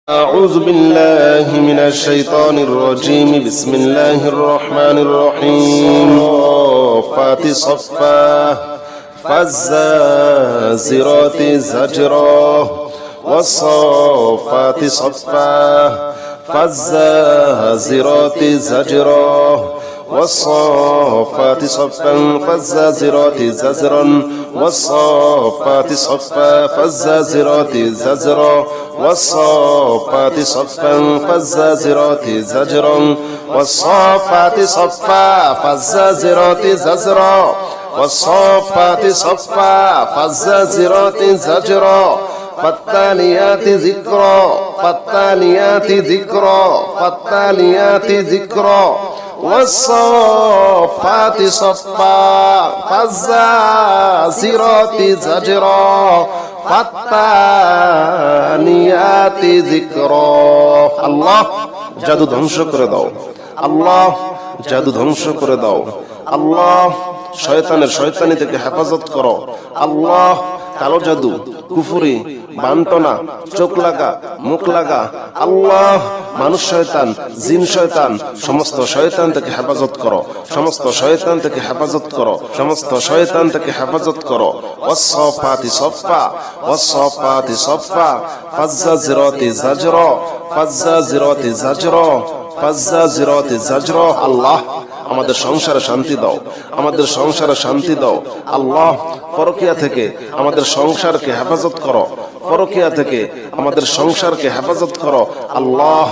أعوذ بالله من الشيطان الرجيم بسم الله الرحمن الرحيم صفات صفا فالزاجرات زجرا والصفات صفا فالزاجرات زجرا والصفات صفا فالزاجرات زجرا والصفات صفا فالزاجرات زجرا والصفات صفا فالزاجرات زجرا والصفات صفا فالزاجرات زجرا والصفات صفا فالزاجرات زجرا فالتاليات ذكرا فالتاليات ذكرا فالتاليات ذكرا والصفات صفا فالزاجرات زجرا فالتاليات ذكرا আল্লাহ জাদু ধ্বংস করে দাও আল্লাহ জাদু ধ্বংস করে দাও আল্লাহ শয়তানি থেকে হেফাজত করো আল্লাহ কালো জাদু কুফরি বান্টনা চোখ লাগা মুখ লাগা আল্লাহ মানুষ শয়তান জিন শয়তান সমস্ত শয়তান থেকে হেফাজত করো সমস্ত শয়তান থেকে হেফাজত করো সমস্ত শয়তান থেকে হেফাজত করো ওয়াসসাফাতি সাফা ওয়াসসাফাতি সাফা ফাজ্জাজিরাতি জাজরা ফাজ্জাজিরাতি জাজরা ফাজ্জাজিরাতি জাজরা আল্লাহ আমাদের সংসারে শান্তি দাও আমাদের সংসারে শান্তি দাও আল্লাহ পরকিয়া থেকে আমাদের সংসারকে হেফাজত করো পরকিয়া থেকে আমাদের সংসারকে হেফাজত করো আল্লাহ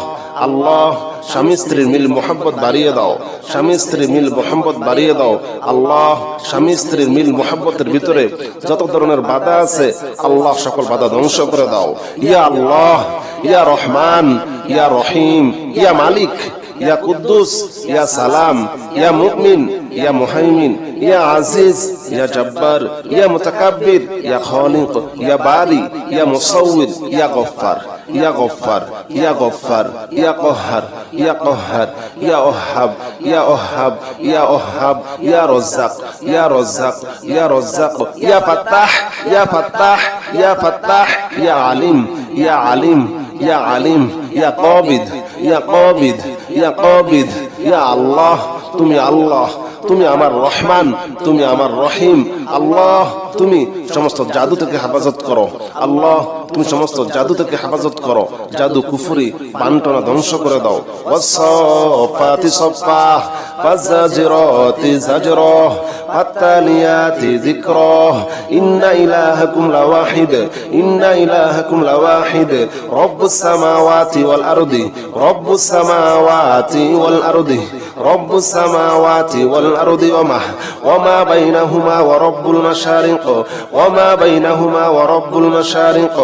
আল্লাহ স্বামী স্ত্রীর মিল মোহাব্বত বাড়িয়ে দাও স্বামী স্ত্রীর মিল মোহাব্বত বাড়িয়ে দাও আল্লাহ স্বামী স্ত্রীর মিল মোহাব্বতের ভিতরে যত ধরনের বাধা আছে আল্লাহ সকল বাধা ধ্বংস করে দাও ইয়া আল্লাহ ইয়া রহমান ইয়া রহিম ইয়া মালিক ইয়া কুদ্দুস ইয়া সালাম ইয়া মুমিন ইয়া মুহাইমিন ইয়া আজিজ ইয়া জব্বার ইয়া মুতাকাব্বির ইয়া খালিক ইয়া বারি ইয়া মুসাউwwir ইয়া গফফার ইয়া গফফার ইয়া গফফার ইয়া কহ্হার ইয়া কহ্হার ইয়া ওহাব ইয়া ওহাব ইয়া ওহাব ইয়া রাজ্জাক ইয়া রাজ্জাক ইয়া রাজ্জাক ইয়া ফাত্তাহ ইয়া ফাত্তাহ ইয়া ফাত্তাহ ইয়া আলিম ইয়া আলিম ইয়া আলিম ইয়া কাবিদ ইয়া কাবিদ ইয়া কাবিদ ইয়া আল্লাহ তুমি আল্লাহ তুমি আমার রহমান তুমি আমার রহিম আল্লাহ তুমি সমস্ত জাদু থেকে হেফাজত করো আল্লাহ তুমি সমস্ত জাদু থেকে হেফাজত করো জাদু কুফরি বান্টনা ধ্বংস করে দাও ওয়াসসাফাতি সাফা ফাজ্জাজিরাতি জাজরা ফাত্তালিয়াতি যিকরা ইন্না ইলাহাকুম লাওয়াহিদ ইন্না ইলাহাকুম লাওয়াহিদ রব্বুস সামাওয়াতি ওয়াল আরদি রব্বুস সামাওয়াতি ওয়াল আরদি রব্বুস সামাওয়াতি ওয়াল আরদি ওয়ামা বাইনাহুমা ওয়া রব্বুল মাশারিক ওয়ামা বাইনাহুমা ওয়া রব্বুল মাশারিক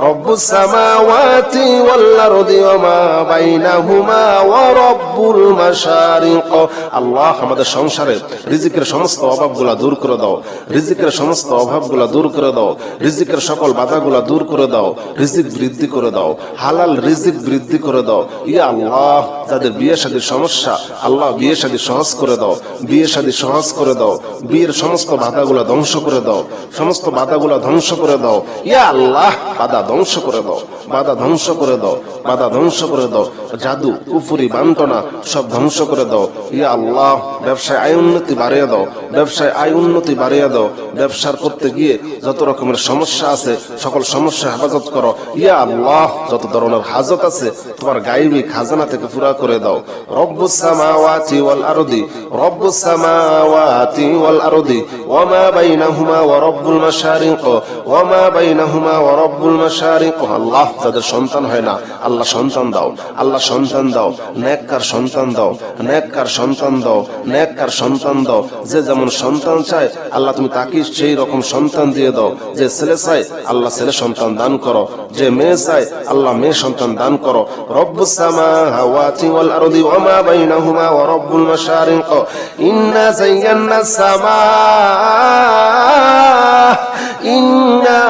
রব্বুস সামাওয়াতি ওয়াল আরদি ওয়ামা বাইনাহুমা ওয়া রব্বুল মাশারিক আল্লাহ আমাদের সংসারে রিজিকের সমস্ত অভাবগুলো দূর করে দাও রিজিকের সমস্ত অভাবগুলো দূর করে দাও রিজিকের সকল বাধাগুলো দূর করে দাও রিজিক বৃদ্ধি করে দাও হালাল রিজিক বৃদ্ধি করে দাও ইয়া আল্লাহ যাদের বিয়ে শাদীর সমস্যা আল্লাহ বিয়ে শাদী সহজ করে দাও বিয়ে শাদী সহজ করে দাও বিয়ের সমস্ত বাধাগুলো ধ্বংস করে দাও সমস্ত বাধাগুলো ধ্বংস করে দাও ইয়া আল্লাহ বাধা ধ্বংস করে দাও বাধা ধ্বংস করে দাও বাধা ধ্বংস করে দাও জাদু কুফরি বান্টনা সব ধ্বংস করে দাও ইয়া আল্লাহ ব্যবসায় আয় উন্নতি বাড়িয়ে দাও ব্যবসায় আয় উন্নতি বাড়িয়ে দাও ব্যবসার করতে গিয়ে যত রকমের সমস্যা আছে সকল সমস্যা হেফাজত করো ইয়া আল্লাহ যত ধরনের হাজত আছে তোমার গায়েবী খাজানা থেকে পুরা করে দাও রব্বুস সামাওয়াতি ওয়াল আরদি রব্বুস সামাওয়াতি ওয়াল আরদি ওয়ামা বাইনাহুমা ওয়া রব্বুল মাশারিক ওয়ামা বাইনাহুমা ওয়া রব্বুল মাশারিক আল্লাহ যাদের সন্তান হয় না আল্লাহ সন্তান দাও আল্লাহ সন্তান দাও নেককার সন্তান দাও নেককার সন্তান দাও নেককার সন্তান দাও যে যেমন সন্তান চায় আল্লাহ তুমি তাকে সেই রকম সন্তান দিয়ে দাও যে ছেলে চায় আল্লাহ ছেলে সন্তান দান করো যে মেয়ে চায় আল্লাহ মেয়ে সন্তান দান করো রব্বুস সামাওয়াতি ওয়াল আরদি ওয়ামা বাইনাহুমা ওয়া রব্বুল মাশারিক ইন্না যায়্যানাস সামাআ ইন্না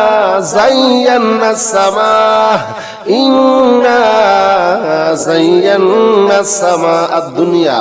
যায়্যানাস সামাআ ইন্না যায়্যানা সামাআদ দুনিয়া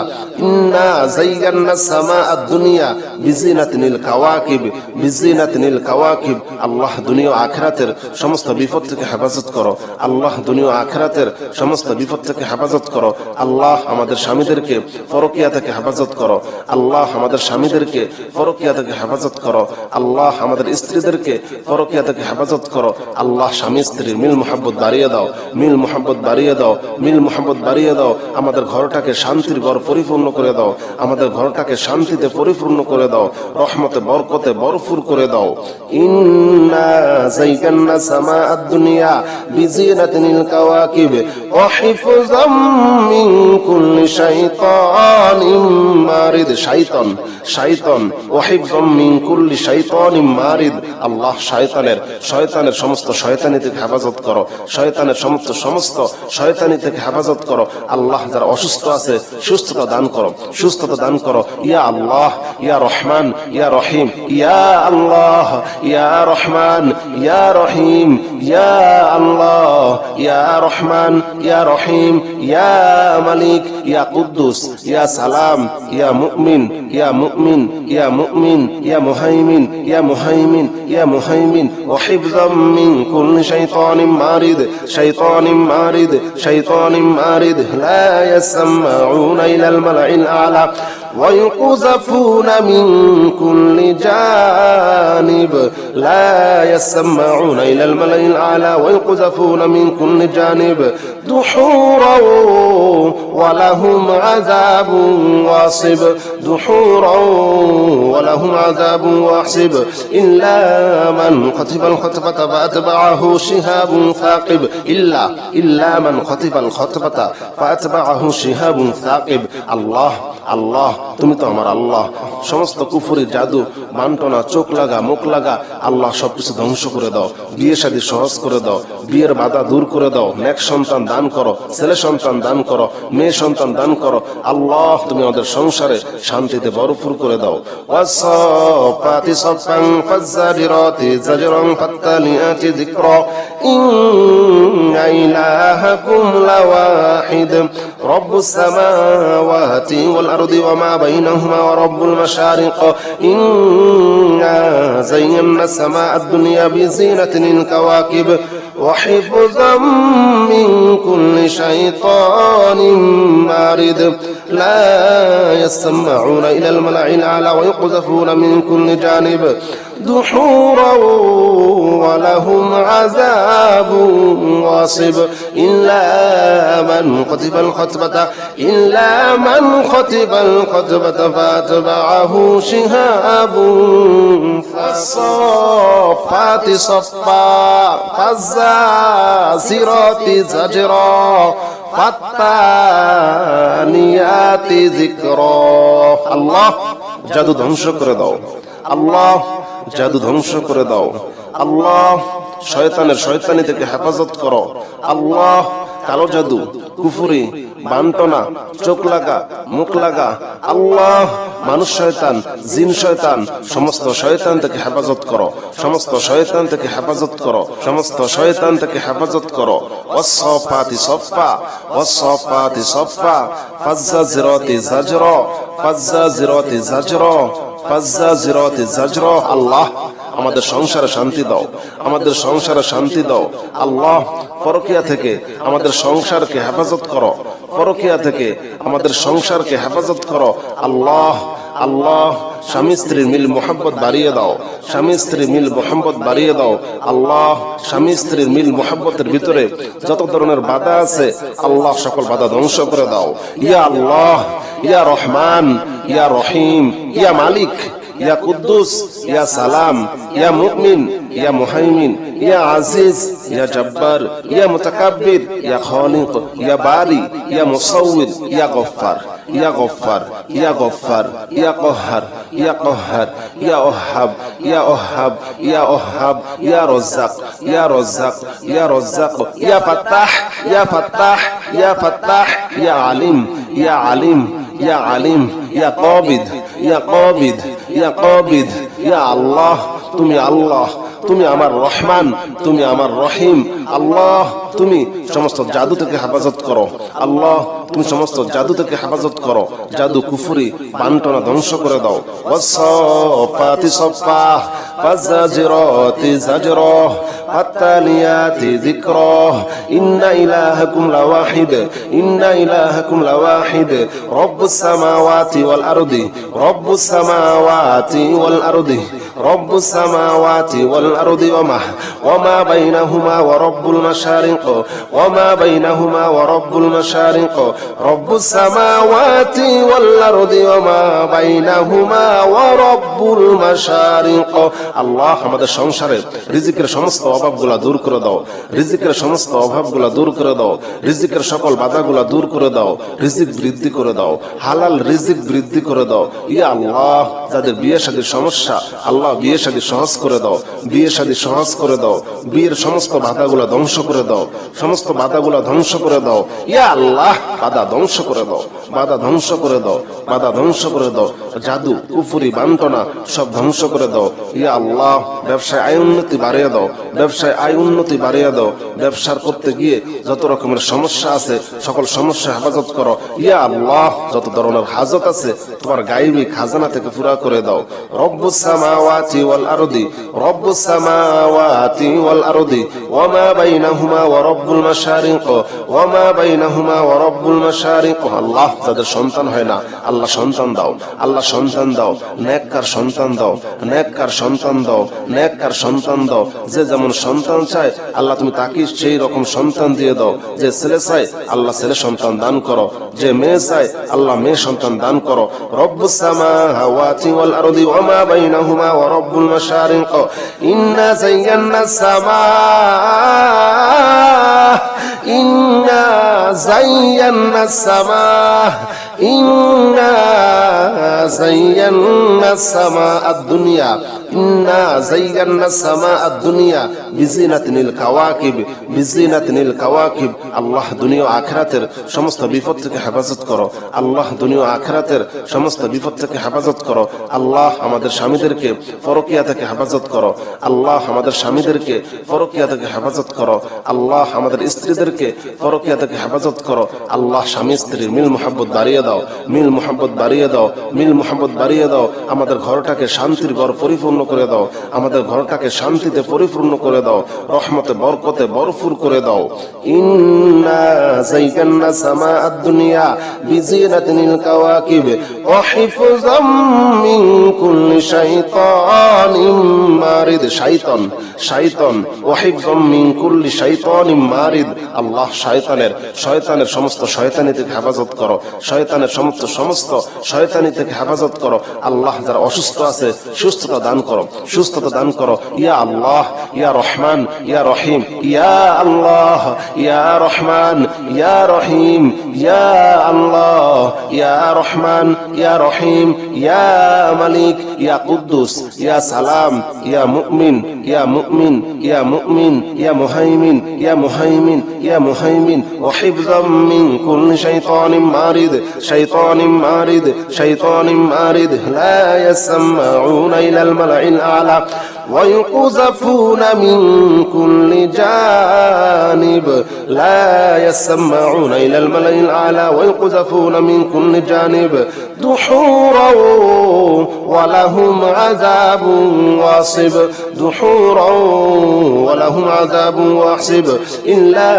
ইন্না যায়্যানা সামাআদ দুনিয়া বিজিনাতিনিল কাওয়াকিব বিজিনাতিনিল কাওয়াকিব। আল্লাহ দুনিয়া ও আখিরাতের সমস্ত বিপদ থেকে হেফাজত করো। আল্লাহ দুনিয়া ও আখিরাতের সমস্ত বিপদ থেকে হেফাজত করো। আল্লাহ আমাদের স্বামীদেরকে পরকিয়া থেকে হেফাজত করো। আল্লাহ আমাদের স্বামীদেরকে পরকিয়া থেকে হেফাজত করো। আল্লাহ আমাদের স্ত্রীদেরকে পরকিয়া থেকে হেফাজত করো। আল্লাহ স্বামী স্ত্রীর মিল মোহাব্বত বাড়িয়ে দাও, মিল মোহাব্বত বাড়িয়ে দাও, মিল মোহাব্বত বাড়িয়ে দাও। আমাদের ঘরটাকে শান্তির ঘর পরিপূর্ণ করে দাও, আমাদের ঘরটাকে শান্তিতে পরিপূর্ণ করে দাও, রহমতে বরকতে ভরপুর করে দাও। ইন্না যায়্যানা সামাআদ দুনিয়া বিজিনাতিনিল কাওয়াকিব ওয়া হিফযাম মিন কুল্লি শাইতানিম মারিদ। শাইতান শাইতান ওয়া হিফযাম মিন কুল্লি শাইতানিম মারিদ। আল্লাহ শয়তানের সমস্ত শয়তানি থেকে হেফাজত করো, শয়তানের সমস্ত শয়তানি থেকে হেফাজত করো। আল্লাহ যারা অসুস্থ আছে সুস্থতা দান করো, সুস্থতা দান করো। ইয়া আল্লাহ, ইয়া রহমান, ইয়া রহিম, ইয়া আল্লাহ, ইয়া রহমান, ইয়া রহিম, ইয়া আল্লাহ, ইয়া রহমান, ইয়া রহিম, ইয়া মালিক, ইয়া কুদ্দুস, ইয়া সালাম, ইয়া মুমিন, ইয়া মুমিন, ইয়া মুমিন, ইয়া মুহাইমিন, ইয়া মুহাইমিন, ইয়া মুহাইমিন। ওয়া হিফযাম মিন কুল্লি শাইতানিম মারিদ, শাইতানিম মারিদ, শাইতানিম মারিদ। লা ইয়াসমাউনা ইলাল মালাইল আ'লা ويقذفون من كل جانب لا يسمعون إلى الملأ الأعلى ويقذفون من كل جانب دحورا ولهم عذاب واصب دحورا ولهم عذاب واصب إلا من خطف الخطفة فأتبعه شهاب ثاقب إلا من خطف الخطفة فأتبعه شهاب ثاقب। আল্লাহ আল্লাহ তুমি তো আমার আল্লাহ। সমস্ত কুফরি জাদু বান্টনা চোখ লাগা মুখ লাগা আল্লাহ সবকিছু ধ্বংস করে দাও। বিয়ে শাদী সহজ করে দাও, বিয়ের বাধা দূর করে দাও। নেক সন্তান দান করো, ছেলে সন্তান দান করো, মেয়ে সন্তান দান করো। আল্লাহ তুমি আমাদের সংসারে শান্তিতে ভরপুর করে দাও। ওয়াসফাতি সফান ফাজ্জারিরাতি জাজরান ফাত্তালিয়াতি যিকরা ইন্না ইলাহাকুম লাওয়াহিদ রব্বুস সামাওয়াতি ওয়াল আরদি ওয়া মা বাইনাহুমা ওয়া রব্বুল মাশারিক ইন্না যায়্যানা সামাআদ দুনিয়া বিজিনাতিনিল কাওয়াকিব ওয়া হিফযাম মিন কুল্লি শাইতানিম মারিদ লা ইয়াসমাউনা ইলাল মালাইল আ'লা ওয়া yuqdhafuna min kulli janib دحورا ولهم عذاب واصب إلا من خطف الخطبة فأتبعه شهاب فالصافات صفا فالزاجرات زجرا فالتاليات ذكرا। আল্লাহ জাদু ধ্বংস করে দাও, আল্লাহ জাদু ধ্বংস করে দাও। আল্লাহ শয়তানের শয়তানি থেকে হেফাজত করো। আল্লাহ কালো জাদু কুফরি বান্টনা চোখ লাগা মুখ লাগা আল্লাহ মানুষ শয়তান জিন শয়তান সমস্ত শয়তান থেকে হেফাজত করো, সমস্ত শয়তান থেকে হেফাজত করো, সমস্ত শয়তান থেকে হেফাজত করো। ওয়াসফাতি সফা ওয়াসফাতি সফা ফাজ্জাজিরাতি জাজরা ফাজ্জাজিরাতি জাজরা ফাজ্জাজিরাতি জাজরা। আল্লাহ আমাদের সংসারে শান্তি দাও, আমাদের সংসারে শান্তি দাও। আল্লাহ পরকিয়া থেকে আমাদের সংসারকে হেফাজত করো, পরকিয়া থেকে আমাদের সংসারকে হেফাজত করো। আল্লাহ আল্লাহ স্বামী স্ত্রীর মিল মোহাব্বত বাড়িয়ে দাও, স্বামী স্ত্রীর মিল মোহাব্বত বাড়িয়ে দাও। আল্লাহ স্বামী স্ত্রীর মিল মোহাব্বতের ভিতরে যত ধরনের বাধা আছে আল্লাহ সকল বাধা ধ্বংস করে দাও। ইয়া আল্লাহ, ইয়া রহমান, ইয়া রহিম, ইয়া মালিক, ইয়া কুদ্দুস, ইয়া সালাম, ইয়া মুমিন, ইয়া মুহাইমিন, ইয়া আজিজ, ইয়া জব্বার, ইয়া মুতাকাব্বির, ইয়া খালিক, ইয়া বারি, ইয়া মুসাউwwir, ইয়া গফফার, ইয়া গফফার, ইয়া গফফার, ইয়া কহ্হার, ইয়া কহ্হার, ইয়া ওহাব, ইয়া ওহাব, ইয়া ওহাব, ইয়া রাজ্জাক, ইয়া রাজ্জাক, ইয়া রাজ্জাক, ইয়া ফাত্তাহ, ইয়া ফাত্তাহ, ইয়া ফাত্তাহ, ইয়া আলিম, ইয়া আলিম, ইয়া আলিম, ইয়া কাবিদ, ইয়া কাবিদ, ইয়া কাবিদ। ইয়া আল্লাহ তুমি আল্লাহ, তুমি আমার রহমান, তুমি আমার রহিম। আল্লাহ তুমি সমস্ত জাদু থেকে হেফাজত করো। আল্লাহ তুমি সমস্ত জাদু থেকে হেফাজত করো। জাদু কুফরি বান্টনা ধ্বংস করে দাও। ওয়াসফাতি সফা ফাজাজিরাতি জাজরা ফাতালিয়াতি যিকরা ইন্না ইলাহাকুম লাওয়াহিদ ইন্না ইলাহাকুম লাওয়াহিদ রব্বুস সামাওয়াতি ওয়াল আরদি রব্বুস সামাওয়াতি ওয়াল আরদি রব্বুস সামাওয়াতি ওয়াল আরদি ওয়ামা বাইনাহুমা ওয়া রব্বুল মাশারিক ওয়ামা বাইনাহুমা ওয়া রব্বুল মাশারিক রব্বুস সামাওয়াতি ওয়াল আরদি ওয়ামা বাইনাহুমা ওয়া রব্বুল মাশারিক। আল্লাহ আমাদের সংসারে রিজিকের সমস্ত অভাবগুলা দূর করে দাও। রিজিকের সমস্ত অভাবগুলা দূর করে দাও। রিজিকের সকল বাধাগুলা দূর করে দাও। রিজিক বৃদ্ধি করে দাও। হালাল রিজিক বৃদ্ধি করে দাও। ইয়া আল্লাহ যাদের বিয়ে শাদীর সমস্যা, আল্লাহ বিয়ে শাদী সহজ করে দাও। বিয়ে শাদী সহজ করে দাও। বিয়ের সমস্ত বাধাগুলা ধ্বংস করে দাও। সমস্ত বাধাগুলা ধ্বংস করে দাও। ইয়া আল্লাহ বাধা ধ্বংস করে দাও। বাধা ধ্বংস করে দাও। বাধা ধ্বংস করে দাও। জাদু কুফরি বান্টনা সব ধ্বংস করে দাও। ইয়া আল্লাহ ব্যবসায় আয় উন্নতি বাড়িয়ে দাও। ব্যবসায় আয় উন্নতি বাড়িয়ে দাও। ব্যবসার করতে গিয়ে যত রকমের সমস্যা আছে সকল সমস্যা হেফাজত করো। ইয়া আল্লাহ যত ধরনের হাজত আছে তোমার গায়বী খাজানা থেকে পুরা করে দাও। রব্বুস সামাওয়াতি ওয়াল আরদি রব্বুস সামাওয়াতি ওয়াল আরদি ওয়ামা বাইনাহুমা ওয়া রব্বুল মাশারিক ওয়ামা বাইনাহুমা ওয়া রব্বুল মাশারিক। আল্লাহ যাদের সন্তান হয় না আল্লাহ সন্তান দাও। আল্লাহ সন্তান দাও। নেককার সন্তান দাও। নেককার সন্তান দাও। নেককার সন্তান দাও। যে যেমন সন্তান চায় আল্লাহ তুমি তাকে সেই রকম সন্তান দিয়ে দাও। যে ছেলে চায় আল্লাহ ছেলে সন্তান দান করো। যে মেয়ে চায় আল্লাহ মেয়ে সন্তান দান করো। রব্বুস সামাওয়াতি ওয়াল আরদি ওয়ামা বাইনাহুমা ওয়া রব্বুল মাশারিক ইন্না যায়্যানাস সামা ইন্না যায়্যানাস সামা ইন্না যায়্যানাস সামা আদ-দুনিয়া ইন্না যায়্যানাস সামা আদ-দুনিয়া বিজিনাতিনিল কাওয়াকিব বিজিনাতিনিল কাওয়াকিব। আল্লাহ দুনিয়া ও আখিরাতের সমস্ত বিপদ থেকে হেফাজত করো। আল্লাহ দুনিয়া ও আখিরাতের সমস্ত বিপদ থেকে হেফাজত করো। আল্লাহ আমাদের স্বামীদেরকে পরকিয়া থেকে হেফাজত করো। আল্লাহ আমাদের স্বামীদেরকে পরকিয়া থেকে হেফাজত করো। আল্লাহ আমাদের স্ত্রীদেরকে পরকিয়া থেকে হেফাজত করো। আল্লাহ স্বামী স্ত্রীর মিল মুহাব্বত বাড়িয়ে দাও। মিল মুহাব্বত বাড়িয়ে দাও। মিল মুহাব্বত বাড়িয়ে দাও। আমাদের ঘরটাকে শান্তির ঘর পরিপূর্ণ করে দাও। আমাদের ঘরটাকে শান্তিতে পরিপূর্ণ করে দাও। রহমতে বরকতে ভরপুর করে দাও। ইন্না যায়্যানা সামা আদ-দুনিয়া বিজিনাতিনিল কাওয়াকিব ওয়া হিফযাম মিন কুল্লি শাইতানিম মারিদ। শাইতান শাইতান ওয়া হিফযাম মিন কুল্লি শাইতানিম মারিদ। আল্লাহ শয়তানের সমস্ত শয়তানি থেকে হেফাজত করো। শয়তানের সমস্ত শয়তানি থেকে হেফাজত করো। আল্লাহ যারা অসুস্থ আছে সুস্থতা দান করো। সুস্থতা দান করো। ইয়া আল্লাহ ইয়া রহমান ইয়া রহিম ইয়া আল্লাহ ইয়া রহমান ইয়া রহিম ইয়া আল্লাহ ইয়া রহমান ইয়া রহিম ইয়া মালিক ইয়া কুদ্দুস ইয়া সালাম ইয়া মুমিন ইয়া মুমিন ইয়া মুমিন ইয়া মুহাইমিন ইয়া মুহাইমিন ইয়া মুহাইমিন ওয়া হিফযাম মিন কুল্লি শাইতানিম মারিদ শাইতানিম মারিদ শাইতানিম মারিদ লা ইয়াসমাউনা ইলাল মালাইল আ'লা ويقذفون من كل جانب لا يسمعون إلى الملأ الأعلى ويقذفون من كل جانب دحورا ولهم عذاب واصب دحورا ولهم عذاب واصب إلا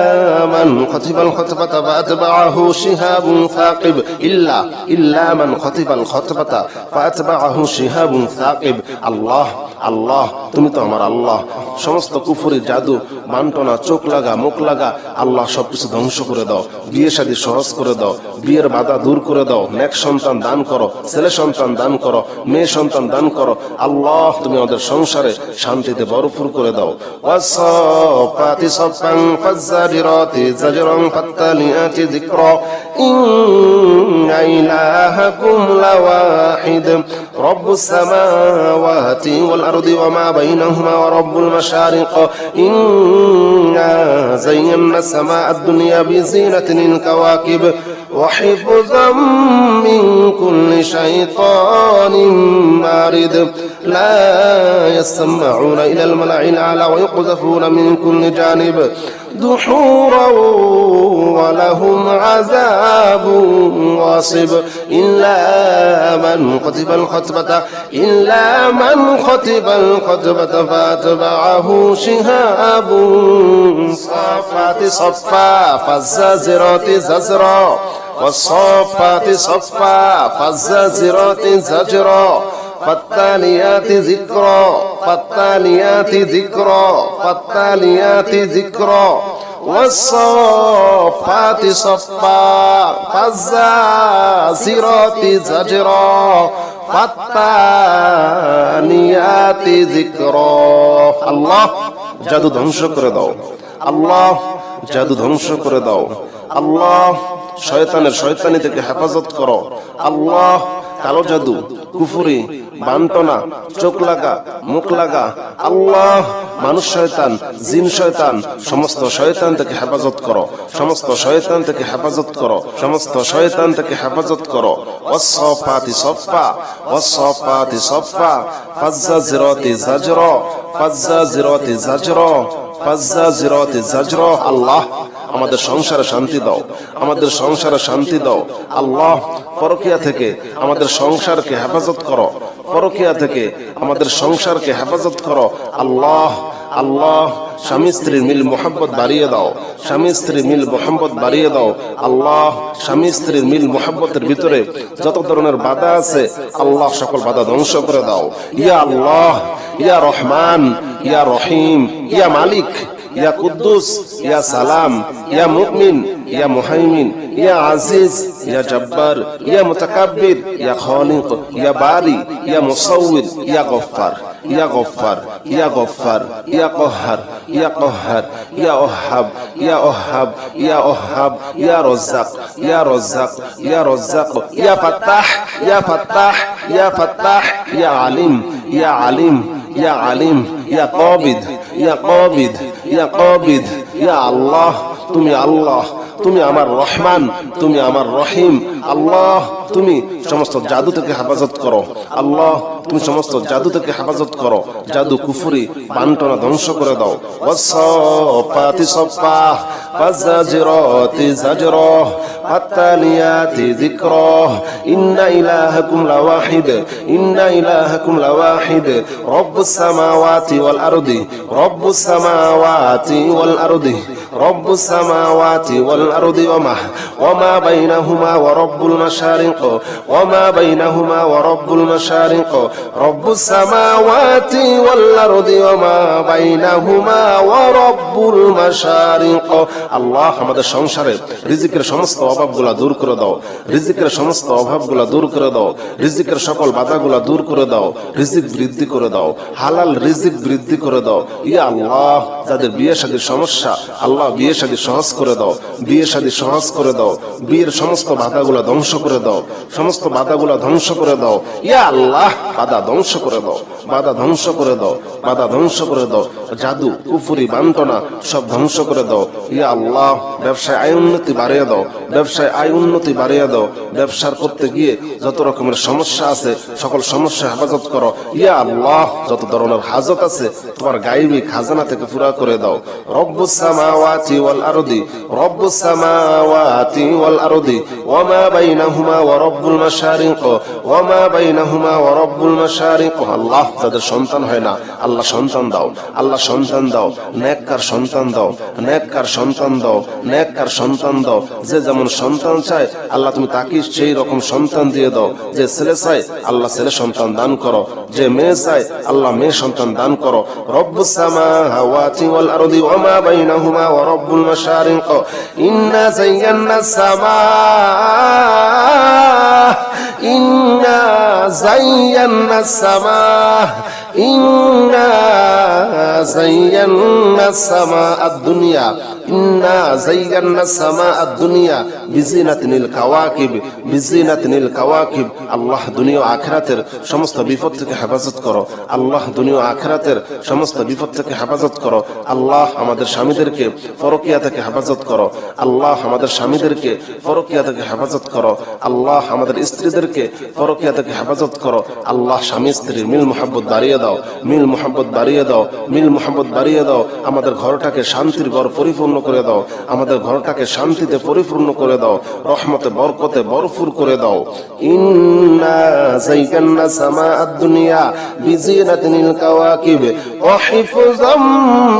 من خطف الخطفة فأتبعه شهاب ثاقب إلا من خطف الخطفة فأتبعه شهاب ثاقب। আল্লাহ তুমি তো আমার আল্লাহ। সমস্ত কুফরি জাদু বান্টনা চোখ লাগা মুখ লাগা আল্লাহ সবকিছু ধ্বংস করে দাও। বিয়ে শাদী সহজ করে দাও। বিয়ের বাধা দূর করে দাও। নেক সন্তান দান করো। ছেলে সন্তান দান করো। মেয়ে সন্তান দান করো। আল্লাহ তুমি আমাদের সংসারে শান্তিতে ভরপুর করে দাও। ওয়াসফাতি সফান ফাজাজিরাতি জাজরান ফাতালিয়াতি যিকরা ইন্না ইলাহাকুম লাওয়াহিদ রব্বুস সামাওয়াতি ওয়াল আরদি ওয়ামা বাইনাহুমা ওয়া রব্বুল মাশারিক ইন্না যায়্যানাস সামা আদ-দুনিয়া বিজিনাতিনিল কাওয়াকিব وحفظا من كل شيطان مارد لا يسمعون إلى الملأ الأعلى ويقذفون من كل جانب دحورا ولهم عذاب واصب إلا من خطب الخطبة فأتبعه شهاب صافات صفا فالزاجرات زجرا والصافات صفا فالزاجرات زجرا فالتاليات ذكرا والصافات صفا فالزاجرات زجرا فالتاليات ذكرا আল্লাহ জাদু ধ্বংস করে দাও আল্লাহ জাদু ধ্বংস করে দাও আল্লাহ শয়তানি থেকে হেফাজত করো আল্লাহ কালো জাদু কুফরি বান্টনা চোখ লাগা মুখ লাগা আল্লাহ মানুষ শয়তান জিন শয়তান সমস্ত শয়তান থেকে হেফাজত করো সমস্ত শয়তান থেকে হেফাজত করো সমস্ত শয়তান থেকে হেফাজত করো ওয়াসসাফাতি সফা ওয়াসসাফাতি সফা ফাজ্জাজিরাতি জাজরা ফাজ্জাজিরাতি জাজরা ফাজ্জাজিরাতি জাজরা আল্লাহ আমাদের সংসারে শান্তি দাও আমাদের সংসারে শান্তি দাও আল্লাহ পরকিয়া থেকে আমাদের সংসারকে হেফাজত করো পরকিয়া থেকে আমাদের সংসারকে হেফাজত করো আল্লাহ আল্লাহ স্বামী স্ত্রীর মিল মোহাব্বত বাড়িয়ে দাও স্বামী স্ত্রীর মিল মোহাব্বত বাড়িয়ে দাও আল্লাহ স্বামী স্ত্রীর মিল মোহাব্বতের ভিতরে যত ধরনের বাধা আছে আল্লাহ সকল বাধা ধ্বংস করে দাও ইয়া আল্লাহ ইয়া রহমান ইয়া রহিম ইয়া মালিক يا قدوس يا سلام يا مؤمن يا مهيمن يا عزيز يا جبار يا متكبر يا خالق يا باري يا مصور يا غفار يا غفار يا غفار يا قهار يا قهار يا وهاب يا وهاب يا وهاب يا رزاق يا رزاق يا رزاق يا فتاح يا فتاح يا فتاح يا عليم يا عليم يا عليم يا قابض يا قابض ইয়া কাবিদ ইয়া আল্লাহ তুমি আল্লাহ তুমি আমার রহমান তুমি আমার রহিম আল্লাহ তুমি সমস্ত জাদু থেকে হেফাজত করো আল্লাহ তুমি সমস্ত জাদু থেকে হেফাজত করো জাদু কুফরি বান্টনা ধ্বংস করে দাও ওয়াসসাফাতি সফা ফাজ্জাজিরাতি জাজরা ফাত্তালিয়াতি যিকরা ইন্না ইলাহাকুম লাওয়াহিদ ইন্না ইলাহাকুম লাওয়াহিদ রব্বুস সামাওয়াতি ওয়াল আরদি রব্বুস সামাওয়াতি ওয়াল আরদি রব্বুস সামাওয়াতি ওয়াল আরদি ওয়ামা বাইনাহুমা ওয়া রব্বুল মাশারিক ওয়ামা বাইনাহুমা ওয়া রব্বুল মাশারিক রব্বুস সামাওয়াতি ওয়াল আরদি ওয়ামা বাইনাহুমা ওয়া রব্বুল মাশারিক আল্লাহ আমাদের সংসারে রিজিকের সমস্ত অভাবগুলো দূর করে দাও রিজিকের সমস্ত অভাবগুলো দূর করে দাও রিজিকের সকল বাধাগুলো দূর করে দাও রিজিক বৃদ্ধি করে দাও হালাল রিজিক বৃদ্ধি করে দাও ইয়া আল্লাহ যাদের বিয়ে শাদীর সমস্যা আল্লাহ বিয়ে শাদী সহজ করে দাও বিয়ে শাদী সহজ করে দাও বিয়ের সমস্ত বাধাগুলো ধ্বংস করে দাও সমস্ত বাধাগুলো ধ্বংস করে দাও ইয়া আল্লাহ বাধা ধ্বংস করে দাও বাধা ধ্বংস করে দাও বাধা ধ্বংস করে দাও জাদু কুফরি বান্টনা সব ধ্বংস করে দাও ইয়া আল্লাহ ব্যবসায় আয় উন্নতি বাড়িয়ে দাও ব্যবসায় আয় উন্নতি বাড়িয়ে দাও ব্যবসার করতে গিয়ে যত রকমের সমস্যা আছে সকল সমস্যা হেফাজত করো ইয়া আল্লাহ যত ধরনের হাজত আছে তোমার গায়বী খাজানা থেকে পুরা করে দাও রব্বুস সামাওয়াতি ওয়াল আরদি রব্বুস সামাওয়াতি ওয়াল আরদি ওয়ামা বাইনাহুমা ওয়া রব্বুল মাশারিক ওয়ামা বাইনাহুমা ওয়া রব্বুল মাশারিক আল্লাহ যাদের সন্তান হয় না আল্লাহ সন্তান দাও আল্লাহ সন্তান দাও নেককার সন্তান দাও নেককার সন্তান দাও নেককার সন্তান দাও যে যেমন সন্তান চায় আল্লাহ তুমি তাকে সেই রকম সন্তান দিয়ে দাও যে ছেলে চায় আল্লাহ ছেলে সন্তান দান করো যে মেয়ে চায় আল্লাহ মেয়ে সন্তান দান করো রব্বুস সামাওয়াতি ওয়াল আরদি ওয়ামা বাইনাহুমা ওয়া রব্বুল মাশারিক ইন্না যায়্যানাস সামা ইন্না যায়্যানাস সামা ইন্না যায়্যানাস সামাআদ দুনিয়া ইন্না যায়্যানাস সামাআদ দুনিয়া বিজিনাতিনিল কাওয়াকিব বিজিনাতিনিল কাওয়াকিব। আল্লাহ দুনিয়া ও আখিরাতের সমস্ত বিপদ থেকে হেফাজত করো। আল্লাহ দুনিয়া ও আখিরাতের সমস্ত বিপদ থেকে হেফাজত করো। আল্লাহ আমাদের স্বামীদেরকে পরকিয়া থেকে হেফাজত করো। আল্লাহ আমাদের স্বামীদেরকে পরকিয়া থেকে হেফাজত করো। আল্লাহ আমাদের স্ত্রীদেরকে পরকিয়া থেকে হেফাজত করো। আল্লাহ স্বামী স্ত্রীর মিল মোহাব্বত বাড়িয়ে দাও, মিল মোহাব্বত বাড়িয়ে দাও, মিল মোহাব্বত বাড়িয়ে দাও। আমাদের ঘরটাকে শান্তির ঘর পরিপূর্ণ করে দাও। আমাদের ঘরটাকে শান্তিতে পরিপূর্ণ করে দাও। রহমতে বরকতে ভরপুর করে দাও। ইন্না যায়্যানা সামাআদ দুনিয়া বিজিনাতিনিল কাওয়াকিব ওয়া হিফযাম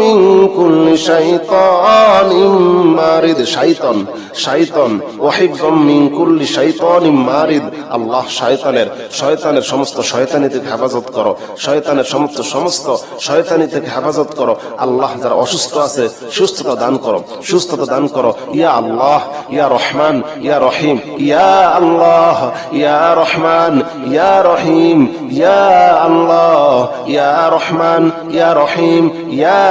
মিন কুল্লি শাইতানিম মারিদ। শাইতান শাইতান ওয়া হিফযাম মিন কুল্লি শাইতানিম মারিদ। আল্লাহ শয়তানের সমস্ত শয়তানি থেকে হেফাজত করো। শয়তানের সমস্ত শয়তানি থেকে হেফাজত করো। আল্লাহ যারা অসুস্থ আছে সুস্থতা দান করো, সুস্থতা দান করো। ইয়া আল্লাহ ইয়া রহমান ইয়া রহিম, ইয়া আল্লাহ ইয়া রহমান ইয়া রহিম, ইয়া আল্লাহ ইয়া রহমান ইয়া রহিম, ইয়া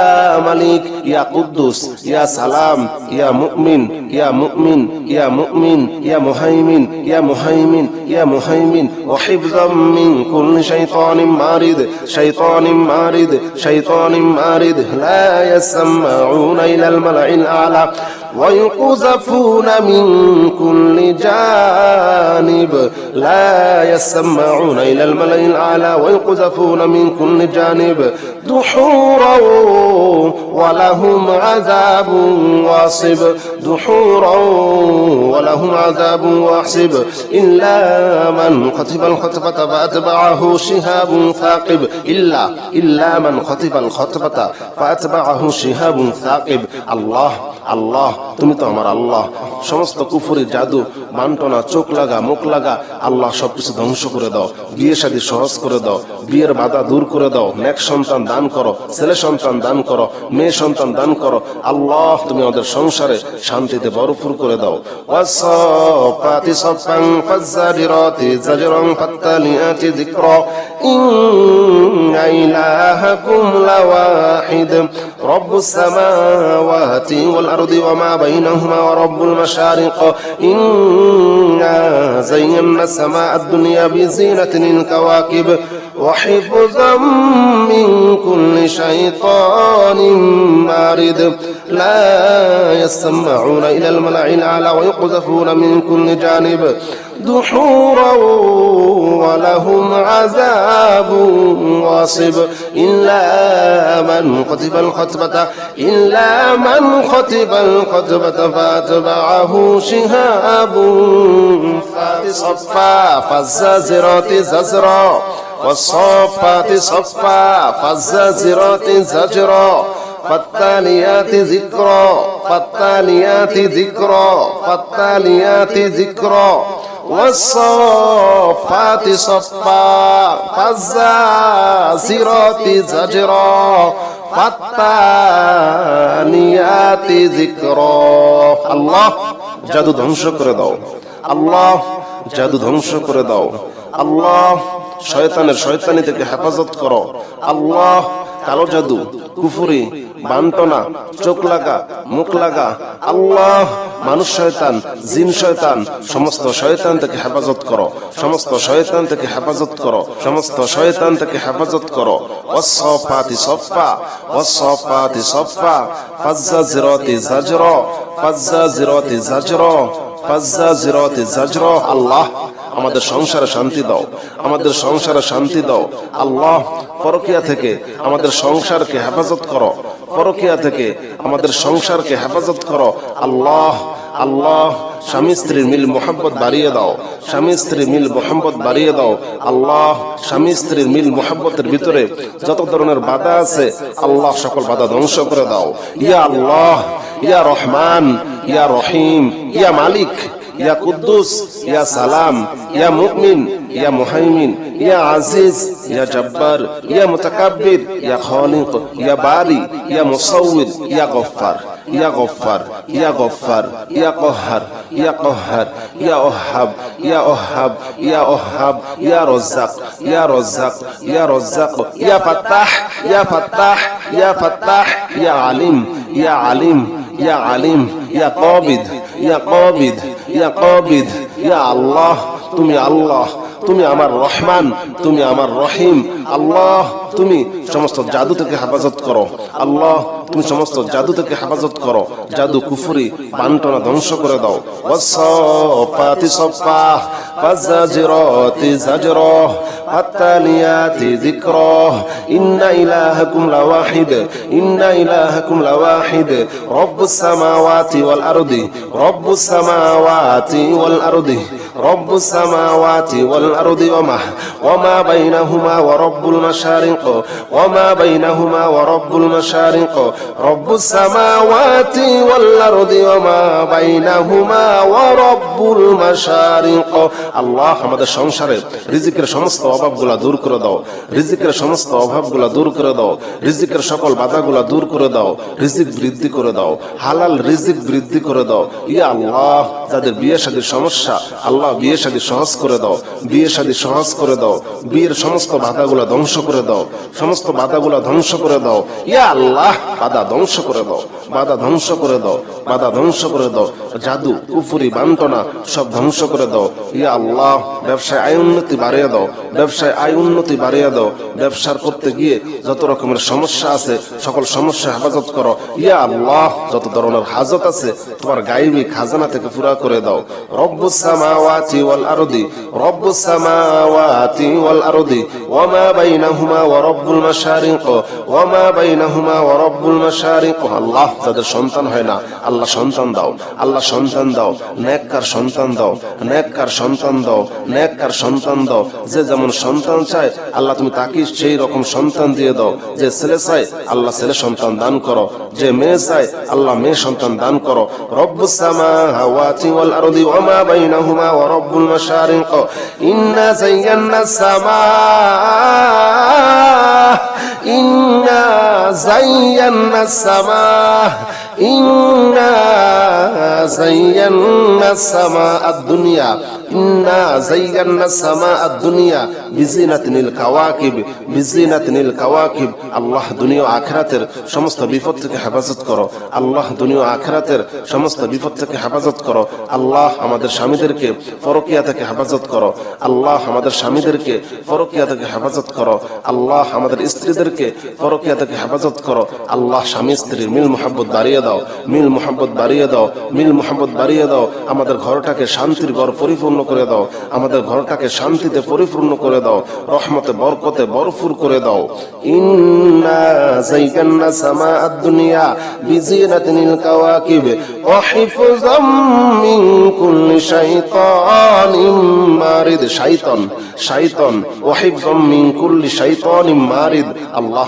মালিক ইয়া কুদ্দুস ইয়া সালাম ইয়া মুমিন ইয়া মুমিন ইয়া মুমিন ইয়া মুহাইমিন ইয়া মুহাইমিন ইয়া মুহাইমিন ওয়া হিফযাম মিন কুল্লি শাইতানিম মারিদ শাইতানিম মারিদ শাইতানিম মারিদ লা ইয়াসমাউনা ইলাল মালাইল আলা ويقذفون من كل جانب لا يسمعون إلى الملأ الأعلى ويقذفون من كل جانب دحورا ولهم عذاب واصب دحورا ولهم عذاب واصب إلا من خطف الخطفة فأتبعه شهاب ثاقب إلا من خطف الخطفة فأتبعه شهاب ثاقب। আল্লাহ আল্লাহ তুমি তো আমার আল্লাহ। সমস্ত কুফরি জাদু বান্টনা চোখ লাগা মুখ লাগা আল্লাহ সবকিছু ধ্বংস করে দাও। বিয়ে শাদী সহজ করে দাও, বিয়ের বাধা দূর করে দাও। নেক সন্তান দান করো, ছেলে সন্তান দান করো, মেয়ে সন্তান দান করো। আল্লাহ তুমি আমাদের সংসারে শান্তিতে ভরপুর করে দাও। ওয়াসফাতি সফান ফাজ্জারিরাতি জাজরান ফাত্তালিয়াতি যিকরা ইন্না ইলাহাকুম লাওয়াহিদ রব্বুস সামাওয়াতি ওয়াল আরদি ওয়া মা বাইনাহুমা ওয়া রব্বুল মাশারিক ইন্না যায়্যানা সামাআদ দুনিয়া বিজিনাতিনিল কাওয়াকিব وحفظا من كل شيطان مارد لا يسمعون إلى الملأ الأعلى ويقذفون من كل جانب دحورا ولهم عذاب واصب إلا من خطف الخطبة فأتبعه شهاب صفا فالزاجرات زجرا والصافات صفا فالزاجرات زجرا فالتاليات ذكرا والصافات صفا فالزاجرات زجرا فالتاليات ذكرا। আল্লাহ জাদু ধ্বংস করে দাও। আল্লাহ জাদু ধ্বংস করে দাও। আল্লাহ শয়তানের শয়তানি থেকে হেফাজত করো। আল্লাহ কালো জাদু কুফরি বান্টনা চোখ লাগা মুখ লাগা আল্লাহ মানুষ শয়তান জিন শয়তান সমস্ত শয়তান থেকে হেফাজত করো। সমস্ত শয়তান থেকে হেফাজত করো। সমস্ত শয়তান থেকে হেফাজত করো। ওয়াসফাতি সফা ওয়াসফাতি সফা ফাজ্জাজিরাতি জাজরা ফাজ্জাজিরাতি জাজরা ফাজ্জাজিরাতি জাজরা। আল্লাহ আমাদের সংসারে শান্তি দাও, আমাদের সংসারে শান্তি দাও। আল্লাহ পরকিয়া থেকে আমাদের সংসারকে হেফাজত করো, পরকিয়া থেকে আমাদের সংসারকে হেফাজত করো। আল্লাহ আল্লাহ স্বামী স্ত্রীর মিল মোহাম্মত বাড়িয়ে দাও, স্বামী স্ত্রীর মিল মোহাম্মত বাড়িয়ে দাও। আল্লাহ স্বামী স্ত্রীর মিল মোহাম্মতের ভিতরে যত ধরনের বাধা আছে আল্লাহ সকল বাধা ধ্বংস করে দাও। ইয়া আল্লাহ ইয়া রহমান ইয়া রহিম ইয়া মালিক ইয়া কুদ্দুস, ইয়া সালাম, ইয়া মুমিন, ইয়া মুহাইমিন, ইয়া আজিজ, ইয়া জব্বার, ইয়া মুতাকাব্বির, ইয়া খালিক, ইয়া বারি, ইয়া মুসাউবির, ইয়া গফফার, ইয়া গফফার, ইয়া গফফার, ইয়া কহ্হার, ইয়া কহ্হার, ইয়া ওহাব, ইয়া ওহাব, ইয়া ওহাব, ইয়া রাজ্জাক, ইয়া রাজ্জাক, ইয়া রাজ্জাক, ইয়া ফাত্তাহ, ইয়া ফাত্তাহ, ইয়া ফাত্তাহ, ইয়া আলিম, ইয়া আলিম, ইয়া আলিম, ইয়া কাবিদ, ইয়া কাবিদ, ইয়া কাবিদ, ইয়া আল্লাহ, তুমি আল্লাহ, তুমি আমার রহমান, তুমি আমার রহিম। আল্লাহ তুমি সমস্ত জাদু থেকে হেফাজত করো। আল্লাহ তুমি সমস্ত জাদু থেকে হেফাজত করো। জাদু কুফরি বান্টনা ধ্বংস করে দাও। ওয়াসসাফাতি সাফা ফাজাজিরাতি জাজরা ফাতালিয়াতি যিকরা ইন্না ইলাহাকুম লাওয়াহিদ ইন্না ইলাহাকুম লাওয়াহিদ রব্বুস সামাওয়াতি ওয়াল আরদি রব্বুস সামাওয়াতি ওয়াল আরদি রব্বুস সামাওয়াতি ওয়াল আরদি ওয়ামা বাইনাহুমা ওয়া রব্বুল মাশারিক ওয়ামা বাইনাহুমা ওয়া রব্বুল মাশারিক রব্বুস সামাওয়াতি ওয়াল আরদি ওয়ামা বাইনাহুমা ওয়া রব্বুল মাশারিক। আল্লাহ আমাদের সংসারে রিজিকের সমস্ত অভাবগুলা দূর করে দাও। রিজিকের সমস্ত অভাবগুলা দূর করে দাও। রিজিকের সকল বাধাগুলা দূর করে দাও। রিজিক বৃদ্ধি করে দাও। হালাল রিজিক বৃদ্ধি করে দাও। ইয়া আল্লাহ যাদের বিয়ে শাদীর সমস্যা, আল্লাহ বিয়ে শাদী সহজ করে দাও। বিয়ে শাদী সহজ করে দাও। বিয়ের সমস্ত বাধাগুলা ধ্বংস করে দাও। সমস্ত বাধাগুলা ধ্বংস করে দাও। ইয়া আল্লাহ বাধা ধ্বংস করে দাও। বাধা ধ্বংস করে দাও। বাধা ধ্বংস করে দাও। জাদু কুফরি বান্টনা সব ধ্বংস করে দাও। ইয়া আল্লাহ ব্যবসায় আয় উন্নতি বাড়িয়ে দাও। ব্যবসায় আয় উন্নতি বাড়িয়ে দাও। ব্যবসার করতে গিয়ে যত রকমের সমস্যা আছে সকল সমস্যা হেফাজত করো। ইয়া আল্লাহ যত ধরনের হাজত আছে তোমার গায়বী খাজানা থেকে পুরা করে দাও। রব্বুস সামাওয়াতি ওয়াল আরদি রব্বুস সামাওয়াতি ওয়াল আরদি ওয়ামা বাইনাহুমা ওয়া রব্বুল মাশারিক ওয়ামা বাইনাহুমা ওয়া রব্বুল মাশারিক। আল্লাহ যাদের সন্তান হয় না আল্লাহ সন্তান দাও। আল্লাহ সন্তান দাও। নেককার সন্তান দাও। নেককার সন্তান দাও। নেককার সন্তান দাও। যে যেমন সন্তান চায় আল্লাহ তুমি তাকে সেই রকম সন্তান দিয়ে দাও। যে ছেলে চায় আল্লাহ ছেলে সন্তান দান করো। যে মেয়ে চায় আল্লাহ মেয়ে সন্তান দান করো। রব্বুস সামাওয়াতি ওয়াল আরদি ওয়ামা বাইনাহুমা ওয়া রব্বুল মাশারিক ইন্না যায়্যানাস সামা ইন্না যায়্যানাস সামা ইন্না যায়্যানাস সামা আদ-দুনিয়া ইন্না যায়্যানাস সামা আদ-দুনিয়া বিজিনাতিনিল কাওয়াকিব বিজিনাতিনিল কাওয়াকিব। আল্লাহ দুনিয়া ও আখিরাতের সমস্ত বিপদ থেকে হেফাজত করো। আল্লাহ দুনিয়া ও আখিরাতের সমস্ত বিপদ থেকে হেফাজত করো। আল্লাহ আমাদের স্বামীদেরকে পরকিয়া থেকে হেফাজত করো। আল্লাহ আমাদের স্বামীদেরকে পরকিয়া থেকে হেফাজত করো। আল্লাহ আমাদের স্ত্রীদেরকে পরকিয়া থেকে হেফাজত করো। আল্লাহ স্বামী স্ত্রীর মিল মুহাব্বত বাড়িয়ে দাও। মিল মুহাব্বত বাড়িয়ে দাও। মিল মুহাব্বত বাড়িয়ে দাও। আমাদের ঘরটাকে শান্তির ঘর পরিপূর্ণ করে দাও। আমাদের ঘরটাকে শান্তিতে পরিপূর্ণ করে দাও। রহমতে বরকতে ভরপুর করে দাও। ইন্না যায়্যানা সামা আদ-দুনিয়া বিজিনাতিনিল কাওয়াকিব ওয়া হিফযাম মিন কুল্লি শাইতানিম মারিদ। শাইতান শাইতান ওয়া হিফযাম মিন কুল্লি শাইতানিম মারিদ। আল্লাহ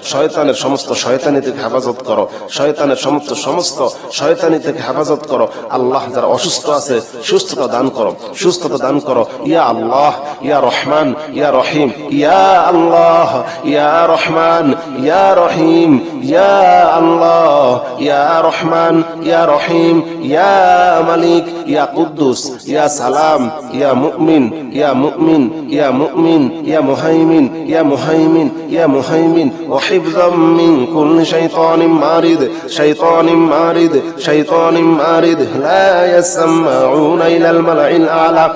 শয়তানের সমস্ত শয়তানি থেকে হেফাজত করো। শয়তানের সমস্ত শয়তানি থেকে হেফাজত করো। আল্লাহ যারা অসুস্থ আছে সুস্থতা দান করো। সুস্থতা দান করো। ইয়া আল্লাহ ইয়া রহমান ইয়া রহিম ইয়া আল্লাহ ইয়া রহমান ইয়া রহিম ইয়া আল্লাহ ইয়া রহমান ইয়া রহিম ইয়া মালিক ইয়া কুদ্দুস ইয়া সালাম ইয়া মুমিন ইয়া মুমিন ইয়া মুমিন ইয়া মুহাইমিন ইয়া মুহাইমিন ইয়া মুহাইমিন ওয়া হিফযাম মিন কুল্লি শাইতানিম মারিদ শাইতানিম মারিদ শাইতানিম মারিদ লা ইয়াসমাউনা ইলাল মালাইল আলা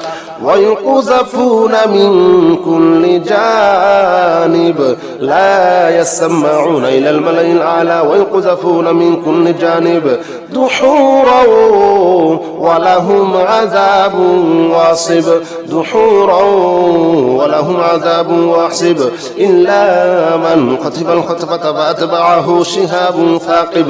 ويقذفون من كل جانب لا يسمعون إلى الملأ الأعلى ويقذفون من كل جانب دحورا ولهم عذاب واصب دحورا ولهم عذاب واصب إلا من خطف الخطفة فأتبعه شهاب ثاقب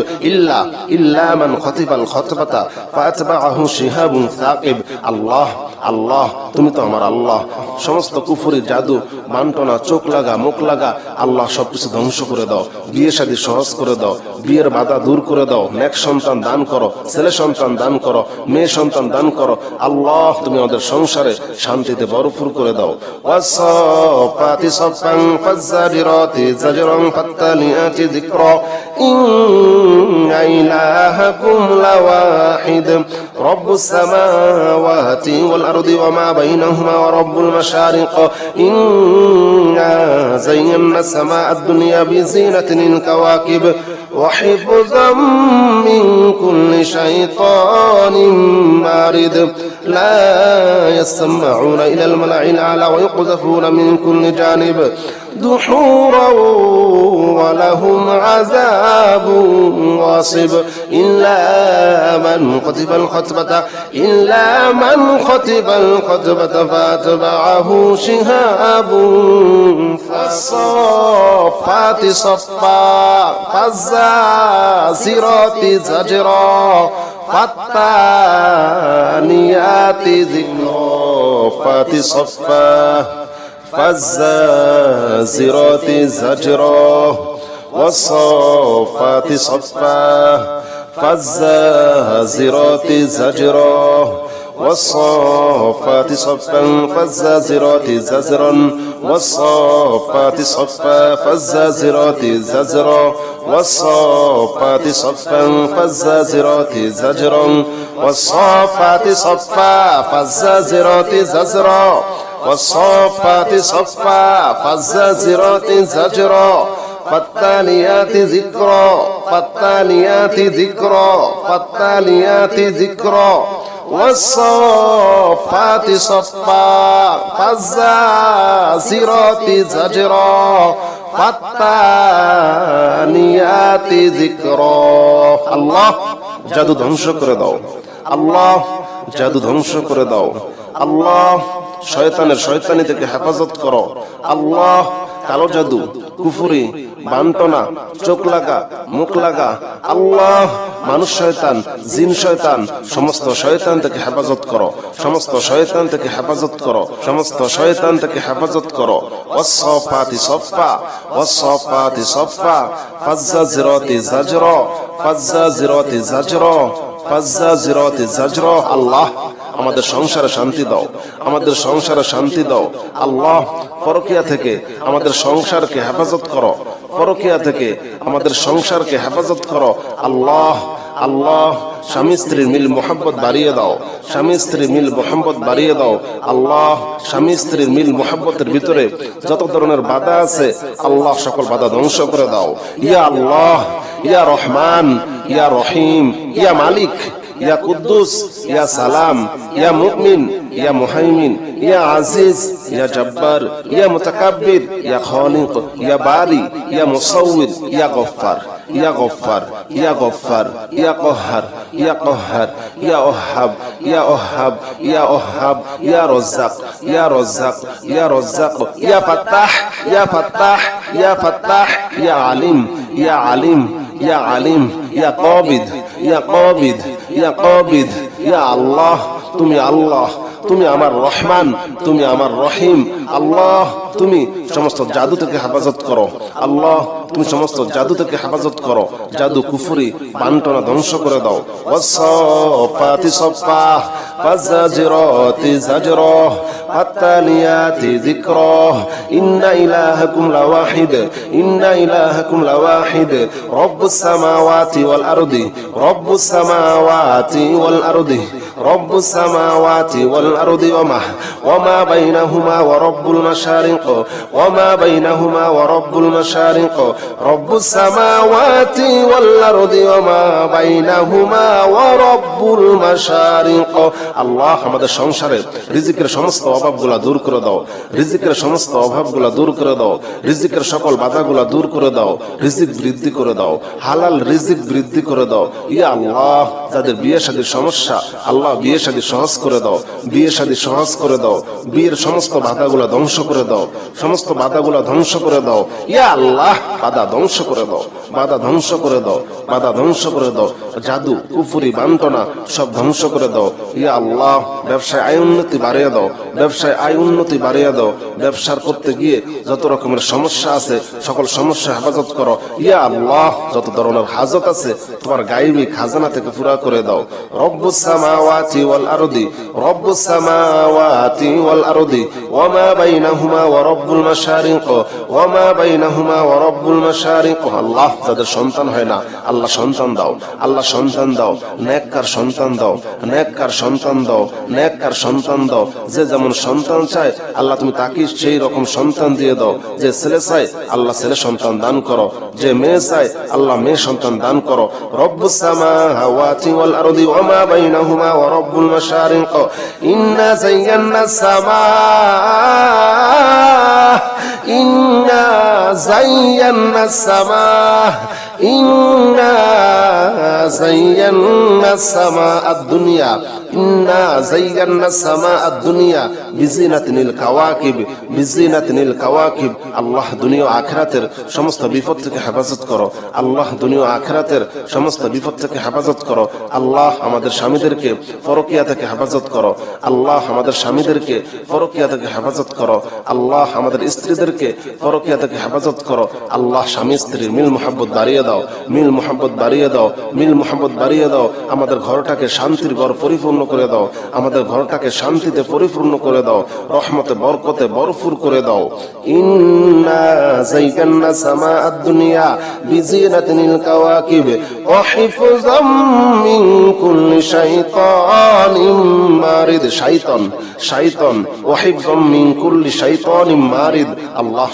إلا من خطف الخطفة فأتبعه شهاب ثاقب। আল্লাহ আল্লাহ তুমি তো আমার আল্লাহ। সমস্ত কুফরি জাদু বান্টনা চোখ লাগা মুখ লাগা আল্লাহ সবকিছু ধ্বংস করে দাও। বিয়ে শাদী সহজ করে দাও। বিয়ের বাধা দূর করে দাও, নেক সন্তান দান করো, ছেলে সন্তান দান করো, মেয়ে সন্তান দান করো। আল্লাহ তুমি আমাদের সংসারে শান্তিতে ভরপুর করে দাও। ওয়াসফাতি সফান ফাজ্জারিরাতি জাজরান ফাত্তালিয়াতি যিকরা ইন্না ইলাহাকুম লাওয়াহিদ রব্বুস সামাওয়াতি ওয়াল আরদি ওয়া মা বাইনাহুমা ওয়া রব্বুল মাশারিক ইন্না যায়্যানাস সামাআদ দুনিয়া বিজিনাতিল কাওয়াকিব وحفظا من كل شيطان مارد لا يسمعون إلى الملأ الأعلى ويقذفون من كل جانب دحورا ولهم عذاب واصب إلا من خطب الخطبة فأتبعه شهاب فالصافات صفا فالزاجرات زجرا فالتاليات ذكرا فات صفا فالزاجرات زجرا والصافات صفا فالزاجرات زجرا والصافات صفا فالزاجرات زجرا والصافات صفا فالزاجرات زجرا والصافات صفا فالزاجرات زجرا والصافات صفا فالزاجرات زجرا والصافات صفا فالزاجرات زجرا فالتاليات ذكرا فالتاليات ذكرا فالتاليات ذكرا والصافات صفا فالزاجرات زجرا فالتاليات ذكرا আল্লাহ জাদু ধ্বংস করে দাও, আল্লাহ জাদু ধ্বংস করে দাও, আল্লাহ শয়তানের শয়তানি থেকে হেফাজত করো, আল্লাহ কালো জাদু, কুফরি, বান্টনা, চোখ লাগা, মুখ লাগা, আল্লাহ মানুষ শয়তান, জিন শয়তান, সমস্ত শয়তান থেকে হেফাজত করো, সমস্ত শয়তান থেকে হেফাজত করো, সমস্ত শয়তান থেকে হেফাজত করো। ওয়াসফাতি সফা ওয়াসফাতি সফা ফাজ্জাজিরাতি জাজরা ফাজ্জাজিরাতি জাজরা ফাজ্জাজিরাতি জাজরা। আল্লাহ আমাদের সংসারে শান্তি দাও, আমাদের সংসারে শান্তি দাও, আল্লাহ পরকিয়া থেকে আমাদের সংসারকে হেফাজত করো, পরকিয়া থেকে আমাদের সংসারকে হেফাজত করো, আল্লাহ আল্লাহ স্বামী স্ত্রীর মিল মোহাম্মত বাড়িয়ে দাও, স্বামী স্ত্রীর মিল মোহাম্মত বাড়িয়ে দাও, আল্লাহ স্বামী স্ত্রীর মিল মোহাম্মতের ভিতরে যত ধরনের বাধা আছে আল্লাহ সকল বাধা ধ্বংস করে দাও। ইয়া আল্লাহ, ইয়া রহমান, ইয়া রহিম, ইয়া মালিক, ইয়া কুদ্দুস, ইয়া সালাম, ইয়া মুমিন, ইয়া মুহাইমিন, ইয়া আজিজ, ইয়া জব্বার, ইয়া মুতাকাব্বির, ইয়া খালিক, ইয়া বারি, ইয়া মুসাউবির, ইয়া গফফার, ইয়া গফফার, ইয়া গফফার, ইয়া কহ্হার, ইয়া কহ্হার, ইয়া ওহাব, ইয়া ওহাব, ইয়া ওহাব, ইয়া রজ্জাক, ইয়া রজ্জাক, ইয়া রজ্জাক, ইয়া ফাত্তাহ, ইয়া ফাত্তাহ, ইয়া ফাত্তাহ, ইয়া আলিম, ইয়া আলিম, ইয়া আলিম, ইয়া কাবিদ, ইয়া কাবিদ, ইয়া কাবিদ। ইয়া আল্লাহ তুমি আল্লাহ, তুমি আমার রহমান, তুমি আমার রহিম, আল্লাহ তুমি সমস্ত জাদু থেকে হেফাজত করো, আল্লাহ তুমি সমস্ত জাদু থেকে হেফাজত করো, জাদু কুফরি বান্টনা ধ্বংস করে দাও। ওয়াসফাতি সফা ফাজ্জাজিরাতি জাজরা ফাত্তালিয়াতি যিকরা ইন্না ইলাহাকুম লাওয়াহিদ ইন্না ইলাহাকুম লাওয়াহিদ রব্বুস সামাওয়াতি ওয়াল আরদি রব্বুস সামাওয়াতি ওয়াল আরদি রব্বুস সামাওয়াতি ওয়াল আরদি ওয়া মা বাইনাহুমা ওয়া রব্বুল মাশারিক ওয়া মা বাইনাহুমা ওয়া রব্বুল মাশারিক রব্বুস সামাওয়াতি ওয়াল আরদি ওয়া মা বাইনাহুমা ওয়া রব্বুল মাশারিক। আল্লাহ আমাদের সংসারে রিজিকের সমস্ত অভাবগুলা দূর করে দাও, রিজিকের সমস্ত অভাবগুলা দূর করে দাও, রিজিকের সকল বাধাগুলা দূর করে দাও, রিজিক বৃদ্ধি করে দাও, হালাল রিজিক বৃদ্ধি করে দাও। ইয়া আল্লাহ যাদের বিয়ে শাদীর সমস্যা আল্লাহ বিয়ে শাদী সহজ করে দাও, বিয়ে শাদী সহজ করে দাও, বিয়ের সমস্ত বাধাগুলা ধ্বংস করে দাও, সমস্ত বাধাগুলো ধ্বংস করে দাও ইয়া আল্লাহ, বাধা ধ্বংস করে দাও, বাধা ধ্বংস করে দাও, বাধা ধ্বংস করে দাও, জাদু কুফরি বান্টনা সব ধ্বংস করে দাও ইয়া আল্লাহ। ব্যবসায় আয় উন্নতি বাড়িয়ে দাও, ব্যবসায় আয় উন্নতি বাড়িয়ে দাও, ব্যবসার করতে গিয়ে যত রকমের সমস্যা আছে সকল সমস্যা হেফাজত করো ইয়া আল্লাহ। যত ধরনের হাজত আছে তোমার গায়েবী খাজানা থেকে পুরা করে দাও। রব্বুস সামাওয়াতি ওয়াল আরদি, রব্বুস সামাওয়াতি ওয়াল আরদি ওয়া মা বাইনাহুমা ওয়া রব্বুল মাশারিক ওয়া মা বাইনাহুমা ওয়া রব্বুল মাশারিক। আল্লাহ, যাদের সন্তান হয় না আল্লাহ সন্তান দাও, আল্লাহ সন্তান দাও, নেককার সন্তান দাও, নেককার সন্তান দাও, নেককার সন্তান দাও। যে যেমন সন্তান চায় আল্লাহ তুমি তাকে সেই রকম সন্তান দিয়ে দাও। যে ছেলে চায় আল্লাহ ছেলে সন্তান দান করো, যে মেয়ে চায় আল্লাহ মেয়ে সন্তান দান করো। রব্বুস সামাওয়াতি ওয়াল আরদি ওয়া মা বাইনাহুমা ওয়া রব্বুল মাশারিক ইন্না যায়্যানাস সামা ইন্না যায়্যানাস সামা ইন্না যায়্যানাস সামা আদ-দুনিয়া ইন্না যায়্যানাস সামা আদ-দুনিয়া বিজিনাতিনিল কাওয়াকিব বিজিনাতিনিল কাওয়াকিব। আল্লাহ দুনিয়া ও আখিরাতের সমস্ত বিপদ থেকে হেফাজত করো, আল্লাহ দুনিয়া ও আখিরাতের সমস্ত বিপদ থেকে হেফাজত করো। আল্লাহ আমাদের স্বামীদেরকে পরকিয়া থেকে হেফাজত করো, আল্লাহ আমাদের স্বামীদেরকে পরকিয়া থেকে হেফাজত করো, আল্লাহ আমাদের স্ত্রীদেরকে পরকিয়া থেকে হেফাজত করো। আল্লাহ স্বামী স্ত্রীর মিল মুহাব্বত বাড়িয়ে দাও, মিল মুহাব্বত বাড়িয়ে দাও, মিল মুহাব্বত বাড়িয়ে দাও। আমাদের ঘরটাকে শান্তির ঘর পরিপূর্ণ করে দাও, আমাদের ঘরটাকে শান্তিতে পরিপূর্ণ করে দাও, রহমতে বরকতে ভরপুর করে দাও। ইন্না যায়্যানা সামা আদ-দুনিয়া বিজিনাতিনিল কাওয়াকিব ওয়া হিফযাম মিন কুল্লি শাইতানিম মারিদ। শাইতান, শাইতান ওয়া হিফযাম মিন কুল্লি শাইতানিম মারিদ। আল্লাহ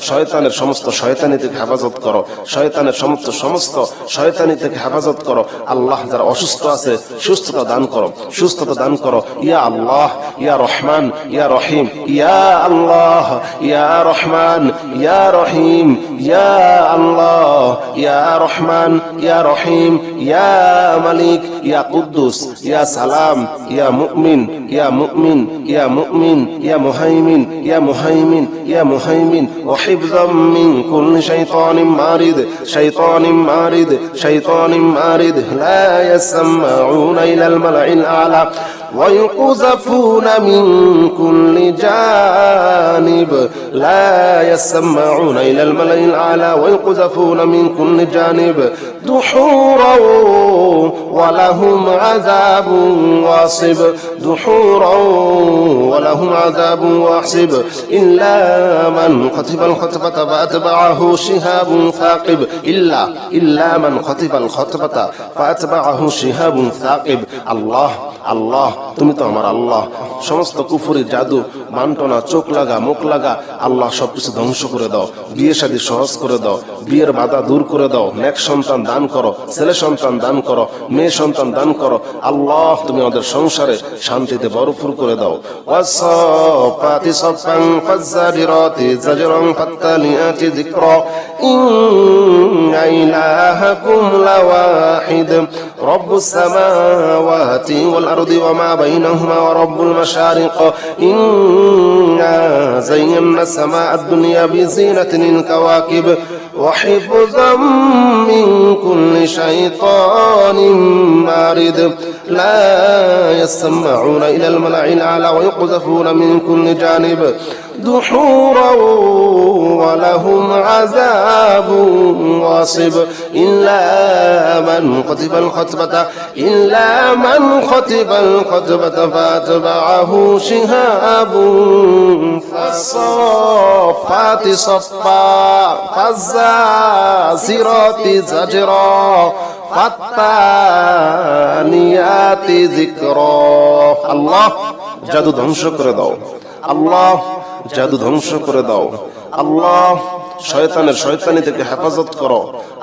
শয়তানের সমস্ত শয়তানি থেকে হেফাজত করো, শয়তানের সমস্ত শয়তানি থেকে হেফাজত করো। আল্লাহ যারা অসুস্থ আছে সুস্থতা দান করো, সুস্থতা দান করো ইয়া আল্লাহ, ইয়া রহমান, ইয়া রহিম, ইয়া আল্লাহ, ইয়া রহমান, ইয়া রহিম, ইয়া আল্লাহ, ইয়া রহমান, ইয়া রহিম, ইয়া মালিক, ইয়া কুদ্দুস, ইয়া সালাম, ইয়া মুমিন, ইয়া মুমিন, ইয়া মুমিন, ইয়া মুহাইমিন, ইয়া মুহাইমিন, ইয়া মুহাইমিন। ওয়া হিফযাম মিন কুল্লি শাইতানিম মারিদ, শাইতানিম মারিদ, শাইতানিম মারিদ। লা ইয়াসমাউনা ইলাল মালাইল আ'লা ويقذفون من كل جانب لا يسمعون إلى الملأ الأعلى ويقذفون من كل جانب دحورا ولهم عذاب واصب دحورا ولهم عذاب واصب إلا من خطف الخطفة فأتبعه شهاب ثاقب إلا من خطف الخطفة فأتبعه شهاب ثاقب। আল্লাহ আল্লাহ তুমি তো আমার আল্লাহ। সমস্ত কুফরি জাদু বান্টনা চোখ লাগা মুখ লাগা আল্লাহ সবকিছু ধ্বংস করে দাও, বিয়ে শাদী সহজ করে দাও, বিয়ের বাধা দূর করে দাও, নেক সন্তান দান করো, ছেলে সন্তান দান করো, মেয়ে সন্তান দান করো। আল্লাহ তুমি আমাদের সংসারে শান্তিতে ভরপুর করে দাও। ওয়াসফাতি সফান ফাজ্জারিরাতি জাজরান ফাত্তালিয়াতি যিকরা ইন্না ইলাহাকুম লাওয়াহিদ রব্বুস সামাওয়াতি ওয়াল আরদি ওয়া মা বাইনাহুমা ওয়া রব্বুল মাশারিক ইন্না যায়্যানা সামা আদ-দুনিয়া বিজিনাতিনিল কাওয়াকিব ওয়া হিফযাম মিন কুল্লি শাইতানিম মারিদ লা ইয়াসমাউনা ইলাল মালাইল আ'লা ওয়া yuqdhafuna min kulli janib دحورا ولهم عذاب واصب إلا من خطف الخطبة فأتبعه شهاب فالصافات صفا فالزاجرات زجرا فالتاليات ذكرا। আল্লাহ জাদু ধ্বংস করে দাও, আল্লাহ জাদু ধ্বংস করে দাও, আল্লাহ শয়তানের শয়তানি থেকে হেফাজত করো।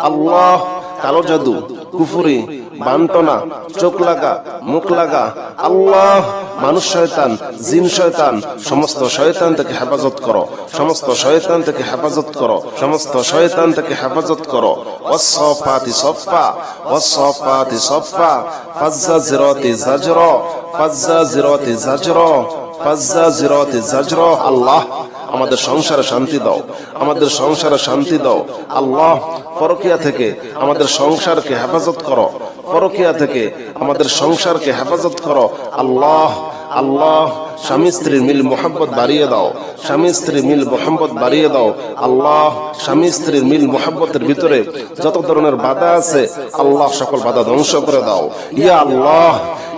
আল্লাহ কালো জাদু কুফরি বান্টনা চোখ লাগা মুখ লাগা আল্লাহ মানুষ শয়তান জিন শয়তান সমস্ত শয়তান থেকে হেফাজত করো, সমস্ত শয়তান থেকে হেফাজত করো, সমস্ত শয়তান থেকে হেফাজত করো। ওয়াসফাতি সফা ওয়াসফাতি সফা ফাজ্জাজিরাতি জাজরা ফাজ্জাজিরাতি জাজরা ফাজ্জাজিরাতি জাজরা। আল্লাহ আমাদের সংসারে শান্তি দাও, আমাদের সংসারে শান্তি দাও। আল্লাহ পরকিয়া থেকে আমাদের সংসারকে হেফাজত করো, পরকিয়া থেকে আমাদের সংসারকে হেফাজত করো। আল্লাহ আল্লাহ স্বামী স্ত্রীর মিল মোহাম্মত বাড়িয়ে দাও, স্বামী স্ত্রীর মিল মোহাম্মত বাড়িয়ে দাও। আল্লাহ স্বামী স্ত্রীর মিল মোহাম্মতের ভিতরে যত ধরনের বাধা আছে আল্লাহ সকল বাধা ধ্বংস করে দাও। ইয়া আল্লাহ,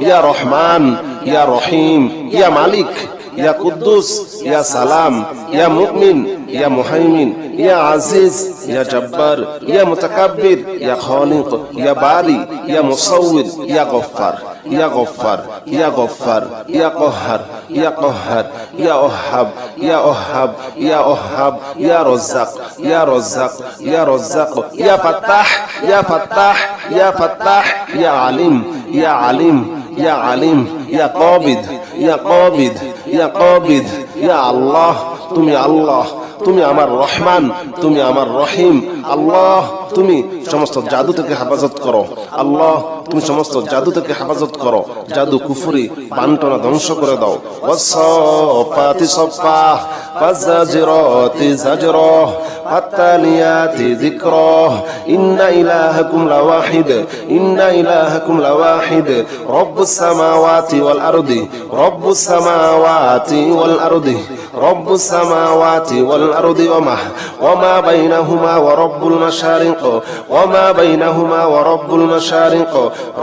ইয়া রহমান, ইয়া রহিম, ইয়া মালিক, ইয়া কুদ্দুস, ইয়া সালাম, ইয়া মুমিন, ইয়া মুহাইমিন, ইয়া আজিজ, ইয়া জব্বার, ইয়া মুতাকাব্বির, ইয়া খালিক, ইয়া বারি, ইয়া মুসাউওয়ির, ইয়া গফফার, ইয়া গফফার, ইয়া গফফার, ইয়া কহ্হার, ইয়া কহ্হার, ইয়া ওহাব, ইয়া ওহাব, ইয়া ওহাব, ইয়া রাজ্জাক, ইয়া রাজ্জাক, ইয়া রাজ্জাক, ইয়া ফাত্তাহ, ইয়া ফাত্তাহ, ইয়া ফাত্তাহ, ইয়া আলিম, ইয়া আলিম, ইয়া আলিম, ইয়া কাবিদ, ইয়া কাবিদ, ইয়া কাবিদ। ইয়া আল্লাহ, তুমি আল্লাহ, তুমি আমার রহমান, তুমি আমার রহিম। আল্লাহ তুমি সমস্ত জাদু থেকে হেফাজত করো, আল্লাহ তুমি সমস্ত জাদু থেকে হেফাজত করো। জাদু কুফরি বান্টনা ধ্বংস করে দাও। ওয়াসসাফাতি সাফা ফাজাজিরাতি জাজরা ফাতালিয়াতি যিকরা ইন্না ইলাহাকুম লাওয়াহিদ, ইন্না ইলাহাকুম লাওয়াহিদ রব্বুস সামাওয়াতি ওয়াল আরদি, রব্বুস সামাওয়াতি ওয়াল আরদি, রব্বুস সামাওয়াতি ওয়াল আরদি ওয়ামা বাইনাহুমা ওয়া রব্বুল মাশারিক, ওয়ামা বাইনাহুমা ওয়া রব্বুল মাশারিক,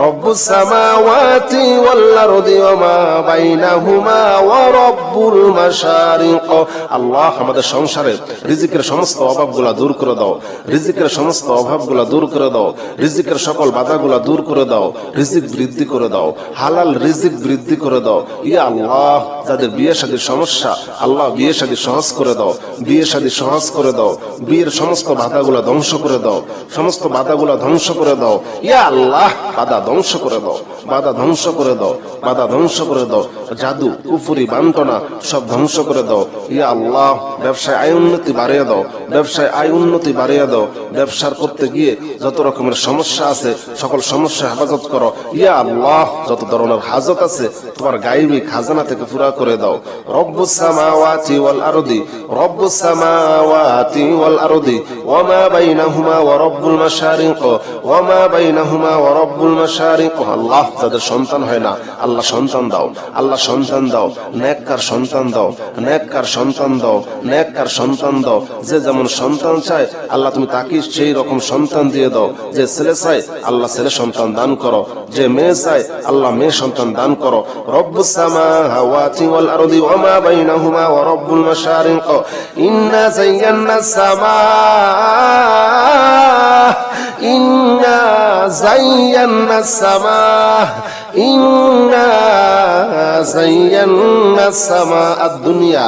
রব্বুস সামাওয়াতি ওয়াল আরদি ওয়ামা বাইনাহুমা ওয়া রব্বুল মাশারিক। আল্লাহ আমাদের সংসারে রিজিকের সমস্ত অভাবগুলা দূর করে দাও, রিজিকের সমস্ত অভাবগুলা দূর করে দাও, রিজিকের সকল বাধাগুলা দূর করে দাও, রিজিক বৃদ্ধি করে দাও, হালাল রিজিক বৃদ্ধি করে দাও। ইয়া আল্লাহ যাদের বিয়ে শাদীর সমস্যা আল্লাহ বিয়ে শাদী সহজ করে দাও, বিয়ে শাদী সহজ করে দাও, বিয়ের সমস্ত বাধাগুলা ধ্বংস করে দাও, সমস্ত বাধাগুলা ধ্বংস করে দাও। ইয়া আল্লাহ বাধা ধ্বংস করে দাও, বাধা ধ্বংস করে দাও, বাধা ধ্বংস করে দাও। জাদু কুফরি বান্টনা সব ধ্বংস করে দাও। ইয়া আল্লাহ ব্যবসায় আয় উন্নতি বাড়িয়ে দাও, ব্যবসায় আয় উন্নতি বাড়িয়ে দাও। ব্যবসার করতে গিয়ে যত রকমের সমস্যা আছে সকল সমস্যা হেফাজত করো। ইয়া আল্লাহ যত ধরনের হাজত আছে তোমার গায়বী খাজানা থেকে পুরা করে দাও। রব্বুস সামাওয়াতি ওয়াল আরদি, রব্বুস সামাওয়াতি ওয়াল আরদি ওয়ামা বাইনাহুমা ওয়া রব্বুল মাশারিক, ওয়ামা বাইনাহুমা ওয়া রব্বুল মাশারিক। আল্লাহ যাদের সন্তান হয় না আল্লাহ সন্তান দাও, আল্লাহ সন্তান দাও, নেককার সন্তান দাও, নেককার সন্তান দাও, নেককার সন্তান দাও। যে যেমন সন্তান চায় আল্লাহ তুমি তাকে সেই রকম সন্তান দিয়ে দাও। যে ছেলে চায় আল্লাহ ছেলে সন্তান দান করো, যে মেয়ে চায় আল্লাহ মেয়ে সন্তান দান করো। রব্বুস সামাওয়াতি ওয়াল আরদি ওয়ামা বাইনাহুমা ওয়া রব্বুল মাশারিক ইন্না যায়্যানাস সামা, ইন্না যায়্যানাস সামা, ইন্না যায়্যানাস সামা আদ-দুনিয়া,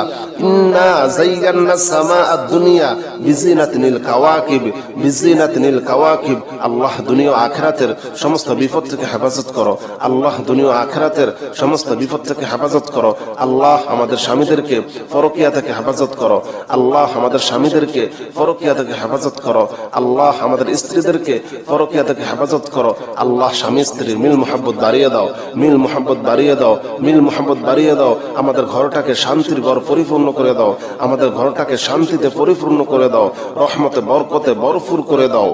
ইন্না যায়্যানাস সামা আদ-দুনিয়া বিজিনাতিনিল কাওয়াকিব, বিজিনাতিনিল কাওয়াকিব। আল্লাহ দুনিয়া ও আখিরাতের সমস্ত বিপদ থেকে হেফাজত করো, আল্লাহ দুনিয়া ও আখিরাতের সমস্ত বিপদ থেকে হেফাজত করো। আল্লাহ আমাদের স্বামীদেরকে পরকিয়া থেকে হেফাজত করো, আল্লাহ আমাদের স্বামীদেরকে পরকিয়া থেকে হেফাজত করো, আল্লাহ আমাদের স্ত্রীদেরকে পরকিয়া থেকে হেফাজত করো। আল্লাহ স্বামী স্ত্রীর মিল মোহাব্বত বাড়িয়ে দাও, মিল মোহাব্বত বাড়িয়ে দাও, মিল মোহাব্বত বাড়িয়ে দাও। আমাদের ঘরটাকে শান্তির ঘর পরিপূর্ণ করে দাও, আমাদের ঘরটাকে শান্তিতে পরিপূর্ণ করে দাও, রহমতে বরকতে ভরপুর করে দাও।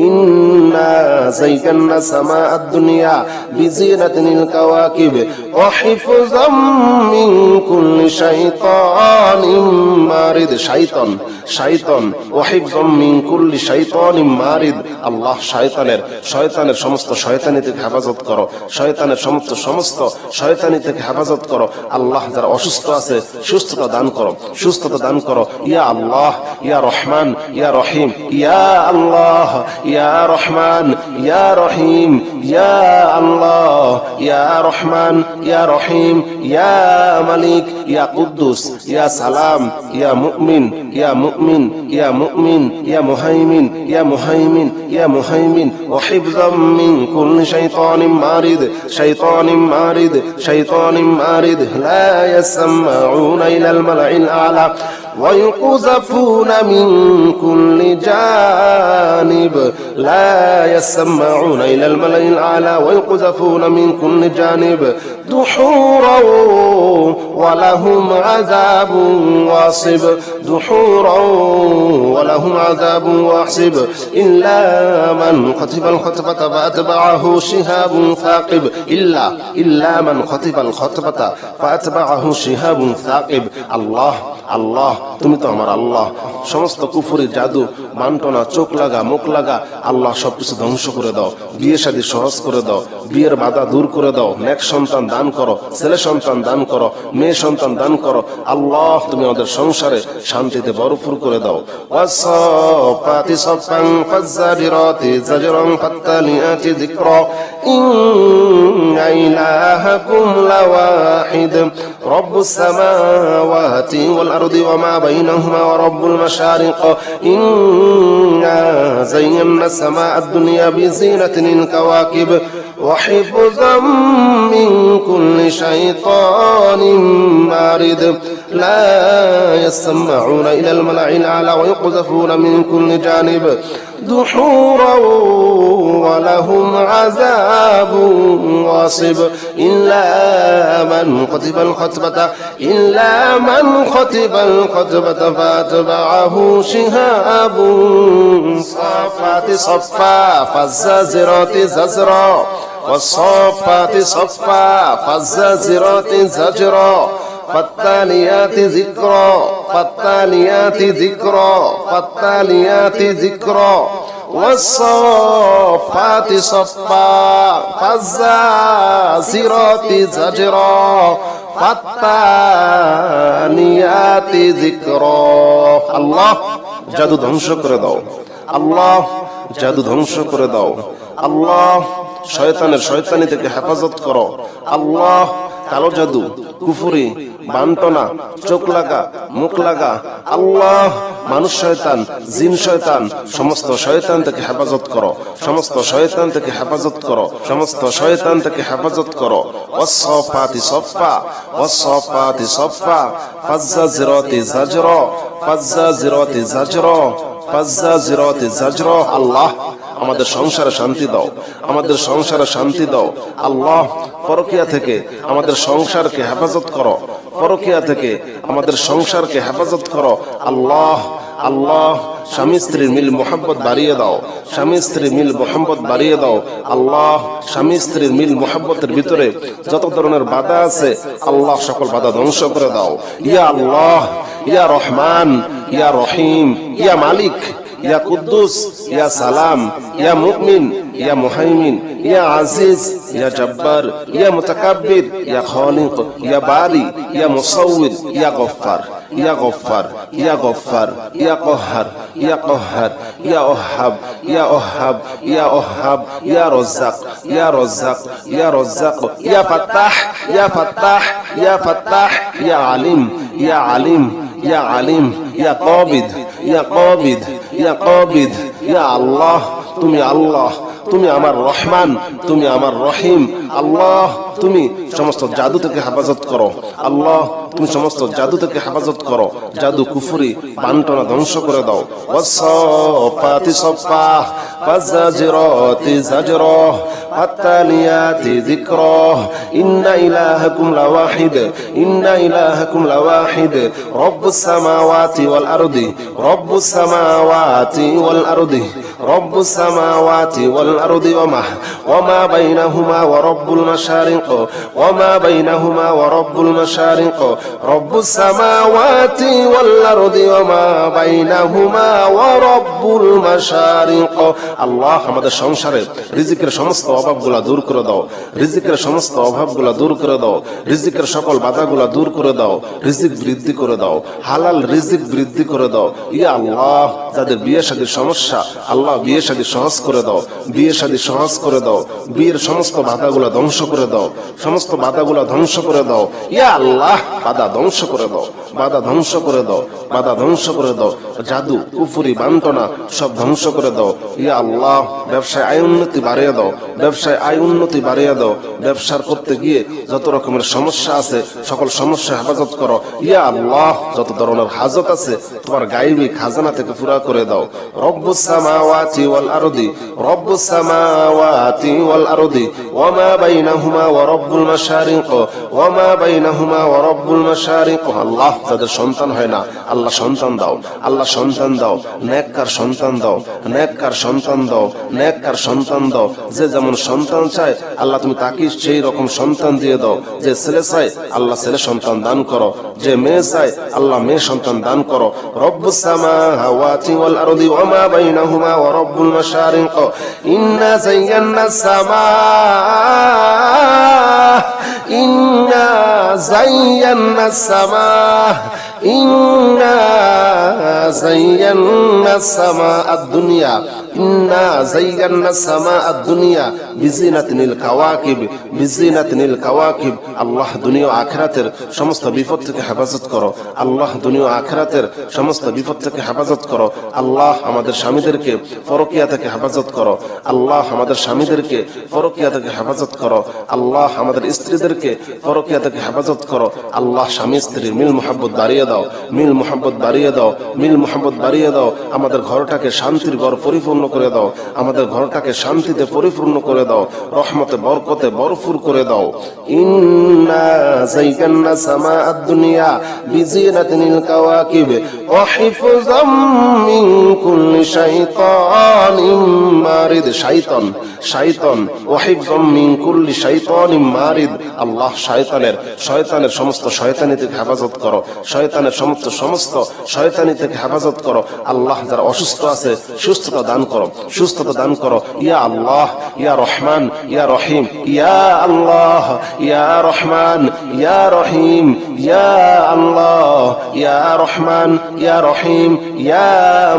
ইন্না যায়্যানা সামা আদ-দুনিয়া বিজিনাতিনিল কাওয়াকিব ওয়া হিফযাম মিন কুল্লি শাইতানিম মারিদ। শাইতান, শাইতান ওয়া হিফযাম মিন কুল্লি শাইতানিম মারিদ। আল্লাহ শয়তানের সমস্ত শয়তানি থেকে হেফাজত করো, শয়তানের সমস্ত শয়তানি থেকে হেফাজত করো। আল্লাহ যারা অসুস্থ আছে সুস্থতা দান করো, সুস্থতা দান করো। ইয়া আল্লাহ, ইয়া রহমান, ইয়া রহিম, ইয়া আল্লাহ, ইয়া রহমান, ইয়া রহিম, ইয়া আল্লাহ, ইয়া রহমান, ইয়া রহিম, ইয়া মালিক, ইয়া কুদ্দুস, ইয়া সালাম, ইয়া মুমিন, ইয়া মুমিন ইয়া মুমিন ইয়া মুহাইমিন ইয়া মুহাইমিন ইয়া মুহাইমিন ওয়া হিফযাম মিন কুল্লি শাইতানিম মারিদ শাইতানিম মারিদ শাইতানিম মারিদ লা ইয়াসমাউনা ইলাল মালাইল আ'লা ويقذفون من كل جانب لا يسمعون إلى الملأ الأعلى ويقذفون من كل جانب دحورا ولهم عذاب واصب دحورا ولهم عذاب واصب إلا من خطف الخطفة فأتبعه شهاب ثاقب إلا من خطف الخطفة فأتبعه شهاب ثاقب الله الله তুমি তো আমার আল্লাহ সমস্ত কুফরি জাদু বান্টনা চোখ লাগা মুখ লাগা আল্লাহ সবকিছু ধ্বংস করে দাও বিয়ে শাদী সহজ করে দাও বিয়ের বাধা দূর করে দাও নেক সন্তান দান করো ছেলে সন্তান দান করো মেয়ে সন্তান দান করো আল্লাহ তুমি আমাদের সংসারে শান্তিতে ভরপুর করে দাও ওয়াসাফাতি সাফান ফাজ্জারিরাতি জাজরান ফাত্তালিয়াতি যিকরা ইন্না ইলাহাকুম লাওয়াহিদ রব্বুস সামাওয়াতি ওয়াল আরদি ওয়া মা বাইনাহুমা ওয়া রব্বুল মাশারিক ইন্না যায়্যানা সামাআদ দুনিয়া বিজিনাতিল কাওয়াকিব وحفظا من كل شيطان مارد لا يسمعون إلى الملأ الأعلى ويقذفون من كل جانب دحورا ولهم عذاب واصب إلا من خطف الخطبة فأتبعه شهاب صافات صفا فالزاجرات زجرا والصافات صفا فالزاجرات زجرا فالتاليات ذكرا والصافات صفا فالزاجرات زجرا فالتاليات ذكرا الله জাদু ধ্বংস করে দাও আল্লাহ জাদু ধ্বংস করে দাও আল্লাহ শয়তানের শয়তানি থেকে হেফাজত করো আল্লাহ কালো জাদু কুফরি বান্টনা চোখ লাগা মুখ লাগা আল্লাহ মানুষ শয়তান জিন শয়তান সমস্ত শয়তান থেকে হেফাজত করো সমস্ত শয়তান থেকে হেফাজত করো সমস্ত শয়তান থেকে হেফাজত করো ওয়াসফাতি সফা ওয়াসফাতি সফা ফাজ্জাজিরাতি জাজরা ফাজ্জাজিরাতি জাজরা ফাজ্জাজিরাতি জাজরা আল্লাহ আমাদের সংসারে শান্তি দাও আমাদের সংসারে শান্তি দাও আল্লাহ পরকিয়া থেকে আমাদের সংসারকে হেফাজত করো পরকিয়া থেকে আমাদের সংসারকে হেফাজত করো আল্লাহ আল্লাহ স্বামী স্ত্রীর মিল মোহাব্বত বাড়িয়ে দাও স্বামী স্ত্রীর মিল মোহাব্বত বাড়িয়ে দাও আল্লাহ স্বামী স্ত্রীর মিল মোহাব্বতের ভিতরে যত ধরনের বাধা আছে আল্লাহ সকল বাধা ধ্বংস করে দাও ইয়া আল্লাহ ইয়া রহমান ইয়া রহিম ইয়া মালিক يا قدوس يا سلام يا مؤمن يا مهيمن يا عزيز يا جبار يا متكبر يا خالق يا باري يا مصور يا غفار يا غفار يا غفار يا قهار يا قهار يا أوهاب يا أوهاب يا أوهاب يا رزاق يا رزاق يا رزاق يا فتاح يا فتاح يا فتاح يا عليم يا عليم يا عليم يا قابض يا قابض يا قابض يا الله তুমি আল্লাহ তুমি আমার রহমান তুমি আমার রহিম আল্লাহ তুমি সমস্ত জাদু থেকে হেফাজত করো আল্লাহ তুমি সমস্ত জাদু থেকে হেফাজত করো জাদু কুফরি বান্টনা ধ্বংস করে দাও ওয়াসফাতি সফা ফাজ্জাজিরাতি জাজরা ফাত্তালিয়াতি যিকরা ইন্না ইলাহাকুম লাওয়াহিদ ইন্না ইলাহাকুম লাওয়াহিদ রব্বুস সামাওয়াতি ওয়াল আরদি রব্বুস সামাওয়াতি ওয়াল আরদি রব্বুস সামাওয়াতি ওয়াল আরদি ওয়া মা বাইনাহুমা ওয়া রব্বুল মাশারিক ওয়া মা বাইনাহুমা ওয়া রব্বুল মাশারিক রব্বুস সামাওয়াতি ওয়াল আরদি ওয়া মা বাইনাহুমা ওয়া রব্বুল মাশারিক আল্লাহ আমাদের সংসারে রিজিকের সমস্ত অভাবগুলো দূর করে দাও রিজিকের সমস্ত অভাবগুলো দূর করে দাও রিজিকের সকল বাধাগুলো দূর করে দাও রিজিক বৃদ্ধি করে দাও হালাল রিজিক বৃদ্ধি করে দাও ইয়া আল্লাহ যাদের বিয়ে শাদীর সমস্যা আল্লাহ বিয়ে শাদী সহজ করে দাও বিয়ে শাদী সহজ করে দাও বিয়ের সমস্ত বাধাগুলো ধ্বংস করে দাও, সমস্ত বাধাগুলা ধ্বংস করে দাও ইয়া আল্লাহ। বাধা ধ্বংস করে দাও, বাধা ধ্বংস করে দাও, বাধা ধ্বংস করে দাও। জাদু, কুফরি, বান্টনা সব ধ্বংস করে দাও ইয়া আল্লাহ। ব্যবসায় আয় উন্নতি বাড়িয়ে দাও, ব্যবসায় আয় উন্নতি বাড়িয়ে দাও। ব্যবসার করতে গিয়ে যত রকমের সমস্যা আছে সকল সমস্যা হেফাজত করো ইয়া আল্লাহ। যত ধরনের হাজত আছে তোমার গায়বী খাজানা থেকে পুরা করে দাও। রব্বুস সামাওয়াতি ওয়াল আরদি, রব্বুস সামাওয়াতি ওয়াল আরদি ওয়া মা বাইনাহুমা ওয়া রব্বুল মাশারিক ওয়া মা বাইনাহুমা ওয়া রব্বুল মাশারিক। আল্লাহ যাদের সন্তান হয় না আল্লাহ সন্তান দাও, আল্লাহ সন্তান দাও, নেককার সন্তান দাও, নেককার সন্তান দাও, নেককার সন্তান দাও। যে যেমন সন্তান চায় আল্লাহ তুমি তাকে সেই রকম সন্তান দিয়ে দাও। যে ছেলে চায় আল্লাহ ছেলে সন্তান দান করো, যে মেয়ে চায় আল্লাহ মেয়ে সন্তান দান করো। রব্বুস সামাওয়াতি ওয়াল আরদি ওয়া মা বাইনাহুমা ওয়া রব্বুল মাশারিক ইন্না যায়্যানাস সামা ইন্না যায়্যানাস সামা ইন্না যায়্যানাস সামা আদ-দুনিয়া ইন্না যায়্যানাস সামা আদ-দুনিয়া বিজিনাতিনিল কাওয়াকিব বিজিনাতিনিল কাওয়াকিব। আল্লাহ দুনিয়া ও আখিরাতের সমস্ত বিপদ থেকে হেফাজত করো, আল্লাহ দুনিয়া ও আখিরাতের সমস্ত বিপদ থেকে হেফাজত করো। আল্লাহ আমাদের স্বামীদেরকে পরকিয়া থেকে হেফাজত করো, আল্লাহ আমাদের স্বামীদেরকে পরকিয়া থেকে হেফাজত করো, আল্লাহ আমাদের স্ত্রীদেরকে পরকিয়া থেকে হেফাজত করো। আল্লাহ স্বামী স্ত্রীর মিল মুহাব্বত বাড়িয়ে দাও, মিল মুহাব্বত বাড়িয়ে দাও, মিল মুহাব্বত বাড়িয়ে দাও। আমাদের ঘরটাকে শান্তির ঘর পরিপূর্ণ করে দাও, আমাদের ঘরটাকে শান্তিতে পরিপূর্ণ করে দাও, রহমতে বরকতে ভরপুর করে দাও। ইন্না যায়্যানা সামা আদ-দুনিয়া বিজিনাতিনিল কাওয়াকিব ওয়া হিফযাম মিন কুল্লি শাইতানিম মারিদ। শাইতান, শাইতান ওয়া হিফযাম মিন কুল্লি শাইতানিম মারিদ। আল্লাহ শয়তানের সমস্ত শয়তানি থেকে হেফাজত করো, শয়তানের সমস্ত শয়তানি থেকে হেফাজত করো। আল্লাহ যারা অসুস্থ আছে সুস্থতা দান করো, সুস্থতা দান করো ইয়া আল্লাহ। ইয়া রহমান ইয়া রহিম, ইয়া আল্লাহ ইয়া রহমান ইয়া রহিম, ইয়া আল্লাহ ইয়া রহমান ইয়া রহিম, ইয়া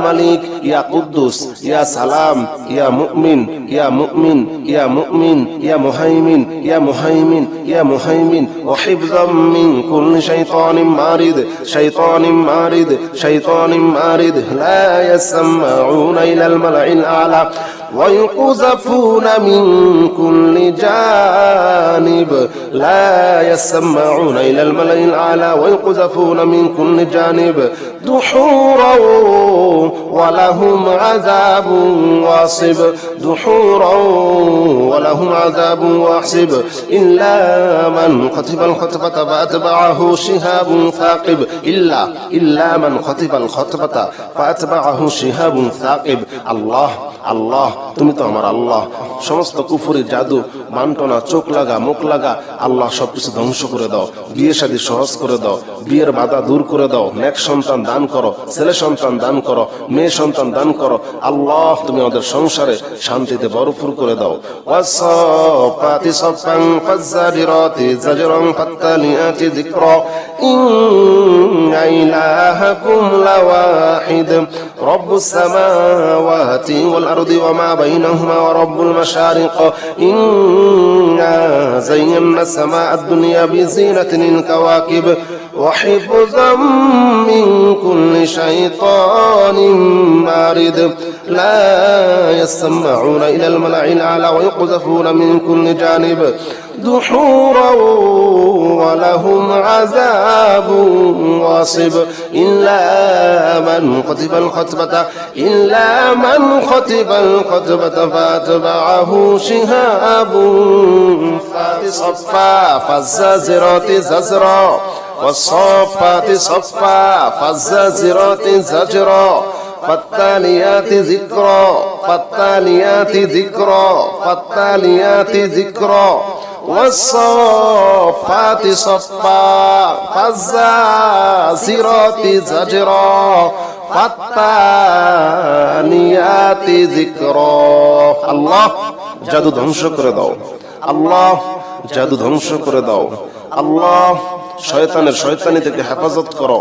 মালিক ইয়া কুদ্দুস ইয়া সালাম ইয়া মুমিন ইয়া মুমিন ইয়া মুমিন ইয়া মুহাইমিন ইয়া মুহাইমিন ইয়া মুহাইমিন। ওয়া হিফযাম মিন কুল্লি শাইতানিম মারিদ, শাইতানিম মারিদ, শাইতানিম মারিদ। লা ইয়াসমাউনা ইলাল মালাইল আ'লা ويقذفون من كل جانب لا يسمعون إلى الملأ الأعلى ويقذفون من كل جانب دحورا ولهم عذاب واصب دحورا ولهم عذاب واصب إلا من خطف الخطفة فأتبعه شهاب ثاقب إلا من خطف الخطفة فأتبعه شهاب ثاقب। الله الله তুমি তো আমার আল্লাহ। সমস্ত কুফরি, জাদু, বান্টনা, চোখ লাগা, মুখ লাগা আল্লাহ সবকিছু ধ্বংস করে দাও। বিয়ে শাদী সহজ করে দাও, বিয়ের বাধা দূর করে দাও। নেক সন্তান দান করো, ছেলে সন্তান দান করো, মেয়ে সন্তান দান করো। আল্লাহ তুমি আমাদের সংসারে শান্তিতে ভরপুর করে দাও। ওয়াসফাতি সফান ফাজ্জারিরাতি জাজরান ফাত্তালিয়াতি যিকরা ইন্না ইলাহাকুম লাওয়াহিদ রব্বুস সামাওয়াতি ওয়াল আরদি ওয়া মা বাইনাহুমা ওয়া রব্বুল মাশারিক ইন্না যায়্যানা সামা আদ-দুনিয়া বিজিনাতিনিল কাওয়াকিব ওয়া হিফযাম মিন কুল্লি শাইতানিম মারিদ লা ইয়াসমাউনা ইলাল মালাইল আ'লা ওয়া yuqdhafuna min kulli janib دحورا ولهم عذاب واصب إلا من خطف الخطبة إلا من خطف الخطبة فأتبعه شهاب صفا فالزاجرات زجرا والصافات صفا فالزاجرات زجرا فالتاليات ذكرا فالتاليات ذكرا فالتاليات ذكرا والصافات صفا فالزاجرات زجرا فالتاليات ذكرا। আল্লাহ জাদু ধ্বংস করে দাও, আল্লাহ জাদু ধ্বংস করে দাও। আল্লাহ শয়তানের শয়তানি থেকে হেফাজত করো।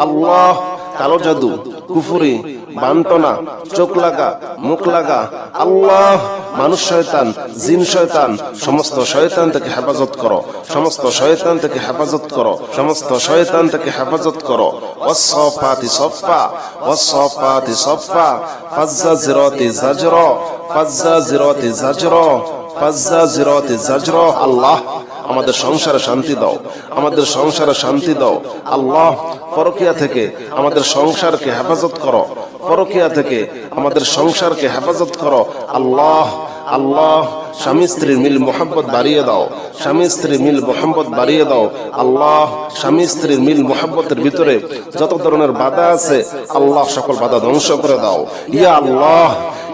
আল্লাহ কালো জাদু, কুফরি, বান্টনা, চোখ লাগা, মুখ লাগা, আল্লাহ মানুষ শয়তান, জিন শয়তান, সমস্ত শয়তান থেকে হেফাজত করো, সমস্ত শয়তান থেকে হেফাজত করো, সমস্ত শয়তান থেকে হেফাজত করো। ওয়াসসাফাতি সফা, ওয়াসসাফাতি সফা, ফাজ্জাজিরাতি জাজরা, ফাজ্জাজিরাতি জাজরা, ফাজ্জাজিরাতি জাজরা। আল্লাহ আমাদের সংসারে শান্তি দাও, আমাদের সংসারে শান্তি দাও। আল্লাহ পরকিয়া থেকে আমাদের সংসারকে হেফাজত করো, পরকিয়া থেকে আমাদের সংসারকে হেফাজত করো। আল্লাহ আল্লাহ স্বামী স্ত্রীর মিল মোহাম্মত বাড়িয়ে দাও, স্বামী স্ত্রীর মিল মোহাম্মত বাড়িয়ে দাও। আল্লাহ স্বামী স্ত্রীর মিল মোহাম্মতের ভিতরে যত ধরনের বাধা আছে আল্লাহ সকল বাধা ধ্বংস করে দাও। ইয়া আল্লাহ,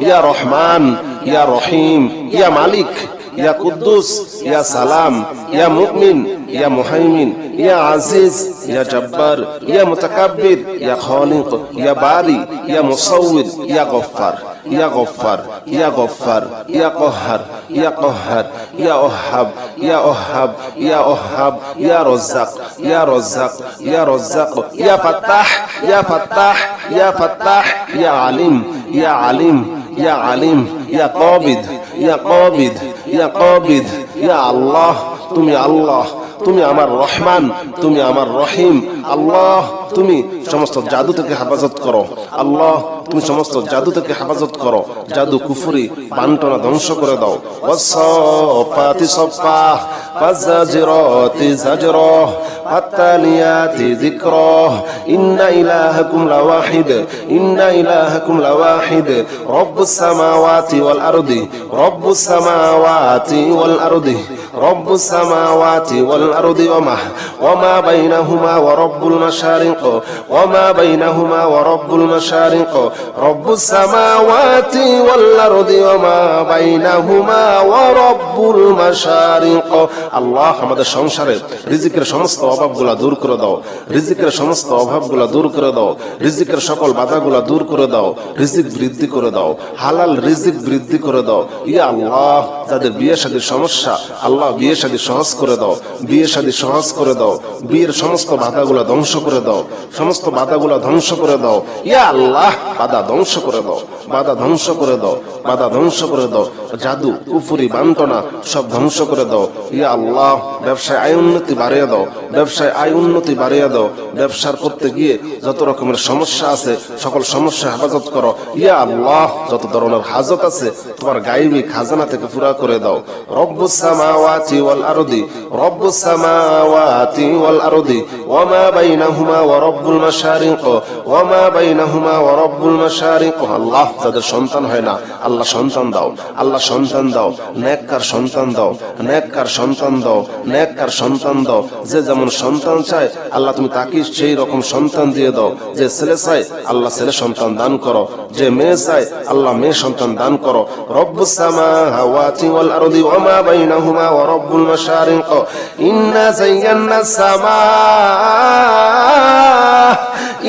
ইয়া রহমান, ইয়া রহিম, ইয়া মালিক, ইয়া কুদ্দুস, ইয়া সালাম, ইয়া মুমিন, ইয়া মুহাইমিন, ইয়া আজিজ, ইয়া জব্বার, ইয়া মুতাকাব্বির, ইয়া খালিক, ইয়া বারি, ইয়া মুসাউবির, ইয়া গফফার, ইয়া গফফার, ইয়া গফফার, ইয়া কহ্হার, ইয়া কহ্হার, ইয়া ওহাব, ইয়া ওহাব, ইয়া ওহাব, ইয়া রজ্জাক, ইয়া রজ্জাক, ইয়া রজ্জাক, ইয়া ফাত্তাহ, ইয়া ফাত্তাহ, ইয়া ফাত্তাহ, ইয়া আলিম, ইয়া আলিম, ইয়া আলিম, ইয়া কাবিদ, ইয়া কাবিদ, ইয়া কাবিদ। ইয়া আল্লাহ, তুমি আল্লাহ, তুমি আমার রহমান, তুমি আমার রহিম। আল্লাহ তুমি সমস্ত জাদু থেকে হেফাজত করো, আল্লাহ তুমি সমস্ত জাদু থেকে হেফাজত করো। জাদু, কুফরি, বান্টনা ধ্বংস করে দাও। ওয়াসসাফাতি সফা, ফাজ্জাজিরাতি জাজরা, ফাত্তালিয়াতি যিকরা, ইন্না ইলাহাকুম লাওয়াহিদ, ইন্না ইলাহাকুম লাওয়াহিদ, রব্বুস সামাওয়াতি ওয়াল আরদি, রব্বুস সামাওয়াতি ওয়াল আরদি, রব্বুস সামাওয়াতি ওয়াল আরদি ওয়ামা বাইনাহুমা ওয়া রব্বুল মাশারিক, ওয়ামা বাইনাহুমা ওয়া রব্বুল মাশারিক, রব্বুস সামাওয়াতি ওয়াল আরদি ওয়ামা বাইনাহুমা ওয়া রব্বুল মাশারিক। আল্লাহ আমাদের সংসারে রিজিকের সমস্ত অভাবগুলা দূর করে দাও, রিজিকের সমস্ত অভাবগুলা দূর করে দাও, রিজিকের সকল বাধাগুলা দূর করে দাও, রিজিক বৃদ্ধি করে দাও, হালাল রিজিক বৃদ্ধি করে দাও। ইয়া আল্লাহ যাদের বিয়ে শাদীর সমস্যা আল্লাহ বিয়ে শাদী সহজ করে দাও, বিয়ে শাদী সহজ করে দাও, বিয়ের সমস্ত বাধাগুলা ধ্বংস করে দাও, সমস্ত বাধাগুলা ধ্বংস করে দাও। ইয়া আল্লাহ বাধা ধ্বংস করে দাও, বাধা ধ্বংস করে দাও, বাধা ধ্বংস করে দাও। জাদু, কুফরি, বান্টনা সব ধ্বংস করে দাও। ইয়া আল্লাহ ব্যবসায় আয় উন্নতি বাড়িয়ে দাও, ব্যবসায় আয় উন্নতি বাড়িয়ে দাও। ব্যবসার করতে গিয়ে যত রকমের সমস্যা আছে সকল সমস্যা হেফাজত করো। ইয়া আল্লাহ যত ধরনের হাজত আছে তোমার গায়বী খাজানা থেকে পুরা করে দাও। রব্বুস সামাওয়াতি ওয়াল আরদি, রব্বুস সামাওয়াতি ওয়াল আরদি ওয়ামা বাইনাহুমা ওয়া রব্বুল মাশারিক, ওয়ামা বাইনাহুমা ওয়া রব্বুল মাশারিক। আল্লাহ যাদের সন্তান হয় না আল্লাহ সন্তান দাও, আল্লাহ সন্তান দাও, নেককার সন্তান দাও, নেককার সন্তান দাও, নেককার সন্তান দাও। যে যেমন সন্তান চায় আল্লাহ তুমি তাকে সেই রকম সন্তান দিয়ে দাও। যে ছেলে চায় আল্লাহ ছেলে সন্তান দান করো, যে মেয়ে চায় আল্লাহ মেয়ে সন্তান দান করো। রব্বুস সামাওয়াতি ওয়াল আরদি ওয়ামা বাইনাহুমা ওয়া রব্বুল মাশারিক, ইন্না যায়্যানাস সামা,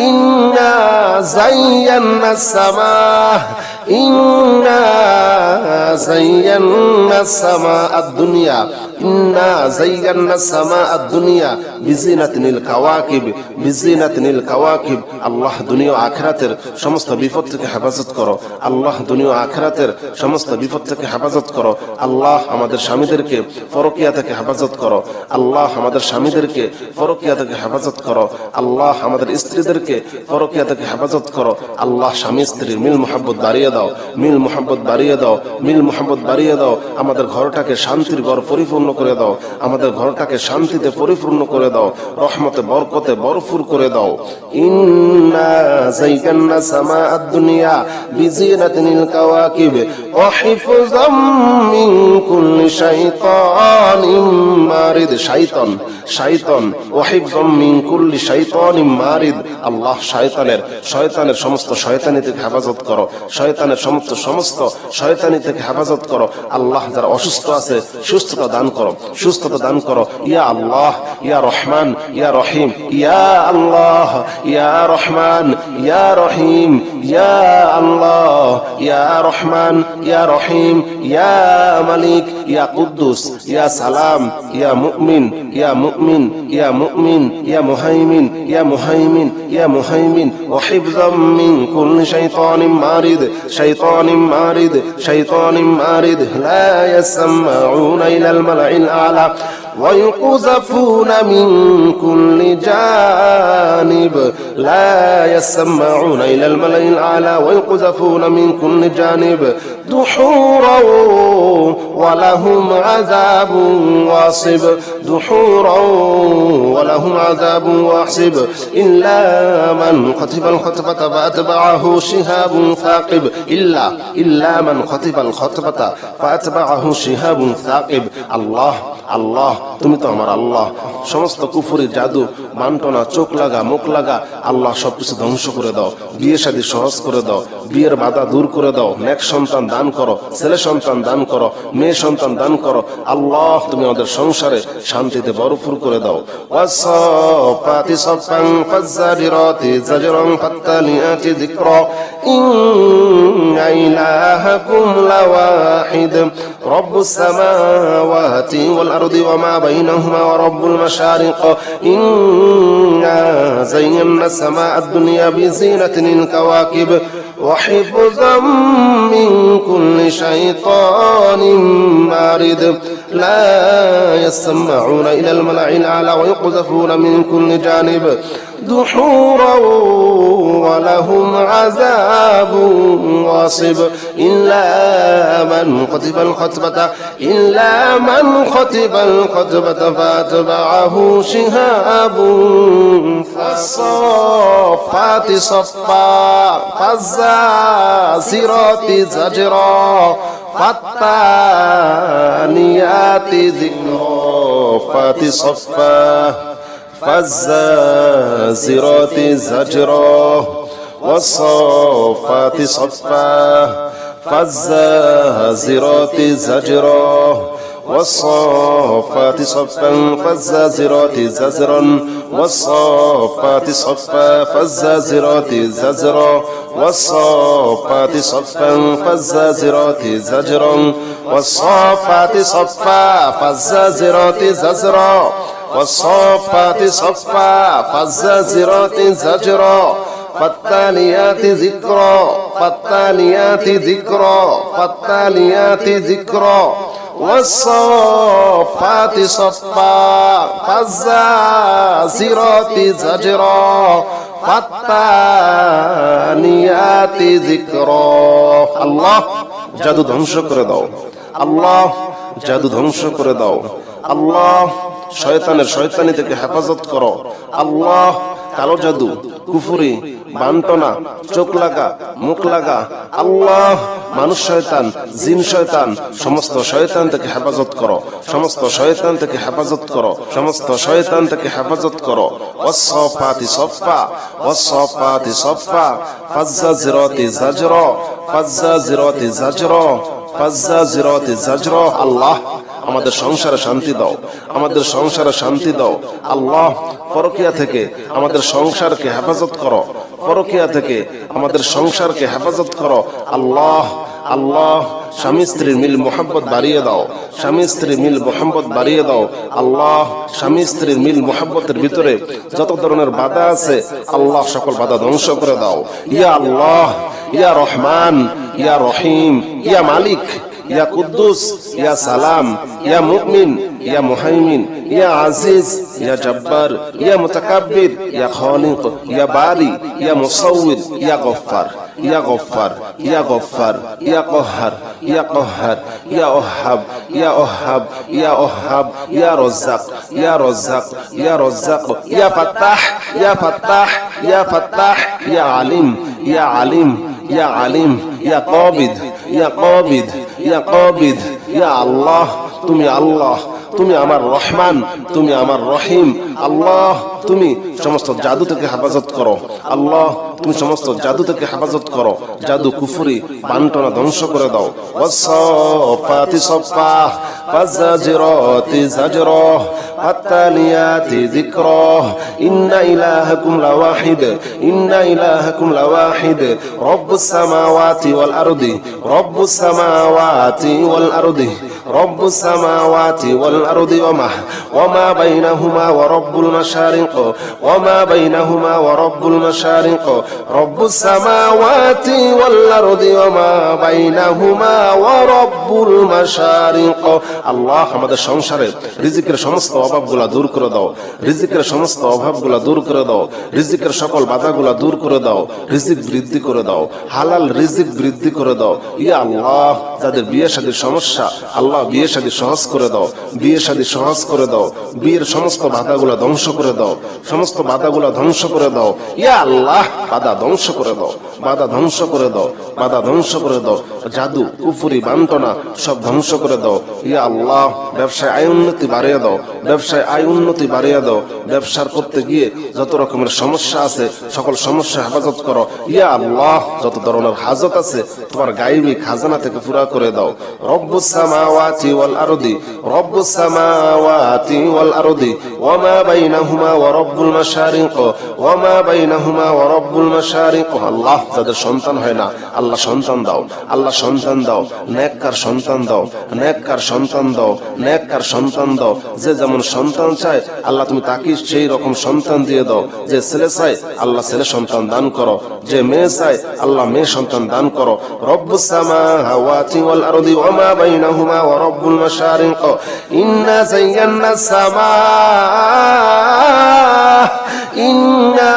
ইন্না যায়্যানাস সামা, ইন্না যায়্যানাস সামা আদ-দুনিয়া, ইন্না যায়্যানাস সামা আদ-দুনিয়া বিজিনাতিনিল কাওয়াকিব, বিজিনাতিনিল কাওয়াকিব। আল্লাহ দুনিয়া ও আখিরাতের সমস্ত বিপদ থেকে হেফাজত করো, আল্লাহ দুনিয়া ও আখিরাতের সমস্ত বিপদ থেকে হেফাজত করো। আল্লাহ আমাদের স্বামীদেরকে পরকিয়া থেকে হেফাজত করো, আল্লাহ আমাদের স্বামীদেরকে পরকিয়া থেকে হেফাজত করো, আল্লাহ আমাদের স্ত্রীদেরকে পরকিয়া থেকে হেফাজত করো। আল্লাহ স্বামী স্ত্রীর মিল মোহাব্বত বাড়িয়ে দাও, মিল মোহাব্বত বাড়িয়ে দাও, মিল মোহাব্বত বাড়িয়ে দাও। আমাদের ঘরটাকে শান্তির ঘর পরিপূর্ণ করে দাও, আমাদের ঘরটাকে শান্তিতে পরিপূর্ণ করে দাও, রহমতে বরকতে ভরপুর করে দাও। ইন্না যায়্যানা সামা আদ-দুনিয়া বিজিনাতিনিল কাওয়াকিব ওয়া হিফযাম মিন কুল্লি শাইতানিম মারিদ। শাইতান, শাইতান, ওয়া হিফযাম মিন কুল্লি শাইতানিম মারিদ। আল্লাহ শয়তানের সমস্ত শয়তানি থেকে হেফাজত করো, শয়তানের সমস্ত শয়তানি থেকে হেফাজত করো। আল্লাহ যারা অসুস্থ আছে সুস্থতা দান করো, সুস্থতা দান করো। ইয়া আল্লাহ, ইয়া রহমান, ইয়া রহিম, ইয়া আল্লাহ, ইয়া রহমান, ইয়া রহিম, ইয়া আল্লাহ, ইয়া রহমান, ইয়া রহিম, ইয়া মালিক, ইয়া কুদ্দুস ইয়া সালাম ইয়া মুমিন ইয়া মুমিন ইয়া মুমিন ইয়া মুহাইমিন ইয়া মুহাইমিন ইয়া মুহাইমিন ওয়া হিফযাম মিন কুল্লি শাইতানিন মারিদ শাইতানিন মারিদ শাইতানিন মারিদ লা ইয়াসমাউনা ইলাল মালাইল আ'লা ويقذفون من كل جانب لا يسمعون إلى الملأ الأعلى ويقذفون من كل جانب دحورا ولهم عذاب واصب دحورا ولهم عذاب واصب إلا من خطف الخطفة فأتبعه شهاب ثاقب إلا من خطف الخطفة فأتبعه شهاب ثاقب الله الله তুমি তো আমার আল্লাহ সমস্ত কুফরি জাদু মান্টনা চোখ লাগা মুখ লাগা আল্লাহ সবকিছু ধ্বংস করে দাও বিয়ে শাদী সহজ করে দাও বিয়ের বাধা দূর করে দাও নেক সন্তান দান করো ছেলে সন্তান দান করো মেয়ে সন্তান দান করো আল্লাহ তুমি আমাদের সংসারে শান্তিতে ভরপুর করে দাও ওয়াসাফাতি সাফান ফাজ্জারিরাতি জাজরান ফাত্তালিয়াতি যিকরা ইন্না ইলাহাকুম লাওয়াহিদ রব্বুস সামাওয়াতি ওয়াল আরদি ওয়া মা بينهما ورب المشارق إنا زينا السماء الدنيا بزينة الكواكب وحفظا من كل شيطان مارد لا يسمعون إلى الملأ الأعلى ويقذفون من كل جانب دحورا ولهم عذاب واصب إلا من خطف الخطبة فأتبعه شهاب فالصافات صفا فالزاجرات زجرا فالتاليات ذكرا فصفا فالزاجرات زجرا والصافات صفا فالزاجرات زجرا والصافات صفا فالزاجرات زجرا والصافات صفا فالزاجرات زجرا والصافات صفا فالزاجرات زجرا والصافات صفا فالزاجرات زجرا والصافات صفا فالزاجرات زجرا فالتاليات ذكرا فالتاليات ذكرا فالتاليات ذكرا والصافات صفا فالزاجرات زجرا فالتاليات ذكرا الله জাদু ধ্বংস করে দাও আল্লাহ জাদু ধ্বংস করে দাও আল্লাহ শয়তানের শয়তানি থেকে হেফাজত করো আল্লাহ কালো জাদু কুফরি বান্টনা চোখ লাগা মুখ লাগা আল্লাহ মানুষ শয়তান জিন শয়তান সমস্ত শয়তান থেকে হেফাজত করো সমস্ত শয়তান থেকে হেফাজত করো সমস্ত শয়তান থেকে হেফাজত করো ওয়াসসাফাতি সাফা ওয়াসসাফাতি সাফা ফাজ্জাজিরাতি জাজরা ফাজ্জাজিরাতি জাজরা ফাজ্জাজিরাতি জাজরা আল্লাহ আমাদের সংসারে শান্তি দাও আমাদের সংসারে শান্তি দাও আল্লাহ পরকিয়া থেকে আমাদের সংসারকে হেফাজত করো পরকিয়া থেকে আমাদের সংসারকে হেফাজত করো আল্লাহ আল্লাহ স্বামী স্ত্রীর মিল মোহাম্মত বাড়িয়ে দাও স্বামী স্ত্রীর মিল মোহাম্মত বাড়িয়ে দাও আল্লাহ স্বামী স্ত্রীর মিল মোহাম্মতের ভিতরে যত ধরনের বাধা আছে আল্লাহ সকল বাধা ধ্বংস করে দাও ইয়া আল্লাহ ইয়া রহমান ইয়া রহিম ইয়া মালিক ইয়া কুদ্দুস ইয়া সালাম ইয়া মুমিন ইয়া মুহাইমিন ইয়া আজিজ ইয়া জব্বার ইয়া মুতাকাব্বির ইয়া খালিক ইয়া বারি ইয়া মুসাউওয়ির ইয়া গফফার ইয়া গফফার ইয়া গফফার ইয়া কহ্হার ইয়া কহ্হার ইয়া ওহাব ইয়া ওহাব ইয়া ওহাব ইয়া রাজ্জাক ইয়া রাজ্জাক ইয়া রাজ্জাক ইয়া ফাত্তাহ ইয়া ফাত্তাহ ইয়া ফাত্তাহ ইয়া আলিম ইয়া আলিম ইয়া আলিম ইয়া কাবিদ ইয়া কাবিদ ইয়া কাবিদ ইয়া আল্লাহ তুমি আল্লাহ তুমি আমার রহমান তুমি আমার রহিম আল্লাহ তুমি সমস্ত জাদু থেকে হেফাজত করো আল্লাহ তুমি সমস্ত জাদু থেকে হেফাজত করো জাদু কুফরি বান্টনা ধ্বংস করে দাও ওয়াসসাফাতি সাফা ফাজ্জাজিরাতি জাজরা ফাত্তালিয়াতি যিকরা ইন্না ইলাহাকুম লাওয়াহিদ ইন্না ইলাহাকুম লাওয়াহিদ রব্বুস সামাওয়াতি ওয়াল আরদি রব্বুস সামাওয়াতি ওয়াল আরদি রব্বুস সামাওয়াতি ওয়াল আরদি ওয়া মা বাইনাহুমা ওয়া রব্বুল মাশারিক ওয়া মা বাইনাহুমা ওয়া রব্বুল মাশারিক রব্বুস সামাওয়াতি ওয়াল আরদি ওয়া মা বাইনাহুমা ওয়া রব্বুল মাশারিক। আল্লাহ আমাদের সংসারে রিজিকের সমস্ত অভাবগুলা দূর করে দাও, রিজিকের সমস্ত অভাবগুলা দূর করে দাও, রিজিকের সকল বাধাগুলা দূর করে দাও, রিজিক বৃদ্ধি করে দাও, হালাল রিজিক বৃদ্ধি করে দাও। ইয়া আল্লাহ যাদের বিয়ে শাদীর সমস্যা, আল্লাহ বিয়ে শাদী সহজ করে দাও, বিয়ে শাদী সহজ করে দাও, বিয়ের সমস্ত বাধাগুলা ধ্বংস করে দাও, সমস্ত বাধাগুলা ধ্বংস করে দাও। ইয়া আল্লাহ বাধা ধ্বংস করে দাও, বাধা ধ্বংস করে দাও, বাধা ধ্বংস করে দাও, জাদু কুফরি বান্টনা সব ধ্বংস করে দাও। ইয়া আল্লাহ ব্যবসায় আয় উন্নতি বাড়িয়ে দাও, ব্যবসায় আয় উন্নতি বাড়িয়ে দাও, ব্যবসার করতে গিয়ে যত রকমের সমস্যা আছে সকল সমস্যা হেফাজত করো। ইয়া আল্লাহ যত ধরনের হাজত আছে তোমার গায়বী খাজানা থেকে পুরা করে দাও। রব্বুস সামাওয়াতি ওয়াল আরদি, রব্বুস সামাওয়াতি ওয়াল আরদি ওয়া মা বাইনাহুমা ওয়া রব্বুল মাশারিক ওয়া মা বাইনাহুমা ওয়া রব্বুল মাশারিক। আল্লাহ যাদের সন্তান হয় না আল্লাহ সন্তান দাও, আল্লাহ সন্তান দাও, নেককার সন্তান দাও, নেককার সন্তান দাও, নেককার সন্তান দাও। যে যেমন সন্তান চায় আল্লাহ তুমি তাকে সেই রকম সন্তান দিয়ে দাও। যে ছেলে চায় আল্লাহ ছেলে সন্তান দান করো, যে মেয়ে চায় আল্লাহ মেয়ে সন্তান দান করো। রব্বুস সামাওয়াতি ওয়াল আরদি ওয়া মা বাইনাহুমা ওয়া রব্বুল মাশারিক। ইন্না যায়্যানাস সামা, ইন্না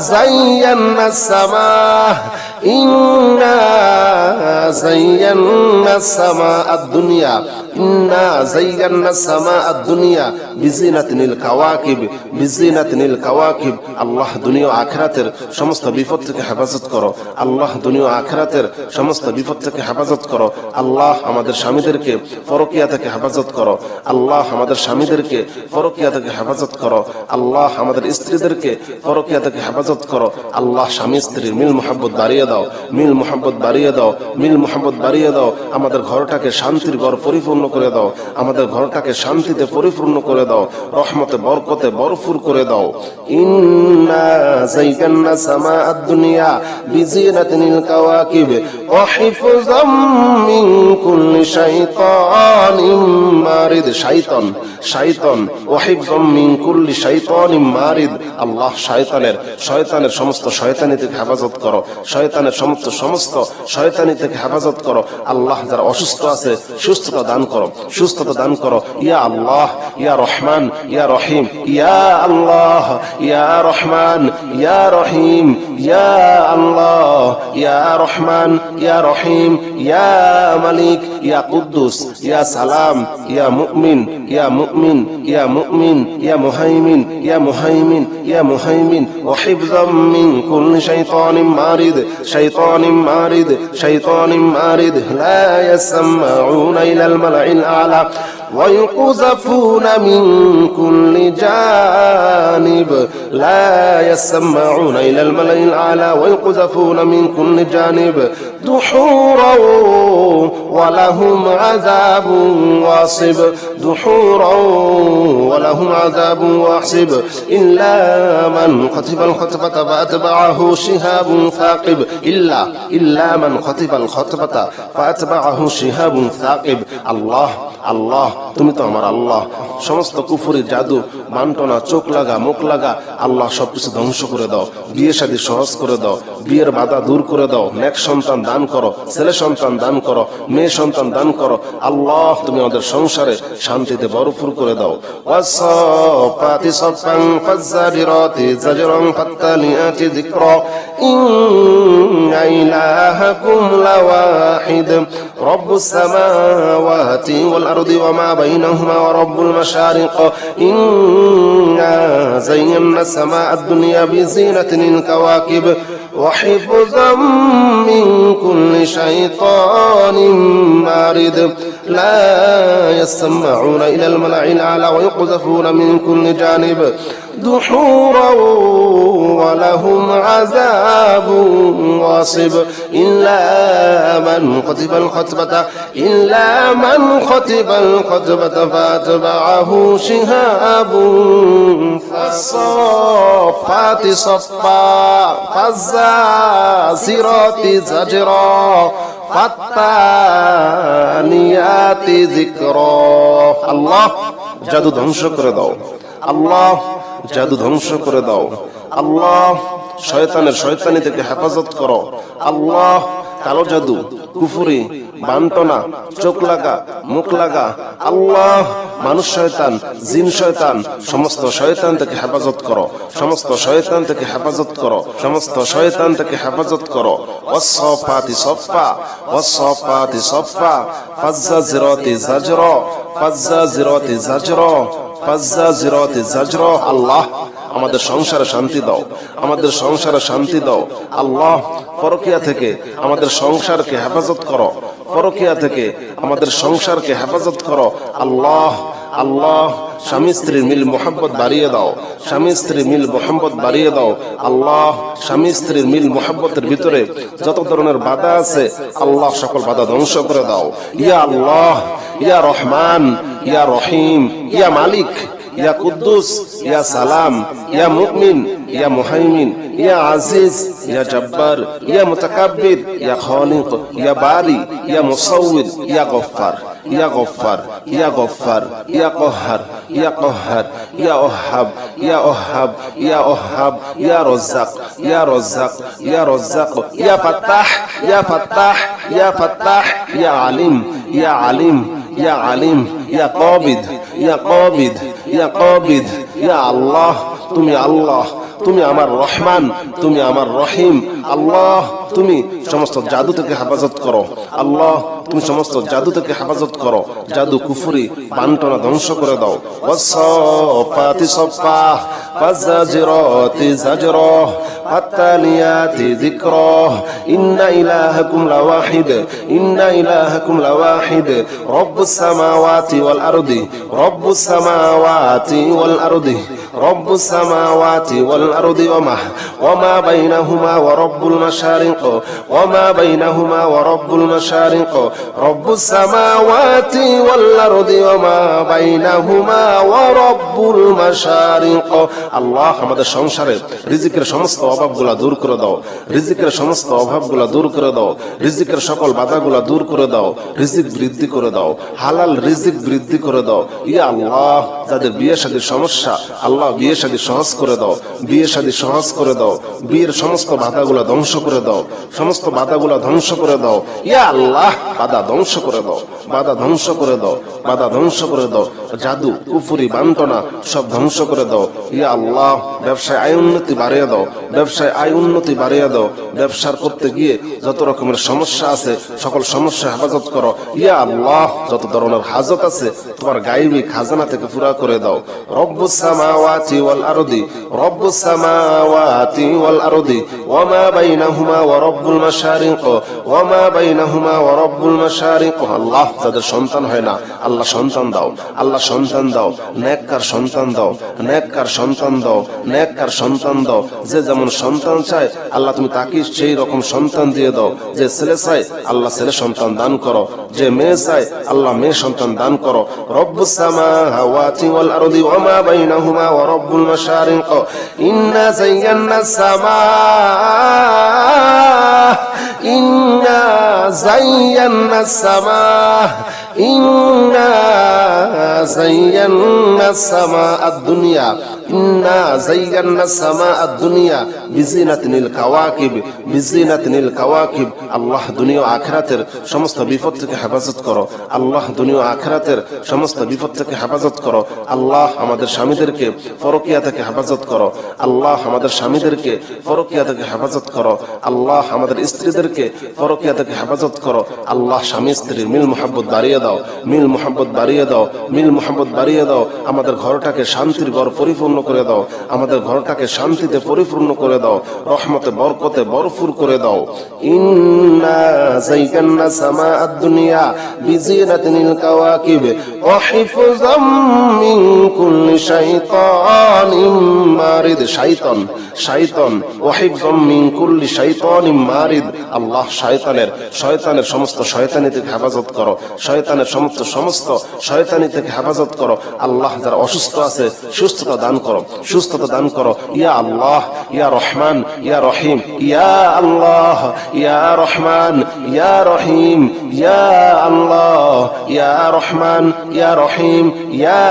যায়্যানাস সামা, ইন্না যায়্যানাস সামা আদ-দুনিয়া, ইন্না যায়্যানাস সামা আদ-দুনিয়া বিজিনাতিনিল কাওয়াকিব, বিজিনাতিনিল কাওয়াকিব। আল্লাহ দুনিয়া ও আখিরাতের সমস্ত বিপদ থেকে হেফাজত করো, আল্লাহ দুনিয়া ও আখিরাতের সমস্ত বিপদ থেকে হেফাজত করো। আল্লাহ আমাদের স্বামীদেরকে পরকিয়া থেকে হেফাজত করো, আল্লাহ আমাদের স্বামীদেরকে পরকিয়া থেকে হেফাজত করো, আল্লাহ আমাদের স্ত্রীদেরকে পরকিয়া থেকে হেফাজত করো। আল্লাহ স্বামী স্ত্রীর মিল মুহাব্বত বাড়িয়ে দাও, মিল মুহাব্বত বাড়িয়ে দাও, মিল মুহাব্বত বাড়িয়ে দাও। আমাদের ঘরটাকে শান্তির ঘর পরিপূর্ণ করে দাও, আমাদের ঘরটাকে শান্তিতে পরিপূর্ণ করে দাও, রহমতে বরকতে ভরপুর করে দাও। ইন্না যায়্যানা সামা আদ-দুনিয়া বিজিনাতিনিল কাওয়াকিব ওয়া হিফযাম মিন কুল্লি শাইতানিম মারিদ। শাইতান, শাইতান ওয়া হিফযাম মিন কুল্লি শাইতানিম মারিদ। আল্লাহ শয়তানের সমস্ত শয়তানি থেকে হেফাজত করো, শয়তানের সমস্ত শয়তানি থেকে হেফাজত করো। আল্লাহ যারা অসুস্থ আছে সুস্থতা দান করো, সুস্থতা দান করো। ইয়া আল্লাহ ইয়া রহমান ইয়া রহিম, ইয়া আল্লাহ ইয়া রহমান ইয়া রহিম, ইয়া আল্লাহ ইয়া রহমান ইয়া রহিম, ইয়া মালিক ইয়া কুদ্দুস ইয়া সালাম ইয়া মুমিন ইয়া মুমিন ইয়া মুমিন ইয়া মুহাইমিন ইয়া মুহাইমিন ইয়া মুহাইমিন। ওয়া হিফযাম মিন কুল্লি শাইতানিম মারিদ, শাইতানিম মারিদ, শাইতানিম মারিদ। লা ইয়াসমাউনা ইলাল মালাইল আ'লা ويقذفون من كل جانب، لا يسمعون إلى الملأ الأعلى ويقذفون من كل جانب دحورا ولهم عذاب واصب، دحورا ولهم عذاب واصب. إلا من خطف الخطفة فأتبعه شهاب ثاقب، إلا من خطف الخطفة فأتبعه شهاب ثاقب. الله আল্লাহ তুমি তো আমার আল্লাহ। সমস্ত কুফরি জাদু বান্টনা চোখ লাগা মুখ লাগা আল্লাহ সবকিছু ধ্বংস করে দাও, বিয়ে শাদী সহজ করে দাও, বিয়ের বাধা দূর করে দাও, নেক সন্তান দান করো, ছেলে সন্তান দান করো, মেয়ে সন্তান দান করো। আল্লাহ তুমি আমাদের সংসারে শান্তিতে ভরপুর করে দাও। ওয়াসফাতি সফান ফাজ্জারিরাতি জাজরান ফাত্তালিয়াতি যিকরা ইন্না ইলাহাকুম লাওয়াহিদ রব্বুস সামাওয়াতি ওয়াল আরদি ওয়া মা বাইনাহুমা ওয়া রব্বুল মাশারিক। ইন্না যায়্যানাস সামা আদ-দুনিয়া বিজিনাতিনিল কাওয়াকিব ওয়া হিফযাম মিন কুল্লি শাইতানিম মারিদ। লা ইয়াসমাউনা ইলাল মালাইল আ'লা ওয়া yuqdhafuna min kulli janib دحورا ولهم عذاب واصب. إلا من خطف الخطبة، إلا من خطف الخطبة فأتبعه شهاب فالصافات صفا فالزاجرات زجرا ফাত্তানিয়াতি যিকরা। আল্লাহ জাদু ধ্বংস করে দাও। আল্লাহ জাদু ধ্বংস করে দাও। আল্লাহ শয়তানের শয়তানি থেকে হেফাজত করো। আল্লাহ কালো জাদু, কুফরি, বান্টনা, চোখ লাগা, মুখ লাগা, আল্লাহ মানুষ শয়তান, জিন শয়তান, সমস্ত শয়তান থেকে হেফাজত করো। সমস্ত শয়তান থেকে হেফাজত করো। সমস্ত শয়তান থেকে হেফাজত করো। ওয়াসসাফাতি সফা, ওয়াসসাফাতি সফা, ফাজ্জাজিরাতি জাজরা, ফাজ্জাজিরাতি জাজরা, ফাজ্জাজিরাতি জাজরা। আল্লাহ আমাদের সংসারে শান্তি দাও। আমাদের সংসারে শান্তি দাও। আল্লাহ পরকিয়া থেকে আমাদের সংসারকে হেফাজত করো। পরকিয়া থেকে আমাদের সংসারকে হেফাজত করো। আল্লাহ আল্লাহ স্বামী স্ত্রীর মিল মোহাব্বত বাড়িয়ে দাও। স্বামী স্ত্রীর মিল মোহাব্বত বাড়িয়ে দাও। আল্লাহ স্বামী স্ত্রীর মিল মোহাব্বতের ভিতরে যত ধরনের বাধা আছে আল্লাহ সকল বাধা ধ্বংস করে দাও। ইয়া আল্লাহ, ইয়া রহমান, ইয়া রহিম, ইয়া মালিক, ইয়া কুদ্দুস, ইয়া সালাম, ইয়া মুমিন, ইয়া মুহাইমিন, ইয়া আজিজ, ইয়া জব্বার, ইয়া মুতাকাব্বির, ইয়া খালিক, ইয়া বারি, ইয়া মুসাউবির, ইয়া গফফার, ইয়া গফফার, ইয়া গফফার, ইয়া কহ্হার, ইয়া কহ্হার, ইয়া ওহাব, ইয়া ওহাব, ইয়া ওহাব, ইয়া রজ্জাক, ইয়া রজ্জাক, ইয়া রজ্জাক, ইয়া ফাত্তাহ, ইয়া ফাত্তাহ, ইয়া ফাত্তাহ, ইয়া আলিম, ইয়া আলিম, ইয়া আলিম, ইয়া কাবিদ, ইয়া কাবিদ, ইয়া কাবিদ। ইয়া আল্লাহ তুমি আল্লাহ, তুমি আমার রহমান, তুমি আমার রহিম। আল্লাহ তুমি সমস্ত জাদু থেকে হেফাজত করো। আল্লাহ তুমি সমস্ত জাদু থেকে হেফাজত করো। জাদু, কুফরি, বান্টনা ধ্বংস করে দাও। ওয়াসসাফাতি সফা, ফাজ্জাজিরাতি জাজরা, ফাত্তানিয়াতি যিকরা। ইন্না ইলাহাকুম লাওয়াহিদ, ইন্না ইলাহাকুম লাওয়াহিদ। রব্বুস সামাওয়াতি ওয়াল আরদি, রব্বুস সামাওয়াতি ওয়াল আরদি, রব্বুস সামাওয়াতি ওয়াল আরদি ওয়ামা বাইনাহুমা ওয়া রব্বুল মাশারিক, ওয়ামা বাইনাহুমা ওয়া রব্বুল মাশারিক। রব্বুস সামাওয়াতি ওয়াল আরদি ওয়ামা বাইনাহুমা ওয়া রব্বুল মাশারিক। আল্লাহ আমাদের সংসারে রিজিকের সমস্ত অভাবগুলা দূর করে দাও। রিজিকের সমস্ত অভাবগুলা দূর করে দাও। রিজিকের সকল বাধাগুলা দূর করে দাও। রিজিক বৃদ্ধি করে দাও। হালাল রিজিক বৃদ্ধি করে দাও। ইয়া আল্লাহ যাদের বিয়ে শাদীর সমস্যা আল্লাহ বিয়ে শাদী সহজ করে দাও। বিয়ে শাদী সহজ করে দাও। বিয়ের সমস্ত বাধাগুলা ধ্বংস করে দাও। সমস্ত বাধাগুলা ধ্বংস করে দাও। ইয়া আল্লাহ বাধা ধ্বংস করে দাও। বাধা ধ্বংস করে দাও। বাধা ধ্বংস করে দাও। জাদু, কুফরি, বান্টনা সব ধ্বংস করে দাও। ইয়া আল্লাহ ব্যবসায় আয় উন্নতি বাড়িয়ে দাও। ব্যবসায় আয় উন্নতি বাড়িয়ে দাও। ব্যবসার করতে গিয়ে যত রকমের সমস্যা আছে সকল সমস্যা হেফাজত করো। ইয়া আল্লাহ যত ধরনের হাজত আছে তোমার গায়বী খাজানা থেকে পুরা করে দাও। রব্বুস সামাওয়াতি ওয়াল আরদি, রব্বুস সামাওয়াতি ওয়াল আরদি ওয়ামা বাইনাহুমা ওয়া রব্বুল মাশারিক, ওয়ামা বাইনাহুমা ওয়া রব্বুল মাশারিক। আল্লাহ যাদের সন্তান হয় না আল্লাহ সন্তান দাও। আল্লাহ সন্তান দাও। নেককার সন্তান দাও। নেককার সন্তান দাও। নেককার সন্তান দাও। যে যেমন সন্তান চায় আল্লাহ তুমি তাকে সেই রকম সন্তান দিয়ে দাও। যে ছেলে চায় আল্লাহ ছেলে সন্তান দান করো। যে মেয়ে চায় আল্লাহ মেয়ে সন্তান দান করো। রব্বুস সামাওয়াতি ওয়াল আরদি ওয়ামা বাইনাহুমা ওয়া রব্বুল মাশারিক। ইন্না যায়্যানাস সামাআ, ইন্না যায়্যানাস সামাআ, ইন্না যায়্যানাস সামাআদ দুনিয়া, ইন্না যায়্যানাস সামাআদ দুনিয়া বিজিনাতিনিল কাওয়াকিব, বিজিনাতিনিল কাওয়াকিব। আল্লাহ দুনিয়া আখিরাতের সমস্ত বিপদ থেকে হেফাজত করো। আল্লাহ দুনিয়া আখিরাতের সমস্ত বিপদ থেকে হেফাজত করো। আল্লাহ আমাদের স্বামীদেরকে পরকিয়া থেকে হেফাজত করো। আল্লাহ আমাদের স্বামীদেরকে পরকিয়া থেকে হেফাজত করো। আল্লাহ আমাদের স্ত্রীদেরকে পরকিয়া থেকে হেফাজত করো। আল্লাহ স্বামী স্ত্রীর মিল মোহাব্বত বাড়িয়ে দাও। মিল মোহাব্বত বাড়িয়ে দাও। মিল মোহাব্বত বাড়িয়ে দাও। আমাদের ঘরটাকে শান্তির ঘর পরিপূর্ণ করে দাও। আমাদের ঘরটাকে শান্তিতে পরিপূর্ণ করে দাও। রহমতে বরকতে ভরপুর করে দাও। ইন্না যায়্যানা সামাআদ দুনিয়া বিজিনাতিনিল কাওয়াকিব ওয়া হিফযাম মিন কুল্লি শাইতানিম মারিদ। শাইতান, শাইতান ওয়া হিফযাম মিন কুল্লি শাইতানিম মারিদ। আল্লাহ শয়তানের সমস্ত শয়তানি থেকে হেফাজত করো। শয়তানের সমস্ত শয়তানি থেকে হেফাজত করো। আল্লাহ যারা অসুস্থ আছে সুস্থতা দান করো, সুস্থতা দান করো। ইয়া আল্লাহ, ইয়া রহমান, ইয়া রহিম, ইয়া আল্লাহ, ইয়া রহমান, ইয়া রহিম, ইয়া আল্লাহ, ইয়া রহমান, ইয়া রহিম, ইয়া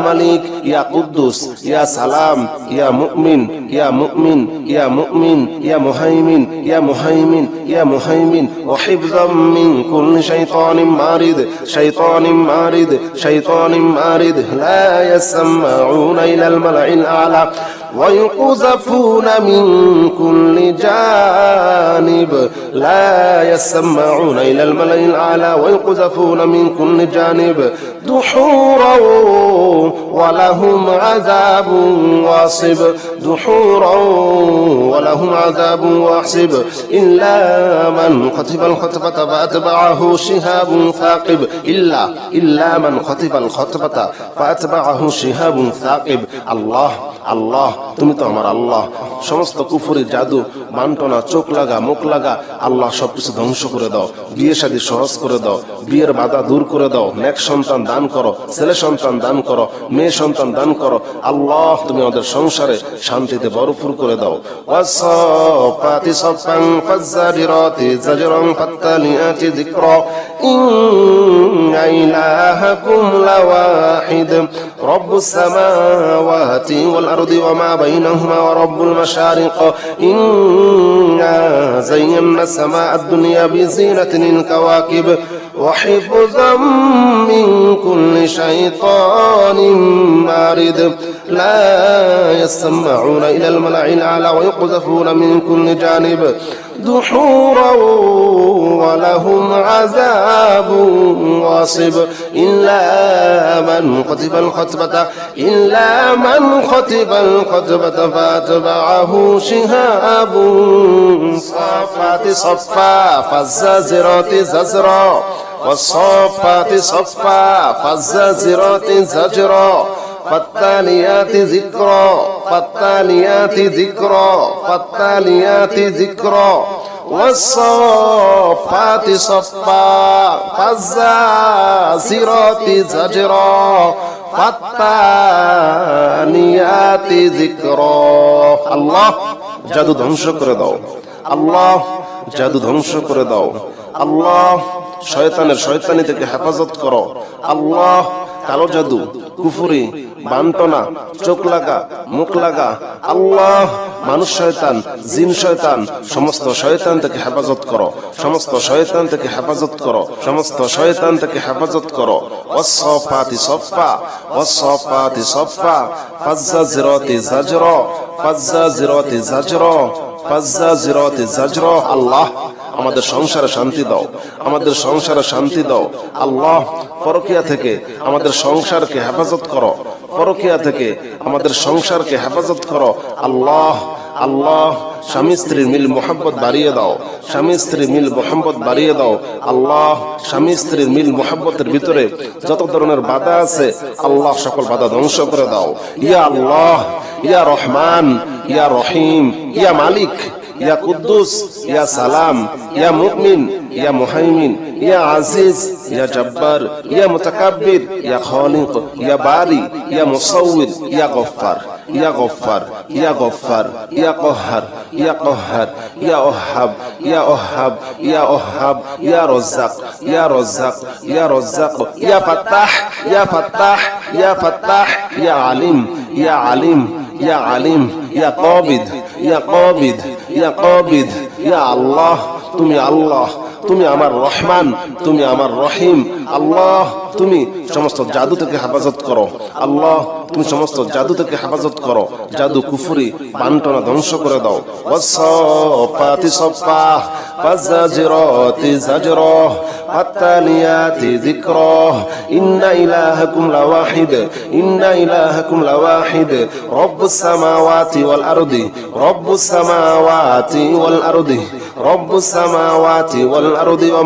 মালিক, ইয়া কুদ্দুস, ইয়া সালাম, ইয়া মুমিন, ইয়া মুমিন, ইয়া মুমিন, ইয়া মুহাইমিন, ইয়া মুহাইমিন, ইয়া মুহাইমিন, ওয়া হিফযাম মিন কুল্লি শাইতানিন মারিদ, শাইতানিন মারিদ, শাইতানিন মারিদ, লা ইয়াসমাউনা ইলাল মালাইল আ'লা ويقذفون من كل جانب لا يسمعون إلى الملأ الأعلى ويقذفون من كل جانب دحورا ولهم عذاب واصب دحورا ولهم عذاب واصب إلا من خطف الخطفة فأتبعه شهاب ثاقب إلا من خطف الخطفة فأتبعه شهاب ثاقب الله الله তুমি তো আমার আল্লাহ। সমস্ত কুফরি, জাদু, বান্টনা, চোখ লাগা, মুখ লাগা, আল্লাহ সবকিছু ধ্বংস করে দাও। বিয়ে শাদী সহজ করে দাও, বিয়ের বাধা দূর করে দাও। নেক সন্তান দান করো, ছেলে সন্তান দান করো, মেয়ে সন্তান দান করো। আল্লাহ তুমি আমাদের সংসারে শান্তিতে ভরপুর করে দাও। ওয়াসফাতি সফান ফাজ্জারিরাতি জাজরান ফাত্তালিয়াতি যিকরা ইন্না ইলাহাকুম লাওয়াহিদ রব্বুস সামাওয়াতি ওয়াল আরদি ওয়া মা বাইনাহুমা ওয়া রব্বুল মাশারিক ইন্না যায়্যানা সামাআদ দুনিয়া বিজিনাতিল কাওয়াকিব وحفظا من كل شيطان مارد لا يسمعون إلى الملأ الأعلى ويقذفون من كل جانب دحورا ولهم عذاب واصب إلا من خطف الخطبة فأتبعه شهاب صافات صفا فالزاجرات زجرا والصافات صفا فالزاجرات زجرا فالتاليات ذكرا والصافات صفا فالزاجرات زجرا فالتاليات ذكرا আল্লাহ জাদু ধ্বংস করে দাও। আল্লাহ জাদু ধ্বংস করে দাও। আল্লাহ শয়তানের শয়তানি থেকে হেফাজত করো। আল্লাহ কালো জাদু, কুফরি, বান্টনা, চোখ লাগা, মুখ লাগা, আল্লাহ মানুষ শয়তান, জিন শয়তান, সমস্ত শয়তান থেকে হেফাজত করো, সমস্ত শয়তান থেকে হেফাজত করো, সমস্ত শয়তান থেকে হেফাজত করো। ওয়াসফাতি সফা ওয়াসফাতি সফা ফাজ্জাজিরাতি জাজরা ফাজ্জাজিরাতি জাজরা ফাজ্জাজিরাতি জাজরা আল্লাহ আমাদের সংসারে শান্তি দাও, আমাদের সংসারে শান্তি দাও। আল্লাহ পরকিয়া থেকে আমাদের সংসারকে হেফাজত করো, পরকিয়া থেকে আমাদের সংসারকে হেফাজত করো। আল্লাহ আল্লাহ স্বামী স্ত্রীর মিল মোহাম্মত বাড়িয়ে দাও, স্বামী স্ত্রীর মিল মোহাম্মত বাড়িয়ে দাও। আল্লাহ স্বামী স্ত্রীর মিল মোহাম্মতের ভিতরে যত ধরনের বাধা আছে আল্লাহ সকল বাধা ধ্বংস করে দাও। ইয়া আল্লাহ, ইয়া রহমান, ইয়া রহিম, ইয়া মালিক, ইয়া কুদ্দুস, ইয়া সালাম, ইয়া মুমিন, ইয়া মুহাইমিন, ইয়া আজিজ, ইয়া জব্বার, ইয়া মুতাকাব্বির, ইয়া খালিক, ইয়া বারি, ইয়া মুসাউবির, ইয়া গফফার, ইয়া গফফার, ইয়া গফফার, ইয়া কহ্হার, ইয়া কহ্হার, ইয়া ওহাব, ইয়া ওহাব, ইয়া ওহাব, ইয়া রাজ্জাক, ইয়া রাজ্জাক, ইয়া রাজ্জাক, ইয়া ফাত্তাহ, ইয়া ফাত্তাহ, ইয়া ফাত্তাহ, ইয়া আলিম, ইয়া আলিম, ইয়া আলিম, ইয়া কাবিদ, ইয়া কাবিদ, ইয়া কাবিদ। ইয়া আল্লাহ তুমি আল্লাহ, তুমি আমার রহমান, তুমি আমার রহিম। আল্লাহ তুমি সমস্ত জাদু থেকে হেফাজত করো। আল্লাহ তুমি সমস্ত জাদু থেকে হেফাজত করো। জাদু, কুফরি, বান্টনা ধ্বংস করে দাও। ওয়াসফাতি সফা ফাজ্জাজিরাতি জাজরা ফাত্তালিয়াতি যিকরা ইন্না ইলাহাকুম লাওয়াহিদ ইন্না ইলাহাকুম লাওয়াহিদ রব্বুস সামাওয়াতি ওয়াল আরদি রব্বুস সামাওয়াতি ওয়াল আরদি রব্বুস সামাওয়াতি ওয়াল আরদি ওয়া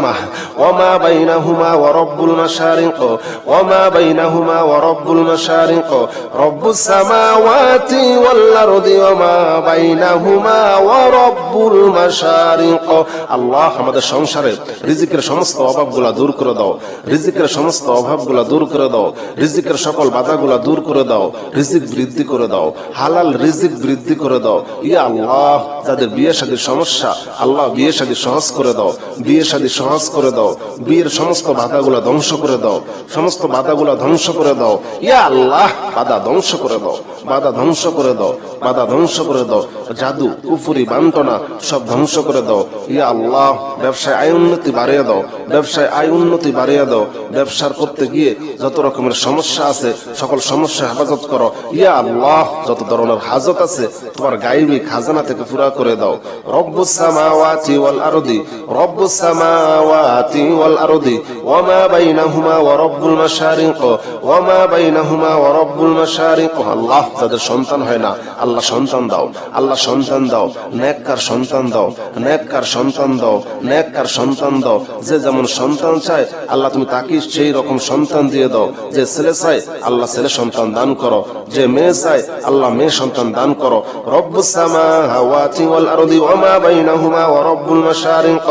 মা বাইনাহুমা ওয়া রব্বুল মাশারিক المشارق وما بينهما ورب المشارق رب السماوات والأرض وما بينهما ورب المشارق আল্লাহ আমাদের সংসারে রিজিকের সমস্ত অভাবগুলো দূর করে দাও, রিজিকের সমস্ত অভাবগুলো দূর করে দাও, রিজিকের সকল বাধাগুলো দূর করে দাও, রিজিক বৃদ্ধি করে দাও, হালাল রিজিক বৃদ্ধি করে দাও। ইয়া আল্লাহ যাদের বিয়ে শাদীর সমস্যা আল্লাহ বিয়ে শাদী সহজ করে দাও, বিয়ে শাদী সহজ করে দাও, বিয়ের সমস্ত বাধাগুলো ধ্বংস করে দাও, সমস্ত বাধাগুলো ধ্বংস করে দাও। ইয়া আল্লাহ বাধা ধ্বংস করে দাও, বাধা ধ্বংস করে দাও, বাধা ধ্বংস করে দাও, জাদু কুফরি বান্টনা সব ধ্বংস করে দাও। ইয়া আল্লাহ ব্যবসায় আয় উন্নতি বাড়িয়ে দাও, ব্যবসায় আয় উন্নতি বাড়িয়ে দাও, ব্যবসার করতে গিয়ে যত রকমের সমস্যা আছে সকল সমস্যা হেফাজত করো। ইয়া আল্লাহ যত ধরনের হাজত আছে তোমার গায়বী খাজানা থেকে পুরা করে দাও। রব্বুস সামাওয়াতি ওয়াল আরদি রব্বুস সামাওয়াতি ওয়াল আরদি ওয়ামা বাইনাহুমা ওয়া রব্বুল মাশারিক ওয়ামা বাইনাহুমা ওয়া রব্বুল মাশারিক। আল্লাহ যাদের সন্তান হয় না আল্লাহ সন্তান দাও, আল্লাহ সন্তান দাও, নেককার সন্তান দাও, নেককার সন্তান দাও, নেককার সন্তান দাও। যে যেমন সন্তান চায় আল্লাহ তুমি তাকে সেই রকম সন্তান দিয়ে দাও। যে ছেলে চায় আল্লাহ ছেলে সন্তান দান করো, যে মেয়ে চায় আল্লাহ মেয়ে সন্তান দান করো। রব্বুস সামাওয়াতি ওয়াল আরদি ওয়ামা বাইনাহুমা ওয়া রব্বুল মাশারিক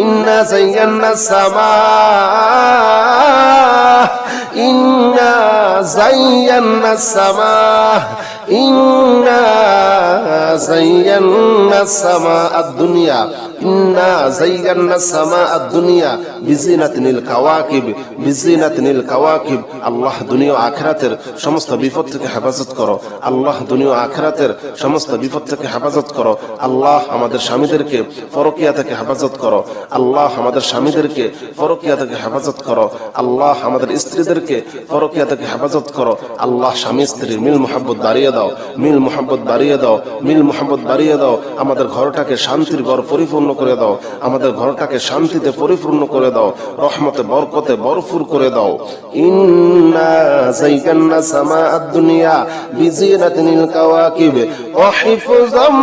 ইন্না যায়্যানাস সামাআ ইন্না যায়্যানাস সামাআ ইন্না যায়্যানাস সামাআদ দুনিয়া ইন্না যায়্যানাস সামাআদ দুনিয়া বিজিনাতিনিল কাওয়াকিব বিজিনাতিনিল কাওয়াকিব। আল্লাহ দুনিয়া ও আখিরাতের সমস্ত বিপদ থেকে হেফাজত করো, আল্লাহ দুনিয়া ও আখিরাতের সমস্ত বিপদ থেকে হেফাজত করো। আল্লাহ আমাদের স্বামীদেরকে পরকিয়া থেকে হেফাজত করো, আল্লাহ আমাদের স্বামীদেরকে পরকিয়া থেকে হেফাজত করো, আল্লাহ আমাদের স্ত্রীদেরকে পরকিয়া থেকে হেফাজত করো। আল্লাহ স্বামী স্ত্রীর মিল মুহাব্বত বাড়িয়ে দাও, মিল মুহাব্বত বাড়িয়ে দাও, মিল মুহাব্বত বাড়িয়ে দাও। আমাদের ঘরটাকে শান্তির ঘর পরিপূর্ণ করে দাও, আমাদের ঘরটাকে শান্তিতে পরিপূর্ণ করে দাও, রহমতে বরকতে ভরপুর করে দাও। ইন্না যায়্যানা সামাআদ দুনিয়া বিজিনাতিনিল কাওয়াকিব ওয়া হিফযাম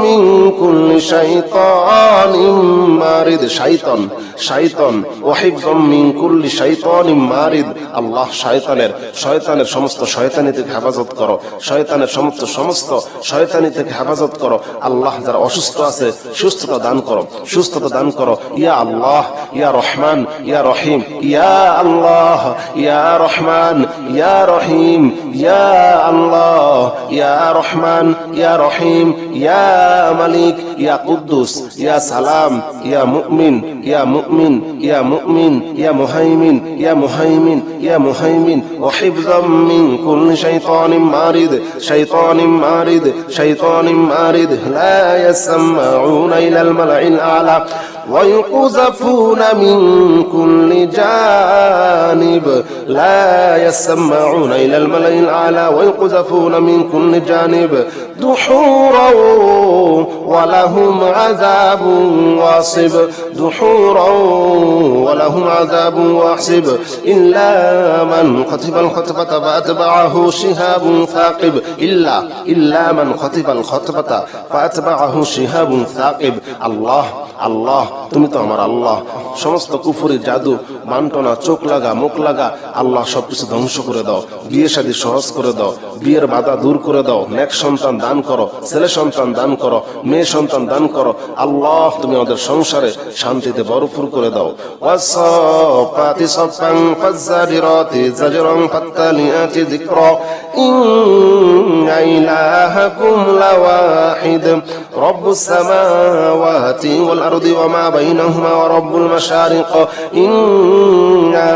মিন কুল্লি শাইতানিম মারিদ। শাইতান শাইতান ওয়া হিফযাম মিন কুল্লি শাইতানিম মারিদ। আল্লাহ শয়তানের সমস্ত শয়তানি থেকে হেফাজত করো, শয়তানের সমস্ত শয়তানি থেকে হেফাজত করো। আল্লাহ যারা অসুস্থ আছে সুস্থতা দান করো, সুস্থতা দান করো। ইয়া আল্লাহ ইয়া রহমান ইয়া রহিম, ইয়া আল্লাহ ইয়া রহমান ইয়া রহিম, ইয়া আল্লাহ ইয়া রহমান ইয়া রহিম, ইয়া মালিক ইয়া কুদ্দুস ইয়া সালাম ইয়া মুমিন ইয়া মুমিন ইয়া মুমিন ইয়া মুহাইমিন ইয়া মুহাইমিন ইয়া মুহাইমিন ওয়া হিফযাম মিন কুল্লি শাইতানিম মারিদ শাইতানিম মারিদ শাইতানিম মারিদ লা ইয়াসমাউনা ইলাল মালাইল আ'লা ويقذفون من كل جانب لا يسمعون إلى الملأ الأعلى ويقذفون من كل جانب دحورا ولهم عذاب واصب دحورا ولهم عذاب واصب إلا من خطف الخطفة فأتبعه شهاب ثاقب إلا من خطف الخطفة فأتبعه شهاب ثاقب। আল্লাহ আল্লাহ তুমি তো আমার আল্লাহ। সমস্ত কুফরি জাদু বান্টনা চোখ লাগা মুখ লাগা আল্লাহ সবকিছু ধ্বংস করে দাও, বিয়ে শাদী সহজ করে দাও, বিয়ের বাধা দূর করে দাও, নেক সন্তান দান করো, ছেলে সন্তান দান করো, মেয়ে সন্তান দান করো। আল্লাহ তুমি আমাদের সংসারে শান্তিতে ভরপুর করে দাও। ওয়াসফাতি সফান ফাজ্জারিরাতি জাজরান ফাত্তালিয়াতি যিকরা ইন্না ইলাহাকুম লাওয়াহিদ রব্বুস সামাওয়াতি ওয়াল আরদি ওয়ামা বাইনাহুমা ওয়া রব্বুল মাশারিক ইন্না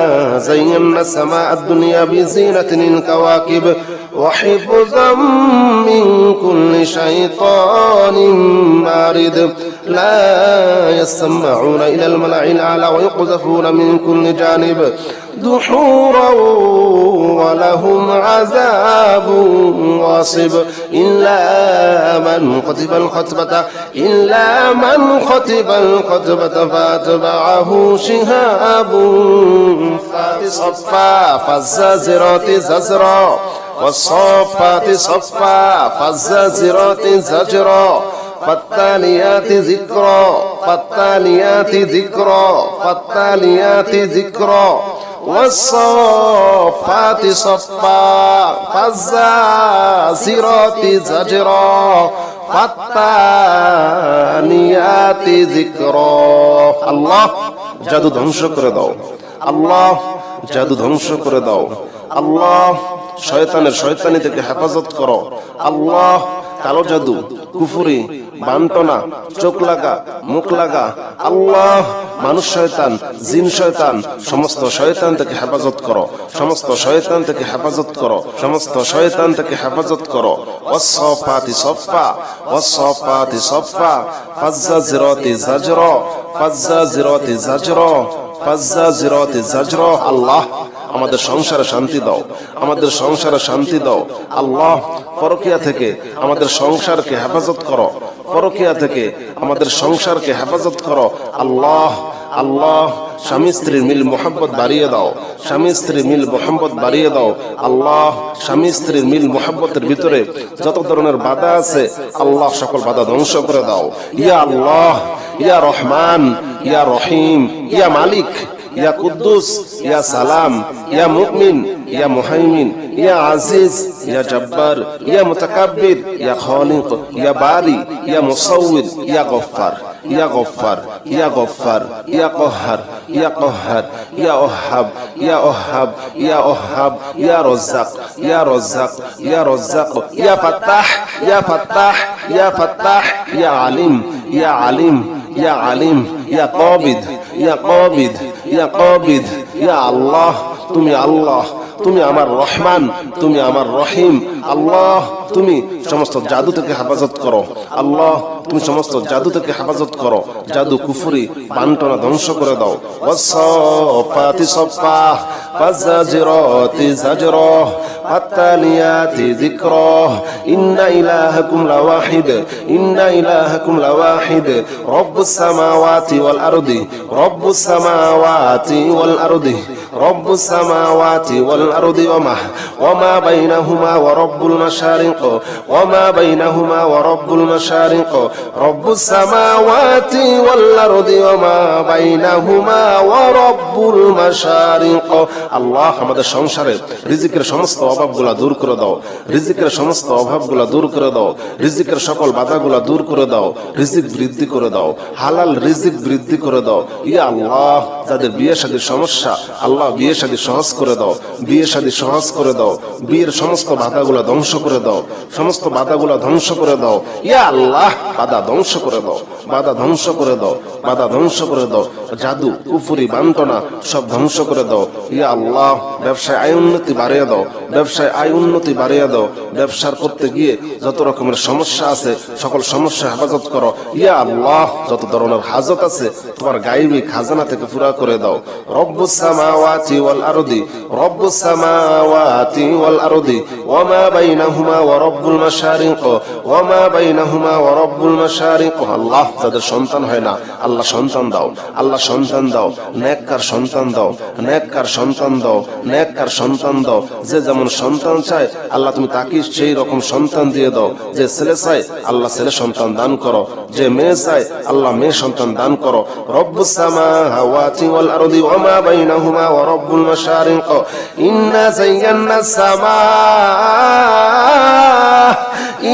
যায়্যানাস সামাআদ দুনিয়া বিজিনাতিনিল কাওয়াকিব وحفظا من كل شيطان مارد لا يسمعون إلى الملأ الأعلى ويقذفون من كل جانب دحورا ولهم عذاب واصب إلا من خطف الخطبة فأتبعه شهاب صفا فالزاجرات زجرا والصافات صفا فالزاجرات زجرا فالتاليات ذكرا والصفات صفا فالزاجرات زجرا فالتاليات ذكرا আল্লাহ জাদু ধ্বংস করে দাও, আল্লাহ জাদু ধ্বংস করে দাও, আল্লাহ শয়তানের শয়তানি থেকে হেফাজত করো, আল্লাহ কালো জাদু, কুফরি, বান্টনা, চোখ লাগা, মুখ লাগা, আল্লাহ মানুষ শয়তান, জিন শয়তান, সমস্ত শয়তান থেকে হেফাজত করো, সমস্ত শয়তান থেকে হেফাজত করো, সমস্ত শয়তান থেকে হেফাজত করো। ওয়াসসাফাতি সফা ওয়াসসাফাতি সফা ফাজ্জাজিরাতি জাজরা ফাজ্জাজিরাতি জাজরা ফাজ্জাজিরাতি জাজরা আল্লাহ আমাদের সংসারে শান্তি দাও, আমাদের সংসারে শান্তি দাও, আল্লাহ পরকিয়া থেকে আমাদের সংসারকে হেফাজত করো, পরকিয়া থেকে আমাদের সংসারকে হেফাজত করো, আল্লাহ আল্লাহ স্বামী স্ত্রীর মিল মোহাম্মত বাড়িয়ে দাও, স্বামী স্ত্রীর মিল মোহাম্মত বাড়িয়ে দাও, আল্লাহ স্বামী স্ত্রীর মিল মোহাম্মতের ভিতরে যত ধরনের বাধা আছে আল্লাহ সকল বাধা ধ্বংস করে দাও। ইয়া আল্লাহ, ইয়া রহমান, ইয়া রহিম, ইয়া মালিক, ইয়া কুদ্দুস, ইয়া সালাম, ইয়া মুমিন, ইয়া মুহাইমিন, ইয়া আজিজ, ইয়া জব্বার, ইয়া মুতাকাব্বির, ইয়া খালিক, ইয়া বারি, ইয়া মুসাউওয়ির, ইয়া গফফার, ইয়া গফফার, ইয়া গফফার, ইয়া কহ্হার, ইয়া কহ্হার, ইয়া ওহাব, ইয়া ওহাব, ইয়া ওহাব, ইয়া রাজ্জাক, ইয়া রাজ্জাক, ইয়া রাজ্জাক, ইয়া ফাত্তাহ, ইয়া ফাত্তাহ, ইয়া ফাত্তাহ, ইয়া আলিম, ইয়া আলিম, ইয়া আলিম, ইয়া কাবিদ, ইয়া কাবিদ, ইয়া কাবিদ, ইয়া আল্লাহ তুমি আল্লাহ, তুমি আমার রহমান, তুমি আমার রহিম, আল্লাহ তুমি সমস্ত জাদু থেকে হেফাজত করো, আল্লাহ তুমি সমস্ত জাদু থেকে হেফাজত করো, জাদু কুফরি বান্টনা ধ্বংস করে দাও। ওয়াসসাফাতি সফা ফাজ্জাজিরাতি জাজরা ফাত্তালিয়াতি যিকরা ইন্না ইলাহাকুম লাওয়াহিদ ইন্না ইলাহাকুম লাওয়াহিদ রব্বুস সামাওয়াতি ওয়াল আরদি রব্বুস সামাওয়াতি ওয়াল আরদি রব্বুস সামাওয়াতি ওয়াল আরদি ওমা বাইনাহুমা ওয়া রব্বুল মাশারিক ওমা বাইনাহুমা ওয়া রব্বুল মাশারিক রব্বুস সামাওয়াতি ওয়াল আরদি ওমা বাইনাহুমা ওয়া রব্বুল মাশারিক আল্লাহ আমাদের সংসারে রিজিকের সমস্ত অভাবগুলা দূর করে দাও, রিজিকের সমস্ত অভাবগুলা দূর করে দাও, রিজিকের সকল বাধাগুলা দূর করে দাও, রিজিক বৃদ্ধি করে দাও, হালাল রিজিক বৃদ্ধি করে দাও। ইয়া আল্লাহ যাদের বিয়ে শাদীর সমস্যা আল্লাহ বিয়ে শাদী সহজ করে দাও, বিয়ে শাদী সহজ করে দাও, বিয়ের সমস্ত বাধাগুলা ধ্বংস করে দাও, সমস্ত বাধাগুলা ধ্বংস করে দাও। ইয়া আল্লাহ বাধা ধ্বংস করে দাও, বাধা ধ্বংস করে দাও, বাধা ধ্বংস করে দাও, জাদু কুফরি বান্টনা সব ধ্বংস করে দাও। ইয়া আল্লাহ ব্যবসায় আয় উন্নতি বাড়িয়ে দাও, ব্যবসায় আয় উন্নতি বাড়িয়ে দাও, ব্যবসার করতে গিয়ে যত রকমের সমস্যা আছে সকল সমস্যা হেফাজত করো। ইয়া আল্লাহ যত ধরনের হাজত আছে তোমার গায়বী খাজানা থেকে পুরা করে দাও। রব্বুস সামাওয়াতি ওয়াল আরদি রব্বুস সামাওয়াতি ওয়াল আরদি ওমা বাইনাহুমা ওয়া রব্বুল মাশারিক ওমা বাইনাহুমা ওয়া রব্বুল মাশারিক আল্লাহ যাদের সন্তান হয় না আল্লাহ সন্তান দাও, আল্লাহ সন্তান দাও, নেককার সন্তান দাও, নেককার সন্তান দাও, নেককার সন্তান দাও। যে যেমন সন্তান চায় আল্লাহ তুমি তাকে সেই রকম সন্তান দিয়ে দাও। যে ছেলে চায় আল্লাহ ছেলে সন্তান দান করো, যে মেয়ে চায় আল্লাহ মেয়ে সন্তান দান করো। রব্বুস সামাওয়াতি ওয়াল আরদি ওমা বাইনাহুমা ওয়া রব্বুল মাশারিক ইন্না যায়্যানাস সামা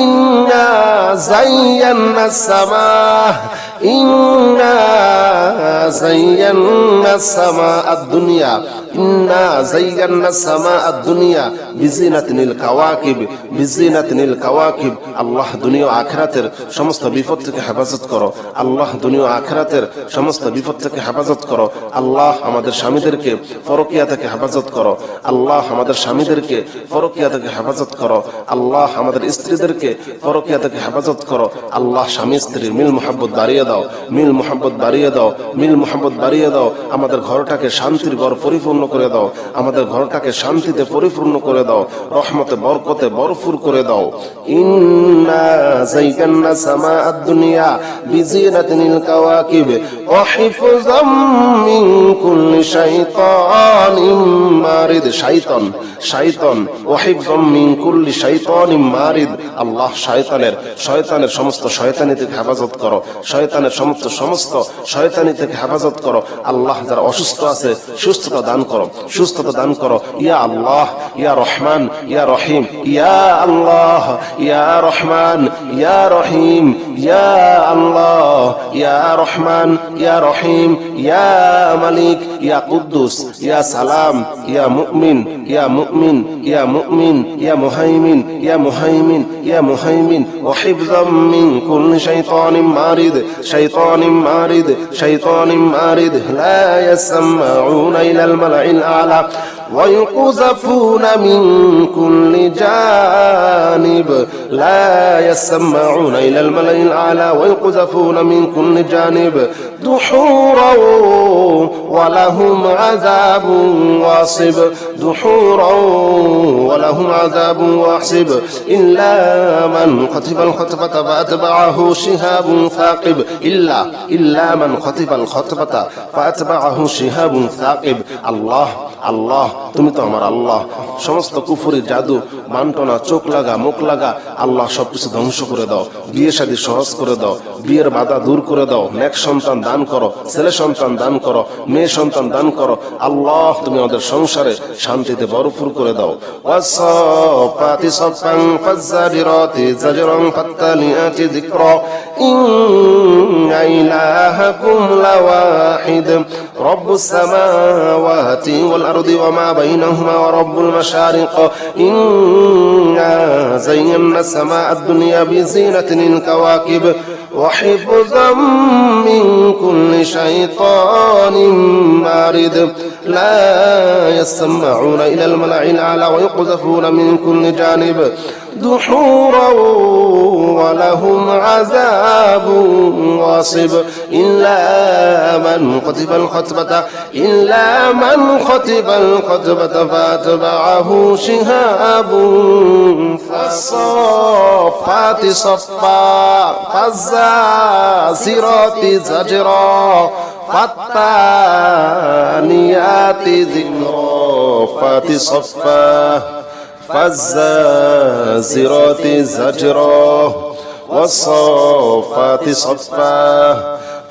ইন্না যায়্যানাস সামা ইন্না যায়্যানাস সামা আদ-দুনিয়া ইন্না যায়্যানাস সামা আদ-দুনিয়া বিজিনাতিনিল কাওয়াকিব বিজিনাতিনিল কাওয়াকিব আল্লাহ দুনিয়া ও আখিরাতের সমস্ত বিপদ থেকে হেফাজত করো, আল্লাহ দুনিয়া ও আখিরাতের সমস্ত বিপদ থেকে হেফাজত করো। আল্লাহ আমাদের স্বামীদেরকে পরকিয়া থেকে হেফাজত করো, আল্লাহ আমাদের স্বামীদেরকে পরকিয়া থেকে হেফাজত করো, আল্লাহ আমাদের স্ত্রীদেরকে পরকিয়া থেকে হেফাজত করো। আল্লাহ স্বামী স্ত্রীর মিল মোহাব্বত বাড়িয়ে দাও, মিল মোহাব্বত বাড়িয়ে দাও, মিল মোহাব্বত বাড়িয়ে দাও। আমাদের ঘরটাকে শান্তির ঘর পরিপূর্ণ করে দাও, আমাদের ঘরটাকে শান্তিতে পরিপূর্ণ করে দাও, রহমতে বরকতে ভরপুর করে দাও। ইন্না যায়্যানা সামা আদ-দুনিয়া বিজিনাতিনিল কাওয়াকিব ওয়া হিফযাম মিন কুল্লি শাইতানিম মারিদ শয়তান শয়তান ওয়া হিফযাম মিন কুল্লি শাইতানিম মারিদ আল্লাহ শয়তানের সমস্ত শয়তানি থেকে হেফাজত করো, শয়তানের সমস্ত শয়তানি থেকে হেফাজত করো। আল্লাহ যারা অসুস্থ আছে সুস্থতা দান করো, সুস্থতা দান করো। ইয়া আল্লাহ, ইয়া রহমান, ইয়া রহিম, ইয়া আল্লাহ, ইয়া রহমান, ইয়া রহিম, ইয়া আল্লাহ, ইয়া রহমান, ইয়া রহিম, ইয়া মালিক, ইয়া কুদ্দুস, ইয়া সালাম, ইয়া মুমিন, ইয়া মুমিন, ইয়া মুমিন, ইয়া মুহাইমিন, ইয়া মুহাইমিন, ইয়া মুহাইমিন, ওয়া হিফযাম মিন কুল্লি শাইতানিন মারিদ, শাইতানিন মারিদ, শাইতানিন মারিদ, লা ইয়াসমাউনা ইলাল মালাইল আ'লা ويقذفون من كل جانب لا يسمعون إلى الملأ الأعلى ويقذفون من كل جانب دحورا ولهم عذاب واصب دحورا ولهم عذاب واصب إلا من خطف الخطفة فأتبعه شهاب ثاقب إلا من خطف الخطفة فأتبعه شهاب ثاقب الله الله তুমি তো আমার আল্লাহ। সমস্ত কুফরি, জাদু, বান্টনা, চোখ লাগা, মুখ লাগা, আল্লাহ সবকিছু ধ্বংস করে দাও। বিয়ে শাদী সহজ করে দাও, বিয়ের বাধা দূর করে দাও। নেক সন্তান দান করো, ছেলে সন্তান দান করো, মেয়ে সন্তান দান করো। আল্লাহ তুমি আমাদের সংসারে শান্তিতে ভরপুর করে দাও। ওয়াসফাতি সফান ফাজ্জারিরাতি জাজরান ফাত্তালিয়াতি যিকরা ইন্না ইলাহাকুম লাওয়াহিদ রব্বুস সামাওয়াতি ওয়াল আরদি ওয়া মা বাইনাহুমা ওয়া রব্বুল মাশারিক ইন্না যায়্যানা সামাআদ দুনিয়া বিজিনাতিল কাওয়াকিব وحفظا من كل شيطان مارد لا يسمعون إلى الملأ الأعلى ويقذفون من كل جانب دحورا ولهم عذاب واصب إلا من خطف الخطبة فأتبعه شهاب فالصافات صفا فالزاجرات زجرا فالتاليات ذكرا فتصفا فالزاجرات زجرا والصافات صفا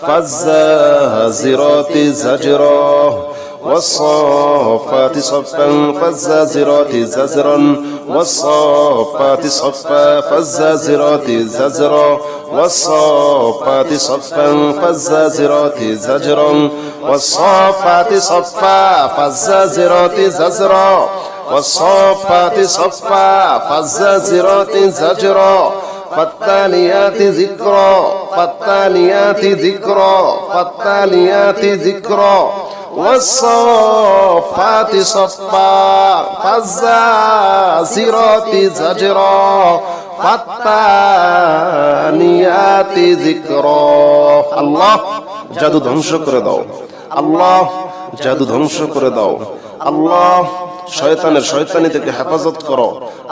فالزاجرات زجرا والصافات صفا فالزاجرات زجرا والصافات صفا فالزاجرات زجرا والصافات صفا فالزاجرات زجرا والصافات صفا فالزاجرات زجرا والصافات صفا فالزاجرات زجرا فالتاليات ذكرا فالتاليات ذكرا فالتاليات ذكرا والصافات صفا فالزاجرات زجرا فالتاليات ذكرا الله জাদু ধ্বংস করে দাও। আল্লাহ জাদু ধ্বংস করে দাও। আল্লাহ শয়তানের শয়তানি থেকে হেফাজত করো।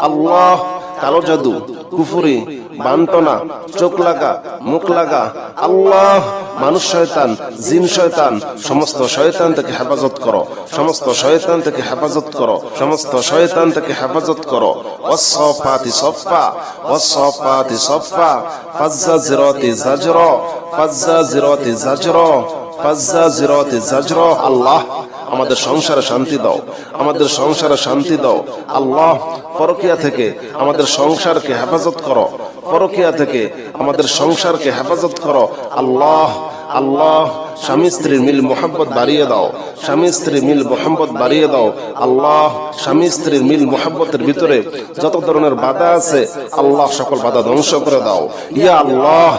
আল্লাহ কালো জাদু, কুফরি, বান্টনা, চোখ লাগা, মুখ লাগা, আল্লাহ মানুষ শয়তান, জিন শয়তান, সমস্ত শয়তান থেকে হেফাজত করো, সমস্ত শয়তান থেকে হেফাজত করো, সমস্ত শয়তান থেকে হেফাজত করো। ওয়াসফাতি সফা ওয়াসফাতি সফা ফাজ্জাজিরাতি জাজরা ফাজ্জাজিরাতি জাজরা ফাজ্জাজিরাতি জাজরা। আল্লাহ আমাদের সংসারে শান্তি দাও, আমাদের সংসারে শান্তি দাও। আল্লাহ পরকিয়া থেকে আমাদের সংসারকে হেফাজত করো, পরকিয়া থেকে আমাদের সংসারকে হেফাজত করো। আল্লাহ আল্লাহ স্বামী স্ত্রীর মিল মোহাম্মত বাড়িয়ে দাও, স্বামী স্ত্রীর মিল মোহাম্মত বাড়িয়ে দাও। আল্লাহ স্বামী স্ত্রীর মিল মোহাম্মতের ভিতরে যত ধরনের বাধা আছে আল্লাহ সকল বাধা ধ্বংস করে দাও। ইয়া আল্লাহ,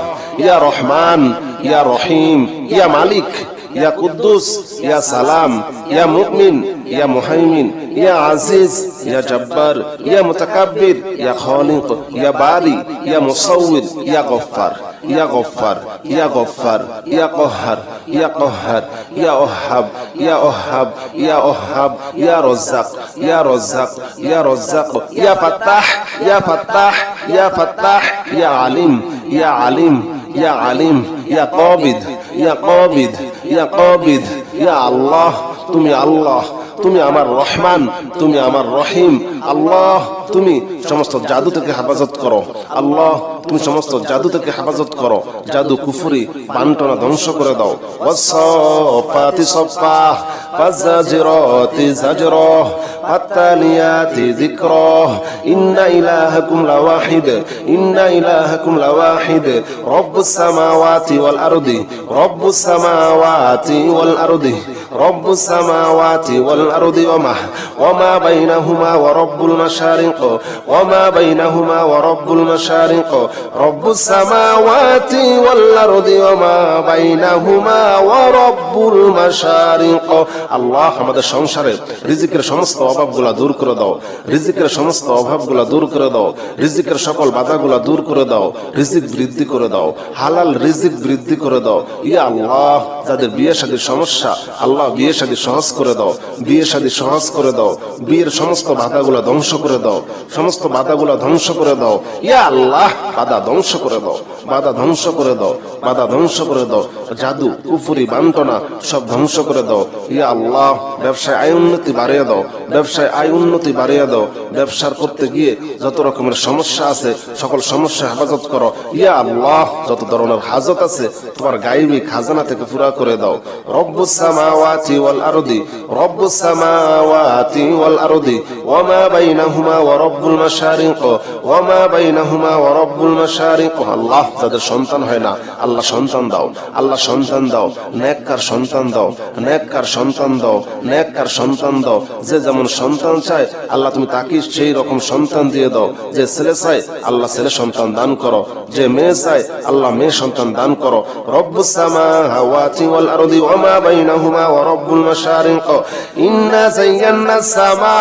ইয়া রহমান, ইয়া রহিম, ইয়া মালিক, ইয়া কুদ্দুস, ইয়া সালাম, ইয়া মুমিন, ইয়া মুহাইমিন, ইয়া আজিজ, ইয়া জব্বার, ইয়া মুতাকাব্বির, ইয়া খালিক, ইয়া বারি, ইয়া মুসাউওয়ির, ইয়া গফফার, ইয়া গফফার, ইয়া গফফার, ইয়া কহ্হার, ইয়া কহ্হার, ইয়া ওহাব, ইয়া ওহাব, ইয়া ওহাব, ইয়া রাজ্জাক, ইয়া রাজ্জাক, ইয়া রাজ্জাক, ইয়া ফাত্তাহ, ইয়া ফাত্তাহ, ইয়া ফাত্তাহ, ইয়া আলিম, ইয়া আলিম, ইয়া আলিম, ইয়া কাবিদ, ইয়া কাবিদ, ইয়া কাবিদ। ইয়া আল্লাহ তুমি আল্লাহ, তুমি আমার রহমান, তুমি আমার রহিম। আল্লাহ তুমি সমস্ত জাদু থেকে হেফাজত করো। আল্লাহ তুমি সমস্ত জাদু থেকে হেফাজত করো। জাদু কুফরি বান্টনা ধ্বংস করে দাও। ওয়াসসাফাতি সাফা ফাজাজিরাতি জাজরা ফাতালিয়াতি যিকরা ইন্না ইলাহাকুম লাওয়াহিদ ইন্না ইলাহাকুম লাওয়াহিদ রব্বুস সামাওয়াতি ওয়াল আরদি রব্বুস সামাওয়াতি ওয়াল আরদি রব্বুস সামাওয়াতি ওয়াল আরদি ওয়ামা বাইনাহুমা ওয়া রব্বুল মাশারিক ওয়ামা বাইনাহুমা ওয়া রব্বুল মাশারিক রব্বুস সামাওয়াতি ওয়াল আরদি ওয়ামা বাইনাহুমা ওয়া রব্বুল মাশারিক। আল্লাহ আমাদের সংসারে রিজিকের সমস্ত অভাবগুলা দূর করে দাও। রিজিকের সমস্ত অভাবগুলা দূর করে দাও। রিজিকের সকল বাধাগুলা দূর করে দাও। রিজিক বৃদ্ধি করে দাও। হালাল রিজিক বৃদ্ধি করে দাও। ইয়া আল্লাহ যাদের বিয়ে শাদীর সমস্যা, আল্লাহ বিয়ে শাদী সহজ করে দাও। বিয়ে শাদী সহজ করে দাও। বিয়ের সমস্ত বাধাগুলা ধ্বংস করে দাও। সমস্ত বাধাগুলা ধ্বংস করে দাও। ইয়া আল্লাহ বাধা ধ্বংস করে দাও। বাধা ধ্বংস করে দাও। বাধা ধ্বংস করে দাও। জাদু কুফরি বান্টনা সব ধ্বংস করে দাও। ইয়া আল্লাহ ব্যবসায় আয় উন্নতি বাড়িয়ে দাও। ব্যবসায় আয় উন্নতি বাড়িয়ে দাও। ব্যবসার করতে গিয়ে যত রকমের সমস্যা আছে সকল সমস্যা হেফাজত করো। ইয়া আল্লাহ যত ধরনের হাজত আছে তোমার গায়েবী খাজানা থেকে পুরা করে দাও। রব্বুস সামাওয়াতি ওয়াল আরদি রব্বুস সামাওয়াতি ওয়াল আরদি ওয়ামা বাইনাহুমা ওয়া রব্বুল মাশারিক ওয়ামা বাইনাহুমা ওয়া রব্বুল মাশারিক। আল্লাহ যাদের সন্তান হয় না আল্লাহ সন্তান দাও। আল্লাহ সন্তান দাও। নেককার সন্তান দাও। নেককার সন্তান দাও। নেককার সন্তান দাও। যে যেমন সন্তান চায় আল্লাহ তুমি তাকে সেই রকম সন্তান দিয়ে দাও। যে ছেলে চায় আল্লাহ ছেলে সন্তান দান করো। যে মেয়ে চায় আল্লাহ মেয়ে সন্তান দান করো। রব্বুস সামাওয়াতি ওয়াল আরদি ওয়ামা বাইনাহুমা ওয়া রব্বুল মাশারিক ইন্না যায়্যানাস সামা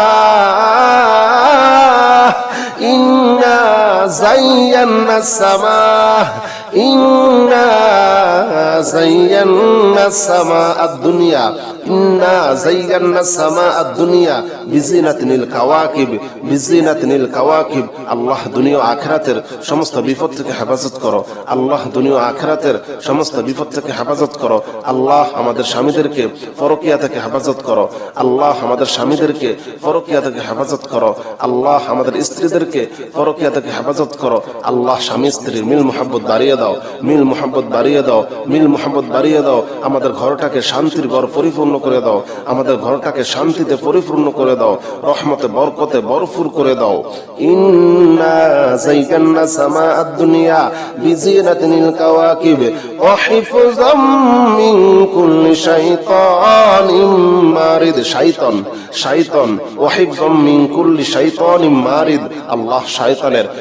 ইন্না যায়্যানাস সামা ইন্না যায়্যানাস সামা আদ-দুনিয়া ইন্না যায়্যানাস সামা আদ-দুনিয়া বিজিনাতিল কাওয়াকিব বিজিনাতিল কাওয়াকিব। আল্লাহ দুনিয়া ও আখিরাতের সমস্ত বিপদ থেকে হেফাজত করো। আল্লাহ দুনিয়া ও আখিরাতের সমস্ত বিপদ থেকে হেফাজত করো। আল্লাহ আমাদের স্বামীদেরকে পরকিয়া থেকে হেফাজত করো। আল্লাহ আমাদের স্বামীদেরকে পরকিয়া থেকে হেফাজত করো। আল্লাহ আমাদের স্ত্রীদেরকে পরকিয়া থেকে হেফাজত করো। আল্লাহ স্বামী স্ত্রীর মিল মুহাব্বত বাড়িয়ে দাও। মিল মুহাব্বত বাড়িয়ে দাও। মিল মুহাব্বত বাড়িয়ে দাও। আমাদের ঘরটাকে শান্তির ঘর পরিপূর্ণ করে দাও। আমাদের ঘরটাকে শান্তিতে পরিপূর্ণ করে দাও। রহমতে বরকতে ভরপুর করে দাও। ইন্না যায়্যানা সামা আদ-দুনিয়া বিজিনাতিল কাওয়াকিব ওয়া হিফযাম মিন কুল্লি শাইতানিম মারিদ। শাইতান শাইতান ওয়া হিফযাম মিন কুল্লি শাইতানিম মারিদ। আল্লাহ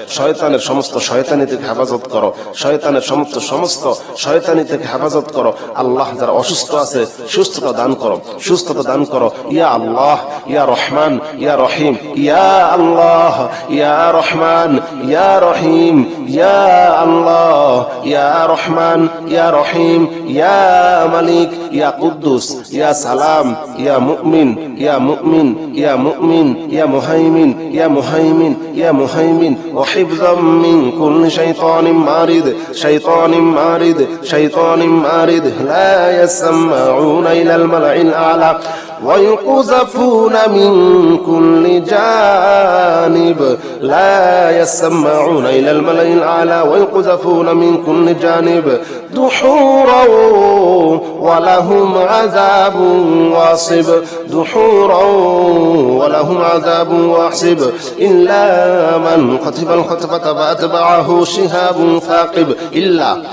শয়তানের সমস্ত শয়তানি থেকে হেফাজত করো। শয়তানের সমস্ত শয়তানি থেকে হেফাজত করো। আল্লাহ যারা অসুস্থ আছে সুস্থতা দান করো। সুস্থতা দান করো। ইয়া আল্লাহ ইয়া রহমান ইয়া রহিম ইয়া আল্লাহ ইয়া রহমান ইয়া রহিম ইয়া আল্লাহ ইয়া রহমান ইয়া রহিম ইয়া মালিক ইয়া কুদ্দুস ইয়া সালাম ইয়া মুমিন ইয়া মুমিন ইয়া মুমিন ইয়া মুহাইমিন ইয়া মুহাইমিন ইয়া মুহাইমিন ওয়া হিফযাম মিন কুল্লি শাইতানিম মারিদ শাইতানিম মারিদ শাইতানিম মারিদ লা ইয়াসমাউনা ইলাল মালাইল আলা ويقذفون من كل جانب لا يسمعون إلى الملأ الأعلى ويقذفون من كل جانب دحورا ولهم عذاب واصب دحورا ولهم عذاب واصب إلا من خطف الخطفة فأتبعه شهاب ثاقب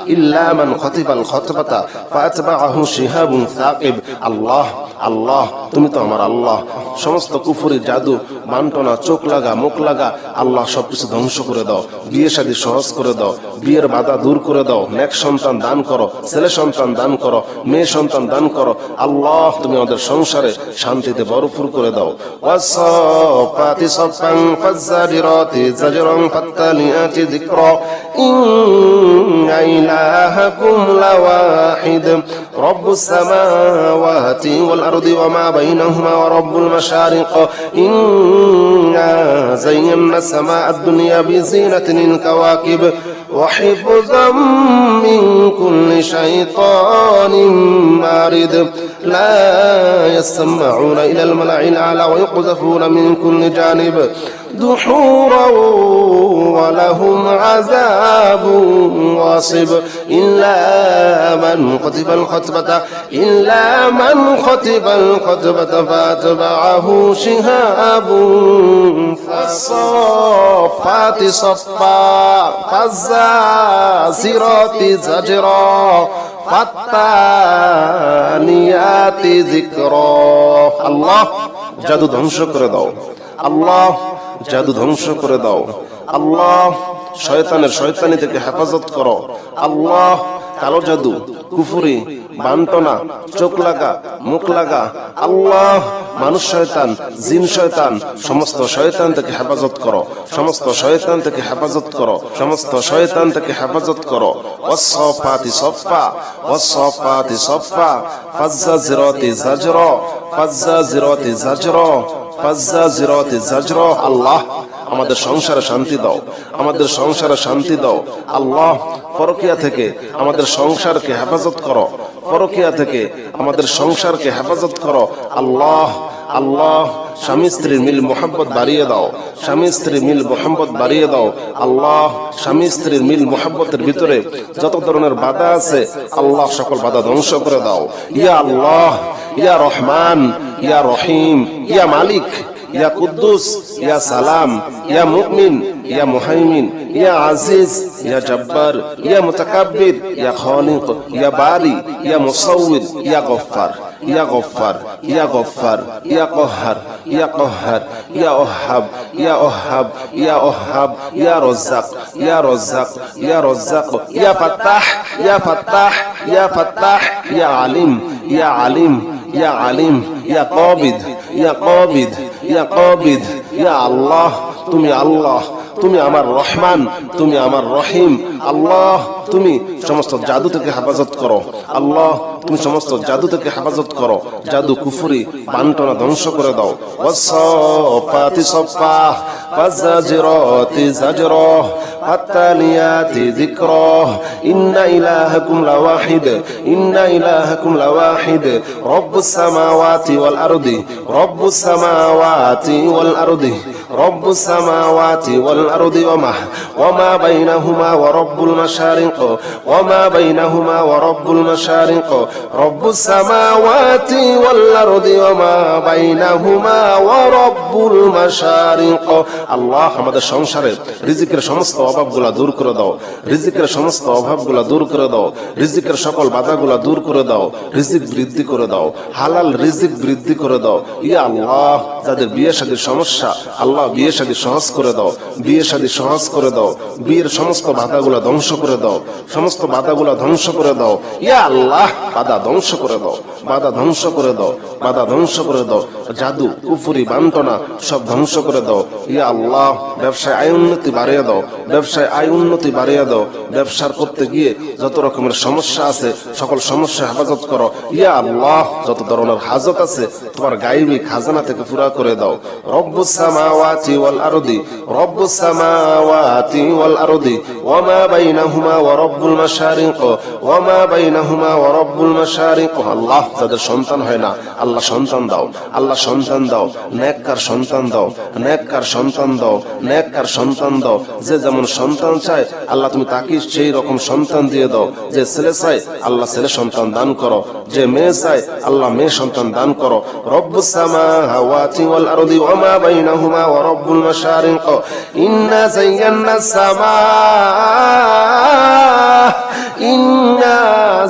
إلا من خطف الخطفة فأتبعه شهاب ثاقب। আল্লাহ আল্লাহ তুমি তো আমার আল্লাহ। সমস্ত কুফরি জাদু বান্টনা চোখ লাগা মুখ লাগা আল্লাহ সবকিছু ধ্বংস করে দাও। বিয়ে শাদী সহজ করে দাও। বিয়ের বাধা দূর করে দাও। নেক সন্তান দান করো। ছেলে সন্তান দান করো। মেয়ে সন্তান দান করো। আল্লাহ তুমি আমাদের সংসারে শান্তিতে ভরপুর করে দাও। ওয়াসসাফাতি সাফান ফাজ্জারিরাতি জাজরান ফাত্তালিয়াতি যিকরা ইন্না ইলাহাকুম লাওয়াহিদ রব্বুস সামাওয়াতি ওয়াল আরদি ওয়ামা বাইনাহুমা ওয়া রব্বুল মাশারিক ইন্না যায়্যানাস সামা আদ-দুনিয়া বিজিনাতিল কাওয়াকিব ওয়া হিফযাম মিন কুল্লি শাইতানিম মারিদ لا يسمعون إلى الملأ الأعلى ويقذفون من كل جانب دحورا ولهم عذاب واصب إلا من خطف الخطبة فأتبعه شهاب فالصافات صفا فالزاجرات زجرا فالتاليات ذكرا আল্লাহ জাদু ধ্বংস করে দাও আল্লাহ জাদু ধ্বংস করে দাও আল্লাহ শয়তানের শয়তানি থেকে হেফাজত করো আল্লাহ কালো জাদু কুফরি বান্টনা চোখ লাগা মুখ লাগা আল্লাহ মানুষ শয়তান জিন শয়তান সমস্ত শয়তান থেকে হেফাজত করো সমস্ত শয়তান থেকে হেফাজত করো সমস্ত শয়তান থেকে হেফাজত করো ওয়াসসাফাতি সফা ওয়াসসাফাতি সফা ফাজ্জাজিরাতি জাজরা ফাজ্জাজিরাতি জাজরা ফাজ্জাজিরাতি জাজরা আল্লাহ আমাদের সংসারে শান্তি দাও আমাদের সংসারে শান্তি দাও আল্লাহ পরকিয়া থেকে আমাদের সংসারকে হেফাজত করো পরকিয়া থেকে আমাদের সংসারকে হেফাজত করো আল্লাহ আল্লাহ স্বামী স্ত্রীর মিল মোহাম্মত বাড়িয়ে দাও স্বামী স্ত্রীর মিল মোহাম্মত বাড়িয়ে দাও আল্লাহ স্বামী স্ত্রীর মিল মোহাম্মতের ভিতরে যত ধরনের বাধা আছে আল্লাহ সকল বাধা ধ্বংস করে দাও ইয়া আল্লাহ ইয়া রহমান ইয়া রহিম ইয়া মালিক ইয়া কুদ্দুস ইয়া সালাম ইয়া মুমিন ইয়া মুহাইমিন ইয়া আজিজ ইয়া জব্বার ইয়া মুতাকাব্বির ইয়া খালিক ইয়া বারি ইয়া মুসাউwwir ইয়া গফফার ইয়া গফফার ইয়া গফফার ইয়া কহ্হার ইয়া কহ্হার ইয়া ওহাব ইয়া ওহাব ইয়া ওহাব ইয়া রাজ্জাক ইয়া রাজ্জাক ইয়া রাজ্জাক ইয়া ফাত্তাহ ইয়া ফাত্তাহ ইয়া ফাত্তাহ ইয়া আলিম ইয়া আলিম ইয়া আলিম ইয়া কাবিদ ইয়া কাবিদ ইয়া কাবিদ ইয়া আল্লাহ তুমি আল্লাহ তুমি আমার রহমান তুমি আমার রহিম আল্লাহ তুমি সমস্ত জাদু থেকে হেফাজত করো আল্লাহ তুমি সমস্ত জাদু থেকে হেফাজত করো জাদু কুফরি বান্টনা ধ্বংস করে দাও ওয়াসসাফাতি সফা ফাজ্জাজিরাতি জাজরা ফাত্তালিয়াতি যিকরা ইন্না ইলাহাকুম লাওয়াহিদ ইন্না ইলাহাকুম লাওয়াহিদ রব্বুস সামাওয়াতি ওয়াল আরদি রব্বুস সামাওয়াতি ওয়াল আরদি রব্বুস সামাওয়াতি ওয়াল আরদি ওয়ামা বাইনাহুমা ওয়া রব্বুল মাশারিক ওয়ামা বাইনাহুমা ওয়া রব্বুল মাশারিক রব্বুস সামাওয়াতি ওয়াল আরদি ওয়ামা বাইনাহুমা ওয়া রব্বুল মাশারিক আল্লাহ আমাদের সংসারে রিজিকের সমস্ত অভাবগুলা দূর করে দাও রিজিকের সমস্ত অভাবগুলা দূর করে দাও রিজিকের সকল বাধাগুলা দূর করে দাও রিজিক বৃদ্ধি করে দাও হালাল রিজিক বৃদ্ধি করে দাও ইয়া আল্লাহ যাদের বিয়ে শাদীর সমস্যা আল্লাহ বিয়ে শাদী সহজ করে দাও বিয়ে শাদী সহজ করে দাও বিয়ের সমস্ত বাধাগুলা ধ্বংস করে দাও সমস্ত বাধাগুলা ধ্বংস করে দাও ইয়া আল্লাহ বাধা ধ্বংস করে দাও বাধা ধ্বংস করে দাও বাধা ধ্বংস করে দাও জাদু কুফরি বান্টনা সব ধ্বংস করে দাও ইয়া আল্লাহ ব্যবসায় আয় উন্নতি বাড়িয়ে দাও ব্যবসায় আয় উন্নতি বাড়িয়ে দাও ব্যবসার করতে গিয়ে যত রকমের সমস্যা আছে সকল সমস্যা হেফাজত করো ইয়া আল্লাহ যত ধরনের হাজত আছে তোমার গায়বী খাজানা থেকে পুরা করে দাও রব্বুস সামাওয়াতি ওয়াল আরদি রব্বুস সামাওয়াতি ওয়াল আরদি ওয়ামা বাইনাহুমা ওয়া রব্বুল মাশারিক ওয়ামা বাইনাহুমা ওয়া রব্বুল মাশারিক আল্লাহ যাদের সন্তান হয় না আল্লাহ সন্তান দাও আল্লাহ সন্তান দাও নেককার সন্তান দাও নেককার সন্তান দাও নেককার সন্তান দাও যে যেমন সন্তান চায় আল্লাহ তুমি তাকে সেই রকম সন্তান দিয়ে দাও যে ছেলে চায় আল্লাহ ছেলে সন্তান দান করো যে মেয়ে চায় আল্লাহ মেয়ে সন্তান দান করো রব্বুস সামাওয়াতি ওয়াল আরদি ওয়ামা বাইনাহুমা ওয়া রব্বুল মাশারিক ইন্না যায়্যানাস সামাআ ইন্না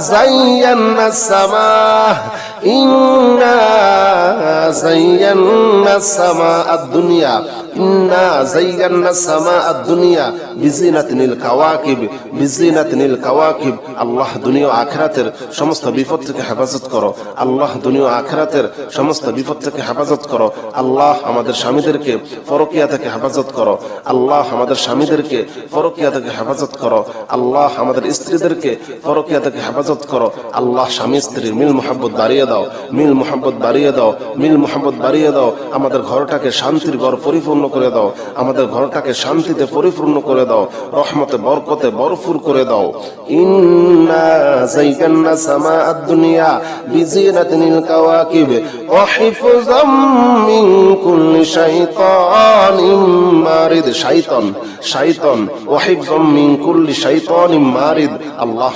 যায়্যানাস সামাআ ইন্না যায়্যানাস সামাআদ দুনিয়া ইন্না যায়্যানাস সামাআদ দুনিয়া বিজিনাতিনিল কাওয়াকিব বিজিনাতিনিল কাওয়াকিব আল্লাহ দুনিয়া ও আখিরাতের সমস্ত বিপদ থেকে হেফাজত করো আল্লাহ দুনিয়া ও আখিরাতের সমস্ত বিপদ থেকে হেফাজত করো আল্লাহ আমাদের স্বামীদেরকে পরকিয়া থেকে হেফাজত করো আল্লাহ আমাদের স্বামীদেরকে পরকিয়া থেকে হেফাজত করো আল্লাহ আমাদের স্ত্রীদেরকে পরকিয়া থেকে হেফাজত করো আল্লাহ স্বামী স্ত্রীর মিল মোহাব্বত বাড়িয়ে দাও, মিল মোহাব্বত বাড়িয়ে দাও, মিল মোহাব্বত বাড়িয়ে দাও। আমাদের ঘরটাকে শান্তির ঘর পরিপূর্ণ করে দাও, আমাদের ঘরটাকে শান্তিতে পরিপূর্ণ করে দাও, রহমতে বরকতে ভরপুর করে দাও। ইন্না যায়্যানা সামাআদ দুনিয়া বিজিনাতিল কাওয়াকিব ওয়া হিফযাম মিন কুল্লি শাইতানিম মারিদ। শাইতান শাইতান ওয়া হিফযাম মিন কুল্লি শাইতানিম মারিদ। আল্লাহ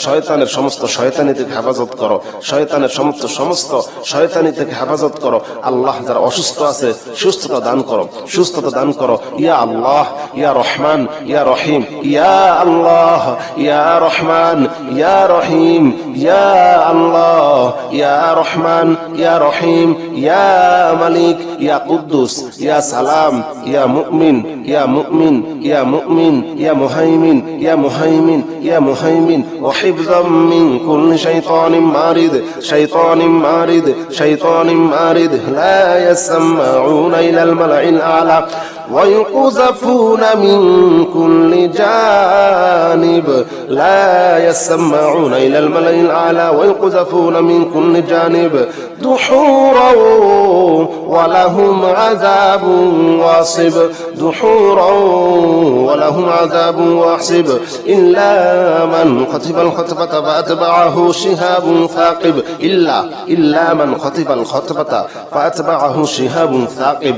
শয়তানের সমস্ত শয়তানি থেকে হেফাজত করো, শয়তানের সমস্ত শয়তানি থেকে হেফাজত করো। আল্লাহ যারা অসুস্থ আছে সুস্থতা দান করো, সুস্থতা দান করো। ইয়া আল্লাহ, ইয়া রহমান, ইয়া রহিম, ইয়া আল্লাহ, ইয়া রহমান, ইয়া রহিম, ইয়া আল্লাহ, ইয়া রহমান, ইয়া রহিম, ইয়া মালিক, ইয়া কুদ্দুস, ইয়া সালাম, ইয়া মুমিন, ইয়া মুমিন, ইয়া মুমিন, ইয়া মুহাইমিন, ইয়া মুহাইমিন, ইয়া মুহাইমিন। ওয়া হিফযাম মিন কুল্লি শাইতানিম মারিদ, শাইতানিম মারিদ, শাইতানিম মারিদ। লা ইয়াসমাউনা ইলাল মালাইল আ'লা ويقذفون من كل جانب. لا يسمعون إلى الملأ الأعلى ويقذفون من كل جانب دحورا ولهم عذاب واصب. دحورا ولهم عذاب واصب. إلا من خطف الخطفة فأتبعه شهاب ثاقب. إلا من خطف الخطفة فأتبعه شهاب ثاقب.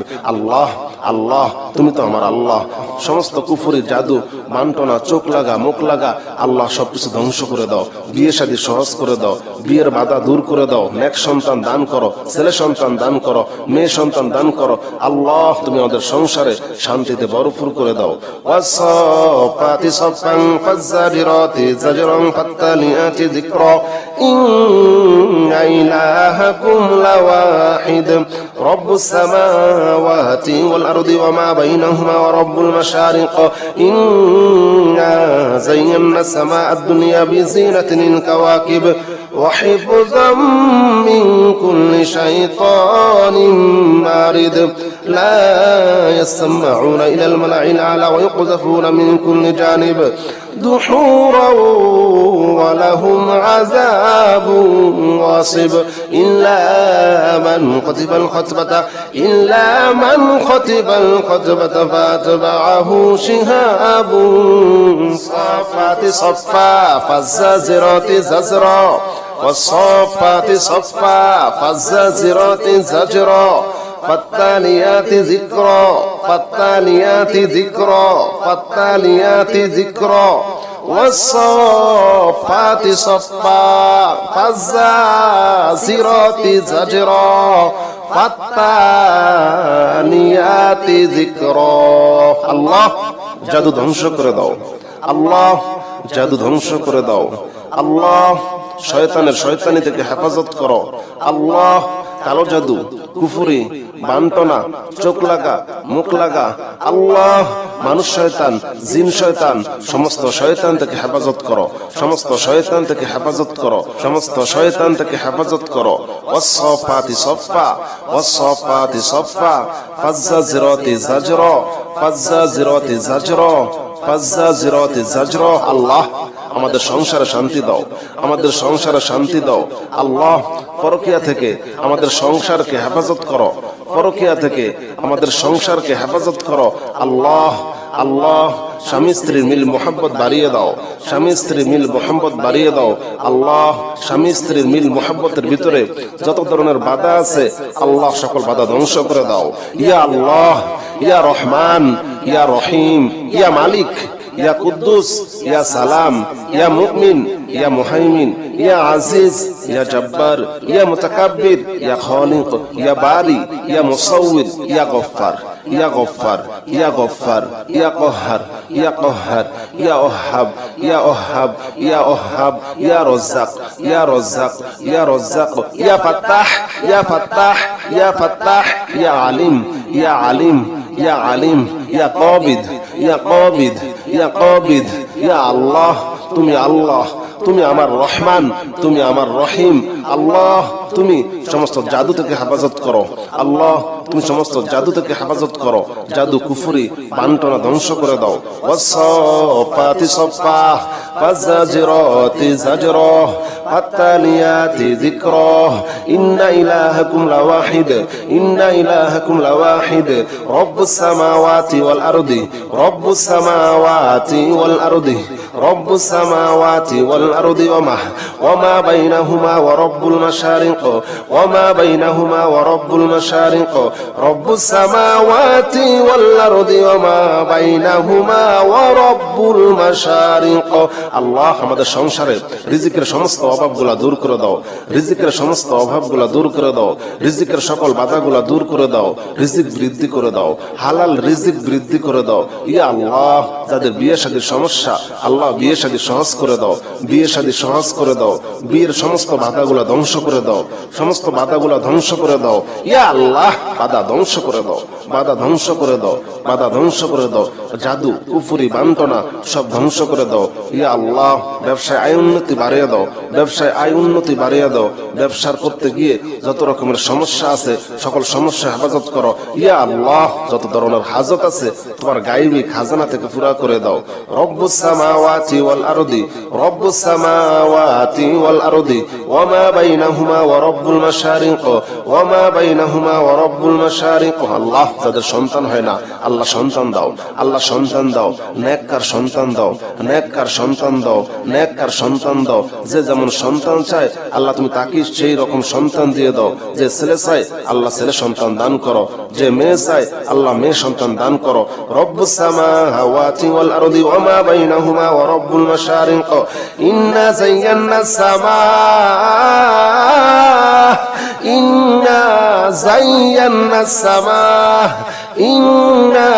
আল্লাহ তুমি তো আমার আল্লাহ। সমস্ত কুফরি, জাদু, বান্টনা, চোখ লাগা, মুখ লাগা, আল্লাহ সবকিছু ধ্বংস করে দাও। বিয়ে শাদী সহজ করে দাও, বিয়ের বাধা দূর করে দাও। নেক সন্তান দান করো, ছেলে সন্তান দান করো, মেয়ে সন্তান দান করো। আল্লাহ তুমি আমাদের সংসারে শান্তিতে ভরপুর করে দাও। ওয়াসফাতি সফান ফাজ্জারিরাতি জাজরান ফাত্তালিয়াতি যিকরা। ইন্না ইলাহাকুম লাওয়াহিদ রব্বুস সামাওয়াতি ওয়াল আরদি ওয়া মা বাইনাহুমা ওয়া রব্বুল মাশারিক। ইন্না যায়্যানা সামাআদ দুনিয়া বিজিনাতিল কাওয়াকিব ওয়া হিফযাম মিন কুল্লি শাইতানিম মারিদ। লা ইয়াসমাউনা ইলাল মালাইল আ'লা ওয়া yuqdhafuna min kulli janib دحورا ولهم عذاب واصب. إلا من خطف الخطبة فأتبعه شهاب. صافات صفا فالزاجرات زجرا. والصافات صفا فالزاجرات زجرا. فالتاليات ذكرا. فالتاليات ذكرا. فالتاليات ذكرا. والصفات صفا فالزاجرات زجرا. فالتاليات ذكرا. আল্লাহ জাদু ধ্বংস করে দাও, আল্লাহ জাদু ধ্বংস করে দাও। আল্লাহ শয়তানি থেকে হেফাজত করো। আল্লাহ কালো জাদু, কুফরি, বান্টনা, চোখ লাগা, মুখ লাগা, আল্লাহ মানুষ শয়তান, জিন শয়তান, সমস্ত শয়তান থেকে হেফাজত করো, সমস্ত শয়তান থেকে হেফাজত করো, সমস্ত শয়তান থেকে হেফাজত করো। ওয়াসফাতি সফা, ওয়াসফাতি সফা ফাজ্জাজিরাতি জাজরা, ফাজ্জাজিরাতি জাজরা, ফাজ্জাজিরাতি জাজরা। আল্লাহ আমাদের সংসারে শান্তি দাও, আমাদের সংসারে শান্তি দাও। আল্লাহ পরকিয়া থেকে আমাদের সংসারকে হেফাজত করো, পরকিয়া থেকে আমাদের সংসারকে হেফাজত করো। আল্লাহ স্বামী স্ত্রীর মিল মোহাব্বত বাড়িয়ে দাও, স্বামী স্ত্রীর মিল মোহাব্বত বাড়িয়ে দাও। আল্লাহ স্বামী স্ত্রীর মিল মোহাব্বতের ভিতরে যত ধরনের বাধা আছে আল্লাহ সকল বাধা ধ্বংস করে দাও। ইয়া আল্লাহ, ইয়া রহমান, ইয়া রহিম, ইয়া মালিক, ইয়া কুদ্দুস, ইয়া সালাম, ইয়া মুমিন, ইয়া মুহাইমিন, ইয়া আজিজ, ইয়া জব্বার, ইয়া মুতাকাব্বির, ইয়া খালিক, ইয়া বারি, ইয়া মুসাউবির, ইয়া গফফার, ইয়া গফফার, ইয়া গফফার, ইয়া কহ্হার, ইয়া কহ্হার, ইয়া ওহাব, ইয়া ওহাব, ইয়া ওহাব, ইয়া রাজ্জাক, ইয়া রাজ্জাক, ইয়া রাজ্জাক, ইয়া ফাত্তাহ, ইয়া ফাত্তাহ, ইয়া ফাত্তাহ, ইয়া আলিম, ইয়া আলিম, ইয়া আলিম, ইয়া কাবিদ, ইয়া কাবিদ, ইয়া কাবিদ। ইয়া আল্লাহ তুমি আল্লাহ, তুমি আমার রহমান, তুমি আমার রহিম। আল্লাহ তুমি সমস্ত জাদু থেকে হেফাজত করো। আল্লাহ তুমি সমস্ত জাদু থেকে হেফাজত করো। জাদু কুফরি বান্টনা ধ্বংস করে দাও। ওয়াসসাফাতি সাফা ফাজাজিরাতি জাজরা ফাতালিয়াতি যিকরা ইন্না ইলাহাকুম লাওয়াহিদ ইন্না ইলাহাকুম লাওয়াহিদ রব্বুস সামাওয়াতি ওয়াল আরদি রব্বুস সামাওয়াতি ওয়াল আরদি রব্বুস সামাওয়াতি ওয়াল আরদি ওয়ামা বাইনাহুমা ওয়া রব্বুল মাশারিক ওয়ামা বাইনাহুমা ওয়া রব্বুল মাশারিক রব্বুস সামাওয়াতি ওয়াল আরদি ওয়ামা বাইনাহুমা ওয়া রব্বুল মাশারিক। আল্লাহ আমাদের সংসারে রিজিকের সমস্ত অভাবগুলা দূর করে দাও। রিজিকের সমস্ত অভাবগুলা দূর করে দাও। রিজিকের সকল বাধাগুলা দূর করে দাও। রিজিক বৃদ্ধি করে দাও। হালাল রিজিক বৃদ্ধি করে দাও। ইয়া আল্লাহ যাদের বিয়ে শাদীর সমস্যা, আল্লাহ বিয়ে শাদী সহজ করে দাও। বিয়ে শাদী সহজ করে দাও। বিয়ের সমস্ত বাধাগুলা ধ্বংস করে দাও। সমস্ত বাধাগুলা ধ্বংস করে দাও। ইয়া আল্লাহ বাধা ধ্বংস করে দাও। বাধা ধ্বংস করে দাও। বাধা ধ্বংস করে দাও। জাদু কুফরি বান্টনা সব ধ্বংস করে দাও। ইয়া আল্লাহ ব্যবসায় আয় উন্নতি বাড়িয়ে দাও। ব্যবসায় আয় উন্নতি বাড়িয়ে দাও। ব্যবসার করতে গিয়ে যত রকমের সমস্যা আছে সকল সমস্যা হেফাজত করো। ইয়া আল্লাহ যত ধরনের হাজত আছে তোমার গায়বী খাজানা থেকে পুরা করে দাও। রব্বুস সামাওয়াতি ওয়াল আরদি রব্বুস সামাওয়াতি ওয়াল আরদি ওয়ামা বাইনাহুমা ওয়া রব্বুল মাশারিক ওয়ামা বাইনাহুমা ওয়া রব্বুল মাশারিক। আল্লাহ যাদের সন্তান হয় না আল্লাহ সন্তান দাও। আল্লাহ সন্তান দাও। নেককার সন্তান দাও। নেককার সন্তান দাও। নেককার সন্তান দাও। যে যেমন সন্তান চায় আল্লাহ তুমি তাকে সেই রকম সন্তান দিয়ে দাও। যে ছেলে চায় আল্লাহ ছেলে সন্তান দান করো। যে মেয়ে চায় আল্লাহ মেয়ে সন্তান দান করো। রব্বুস সামাওয়াতি ওয়াল আরদি ওয়ামা বাইনাহুমা ওয়া রব্বুল মাশারিক ইন্না যায়্যানাস সামা ইন্না যায়্যানাস সামা ইন্না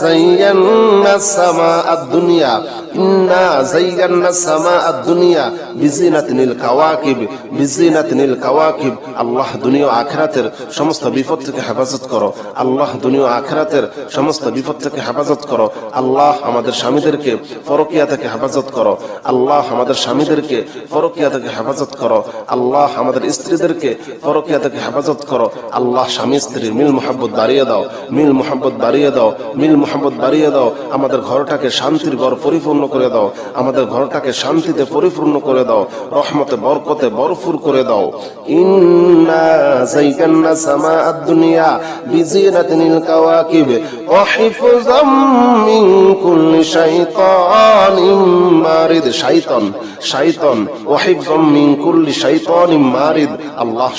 যায়্যানাস সামা আদ-দুনিয়া ইন্না যায়্যানাস সামা আদ-দুনিয়া বিজিনাতিনিল কাওয়াকিব বিজিনাতিনিল কাওয়াকিব। আল্লাহ দুনিয়া ও আখিরাতের সমস্ত বিপদ থেকে হেফাজত করো। আল্লাহ দুনিয়া ও আখিরাতের সমস্ত বিপদ থেকে হেফাজত করো। আল্লাহ আমাদের স্বামীদেরকে পরকিয়া থেকে হেফাজত করো। আল্লাহ আমাদের স্বামীদেরকে পরকিয়া থেকে হেফাজত করো। আল্লাহ আমাদের স্ত্রীদেরকে পরকিয়া থেকে হেফাজত করো। আল্লাহ স্বামী স্ত্রীর মিল মুহাব্বত বাড়িয়ে দাও। মিল মুহাব্বত বাড়িয়ে দাও। মিল মুহাব্বত বাড়িয়ে দাও। আমাদের ঘরটাকে শান্তির ঘর পরিপূর্ণ করে দাও। আমাদের ঘরটাকে শান্তিতে পরিপূর্ণ করে দাও। রহমতে বরকতে ভরপুর করে দাও। ইন্না যায়্যানা সামা আদ-দুনিয়া বিজিনাতিনিল কাওয়াকিব ওয়া হিফযাম মিন কুল্লি শাইতানিম মারিদ। শাইতান শাইতান ওয়া হিফযাম মিন কুল্লি শাইতানিম মারিদ। আল্লাহ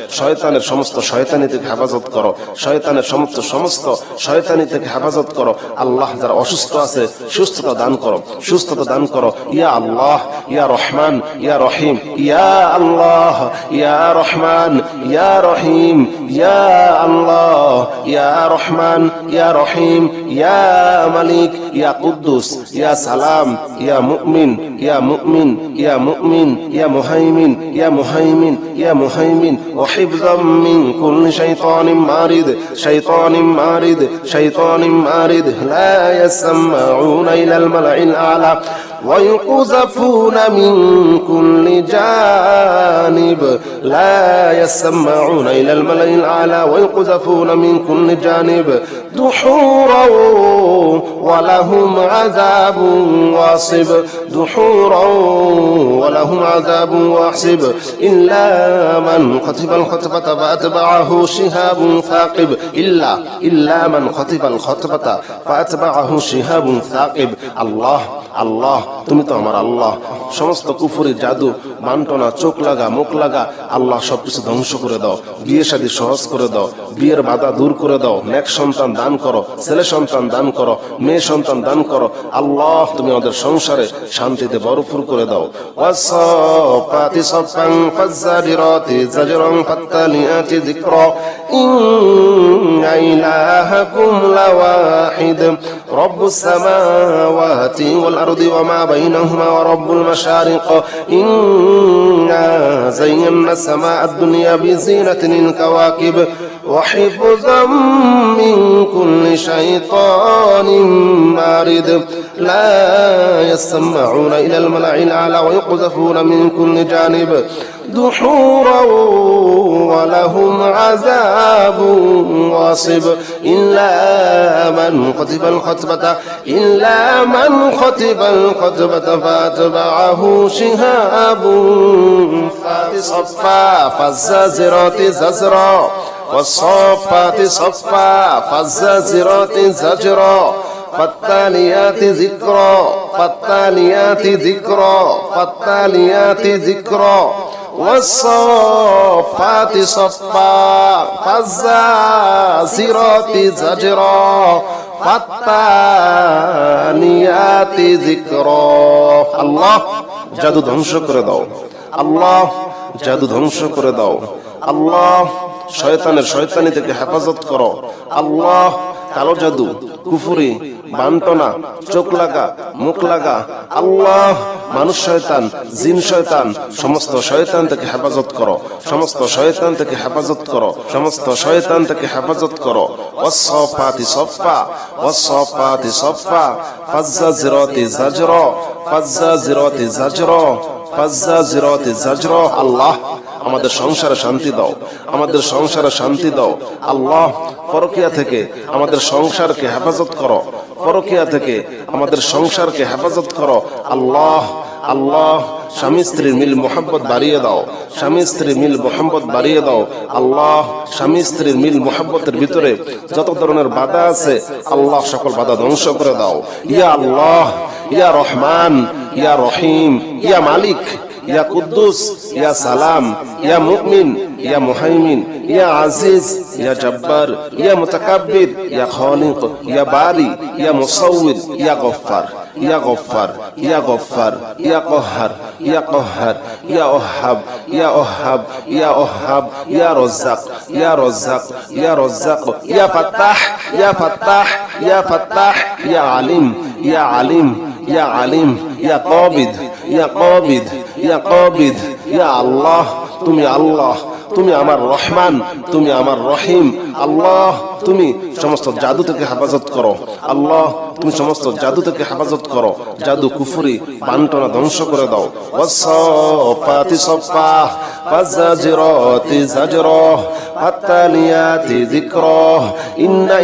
শয়তানের সমস্ত শয়তানি থেকে হেফাজত করো। শয়তানের সমস্ত শয়তানি থেকে হেফাজত করো। আল্লাহ যারা অসুস্থ আছে সুস্থতা দান করো। সুস্থতা দান করো। ইয়া আল্লাহ ইয়া রহমান ইয়া রহিম ইয়া আল্লাহ ইয়া রহমান ইয়া রহিম ইয়া আল্লাহ ইয়া রহমান ইয়া রহিম ইয়া মালিক ইয়া কুদ্দুস ইয়া সালাম ইয়া মুমিন ইয়া মুমিন ইয়া মুমিন ইয়া মুহাইমিন ইয়া মুহাইমিন ইয়া মুহাইমিন ওয়া হিফযাম মিন কুল্লি শাইতানিম মারিদ শাইতানিম মারিদ শাইতানিম মারিদ লা ইয়াসমাউনা ইলাল মালাইল আলা ويقذفون من كل جانب لا يسمعون إلى الملأ الأعلى ويقذفون من كل جانب دحورا ولهم عذاب واصب دحورا ولهم عذاب واصب إلا من خطف الخطفة فأتبعه شهاب ثاقب إلا من خطف الخطفة فأتبعه شهاب ثاقب। الله الله তুমি তো আমার আল্লাহ। সমস্ত কুফরি জাদু বান্টনা চোখ লাগা মুখ লাগা আল্লাহ সবকিছু ধ্বংস করে দাও। বিয়ে শাদী সহজ করে দাও। বিয়ের বাধা দূর করে দাও। নেক সন্তান দান করো। ছেলে সন্তান দান করো। মেয়ে সন্তান দান করো। আল্লাহ তুমি আমাদের সংসারে শান্তিতে ভরপুর করে দাও। ওয়াসসাফাতি সাফান ফাজ্জারিরাতি জাজরান ফাত্তালিয়াতি যিকরা ইন্না ইলাহাকুম লাওয়াহিদ রব্বুস সামাওয়াতি ওয়াল আরদি ওয়ামা বাইনাহুমা ওয়া রব্বুল মাশারিক ইন্না যায়্যানা সামা আদ-দুনিয়া বিজিনাতিনিল কাওয়াকিব وحفظا من كل شيطان مارد لا يسمعون إلى الملأ الأعلى ويقذفون من كل جانب دحورا ولهم عذاب واصب إلا من خطف الخطبة فأتبعه شهاب صفا فالزاجرات زجرا والصافات صفا فالزاجرات زجرا فالتاليات ذكرا والصافات صفا فالزاجرات زجرا فالتاليات ذكرا আল্লাহ জাদু ধ্বংস করে দাও আল্লাহ জাদু ধ্বংস করে দাও আল্লাহ শয়তানি থেকে হেফাজত করো আল্লাহ কালো জাদু কুফরি বান্টনা চোখ লাগা মুখ লাগা আল্লাহ মানুষ শয়তান জিন শয়তান সমস্ত শয়তান থেকে হেফাজত করো সমস্ত শয়তান থেকে হেফাজত করো সমস্ত শয়তান থেকে হেফাজত করো ওয়াসসাফাতি সফফা ফাজ্জাজিরাতি জাজরা আল্লাহ আমাদের সংসারে শান্তি দাও আমাদের সংসারে শান্তি দাও আল্লাহ পরকিয়া থেকে আমাদের সংসারকে হেফাজত করো পরকিয়া থেকে আমাদের সংসারকে হেফাজত করো আল্লাহ আল্লাহ স্বামী স্ত্রীর মিল মোহাম্মত বাড়িয়ে দাও স্বামী স্ত্রীর মিল মোহাম্মত বাড়িয়ে দাও আল্লাহ স্বামী স্ত্রীর মিল মোহাম্মতের ভিতরে যত ধরনের বাধা আছে আল্লাহ সকল বাধা ধ্বংস করে দাও ইয়া আল্লাহ ইয়া রহমান ইয়া রহিম ইয়া মালিক ইয়া কুদ্দুস ইয়া সালাম ইয়া মুমিন ইয়া মুহাইমিন ইয়া আজিজ ইয়া জব্বার ইয়া মুতাকাব্বির ইয়া খালিক ইয়া বারি ইয়া মুসাউওয়ির ইয়া গফফার ইয়া গফফার ইয়া গফফার ইয়া কহ্হার ইয়া কহ্হার ইয়া ওহাব ইয়া ওহাব ইয়া ওহাব ইয়া রাজ্জাক ইয়া রাজ্জাক ইয়া রাজ্জাক ইয়া ফাত্তাহ ইয়া ফাত্তাহ ইয়া ফাত্তাহ ইয়া আলিম ইয়া আলিম ইয়া আলিম ইয়া কাবিদ ইয়া কাবিদ ইয়া কাবিদ ইয়া আল্লাহ তুমি আল্লাহ তুমি আমার রহমান তুমি আমার রহিম আল্লাহ তুমি সমস্ত জাদু থেকে হেফাজত করো আল্লাহ তুমি সমস্ত জাদু থেকে হেফাজত করো জাদু কুফরি বান্টনা ধ্বংস করে দাও ওয়াসসাফাতি সফফা ফাজ্জাজিরাতি জাজরা ফাত্তালিয়াতি যিকরা ইন্না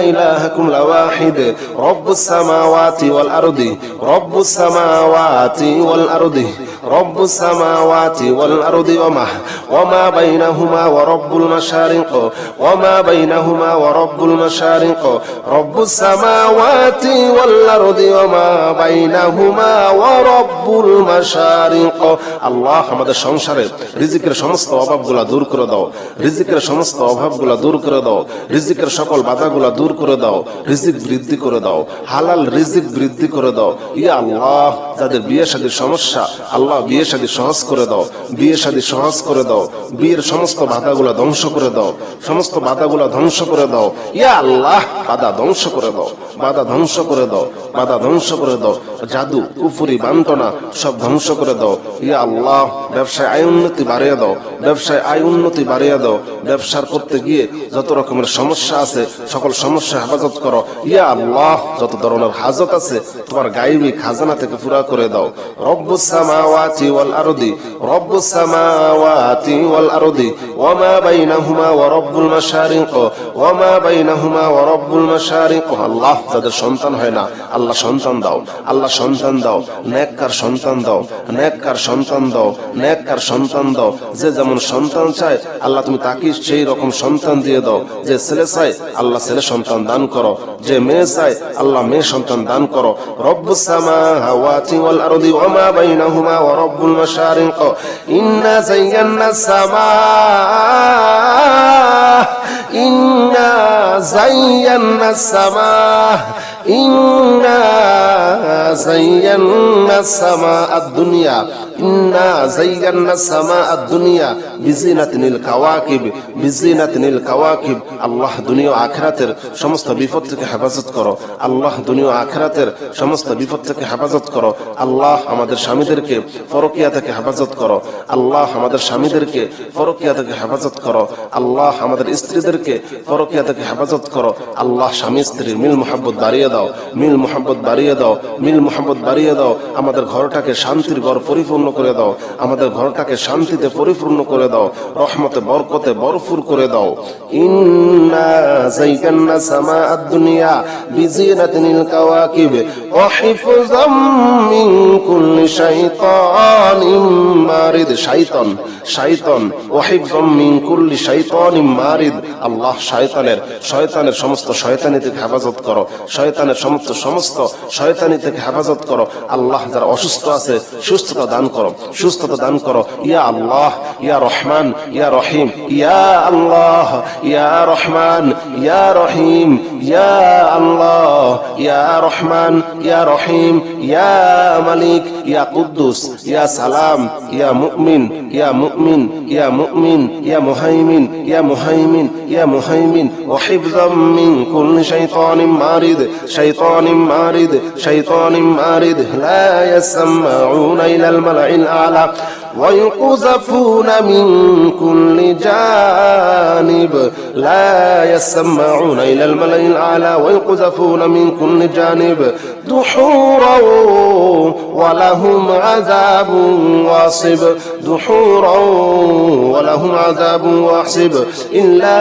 ইলাহাকুম লাওয়াহিদ রব্বুস সামাওয়াতি ওয়াল আরদি রব্বুস সামাওয়াতি ওয়াল আরদি রব্বুস সামাওয়াতি ওয়াল আরদি ওয়ামা বাইনাহুমা ওয়া রব্বুল মাশারিক ওয়ামা বাইনাহুমা ওয়া রব্বুল মাশারিক রব্বুস সামাওয়াতি ওয়াল আরদি ওয়ামা বাইনাহুমা ওয়া রব্বুল মাশারিক আল্লাহ আমাদের সংসারে রিজিকের সমস্ত অভাবগুলো দূর করে দাও রিজিকের সমস্ত অভাবগুলো দূর করে দাও রিজিকের সকল বাধাগুলো দূর করে দাও রিজিক বৃদ্ধি করে দাও হালাল রিজিক বৃদ্ধি করে দাও ইয়া আল্লাহ যাদের বিয়ে শাদীর সমস্যা আল্লাহ বিয়ে শাদী সহজ করে দাও বিয়ে শাদী সহজ করে দাও বিয়ের সমস্ত বাধাগুলো ধ্বংস করে দাও সমস্ত বাধাগুলো ধ্বংস করে দাও ইয়া আল্লাহ বাধা ধ্বংস করে দাও বাধা ধ্বংস করে দাও বাধা ধ্বংস করে দাও জাদু কুফরি বান্টনা সব ধ্বংস করে দাও ইয়া আল্লাহ ব্যবসায় আয় উন্নতি বাড়িয়ে দাও ব্যবসায় আয় উন্নতি বাড়িয়ে দাও ব্যবসার করতে গিয়ে যত রকমের সমস্যা আছে সকল সমস্যা হেফাজত করো ইয়া আল্লাহ যত ধরনের হাজত আছে তোমার গায়বী খাজানা থেকে পুরা করে দাও রব্বুস সামাওয়াতি ওয়াল আরদি রব্বুস সামাওয়াতি ওয়াল আরদি ওয়ামা বাইনাহুমা ওয়া রব্বুল মাশারিক ওয়ামা বাইনাহুমা ওয়া রব্বুল মাশারিক আল্লাহ যাদের সন্তান হয় না আল্লাহ সন্তান দাও আল্লাহ সন্তান দাও নেককার সন্তান দাও নেককার সন্তান দাও নেককার সন্তান দাও যে যেমন সন্তান চায় আল্লাহ তুমি তাকে সেই রকম সন্তান দিয়ে দাও যে ছেলে চায় আল্লাহ ছেলে সন্তান দান করো যে মেয়ে চায় আল্লাহ মেয়ে সন্তান দান করো রব্বুস সামাওয়াতি ওয়াল আরদি ওয়ামা বাইনাহুমা ওয়া রব্বুল মাশারিক ইন্না যায়্যানাস সামাআ ইন্না زينا السماء الدنيا إنا زينا السماء الدنيا بزينة الكواكب بزينة الكواكب আল্লাহ দুনিয়া ও আখিরাতের সমস্ত বিপদ থেকে হেফাজত করো আল্লাহ দুনিয়া ও আখিরাতের সমস্ত বিপদ থেকে হেফাজত করো আল্লাহ আমাদের স্বামীদেরকে পরকীয়া থেকে হেফাজত করো আল্লাহ আমাদের স্বামীদেরকে পরকীয়া থেকে হেফাজত করো আল্লাহ আমাদের স্ত্রীদেরকে পরকীয়া থেকে হেফাজত করো আল্লাহ স্বামী স্ত্রীর মিল মোহাব্বত বাড়িয়ে দাও মিল মোহাব্বত বাড়িয়ে দাও মিল মোহাব্বত বাড়িয়ে দাও আমাদের ঘরটাকে শান্তির ঘর পরিপূর্ণ করে দাও আমাদের ঘরটাকে শান্তিতে পরিপূর্ণ করে দাও রহমতে বরকতে ভরপুর করে দাও ইন্না যায়্যানা সামাআদ দুনিয়া বিজিনাতিল কাওয়াকিব ওয়া হিফযাম মিন কুল্লি শাইতানিম মারিদ শাইতান শাইতান ওয়া হিফযাম মিন কুল্লি শাইতানিম মারিদ আল্লাহ শয়তানের সমস্ত শয়তানি থেকে হেফাজত করো শয়তানের সমস্ত শয়তানি থেকে হেফাজত করো আল্লাহ যারা অসুস্থ আছে সুস্থতা দান করো ইয়া আল্লাহ ইয়া রহমান ইয়া রহিম ইয়া আল্লাহ ইয়া রহমান ইয়া রহিম ইয়া আল্লাহ ইয়া রহমান ইয়া রহিম ইয়া মালিক ইয়া কুদ্দুস ইয়া সালাম ইয়া মুমিন ইয়া মুমিন ইয়া মুমিন ইয়া মুহাইমিন ইয়া মুহাইমিন ইয়া মুহাইমিন ওয়া হিফযাম মিন কুল্লি শাইতানিম মারিদ লা ইয়াসমাউনা ইলাল মালাইল আলা ويقذفون من كل جانب لا يسمعون إلى الملأ الأعلى ويقذفون من كل جانب دحورا ولهم عذاب واصب دحورا ولهم عذاب واصب إلا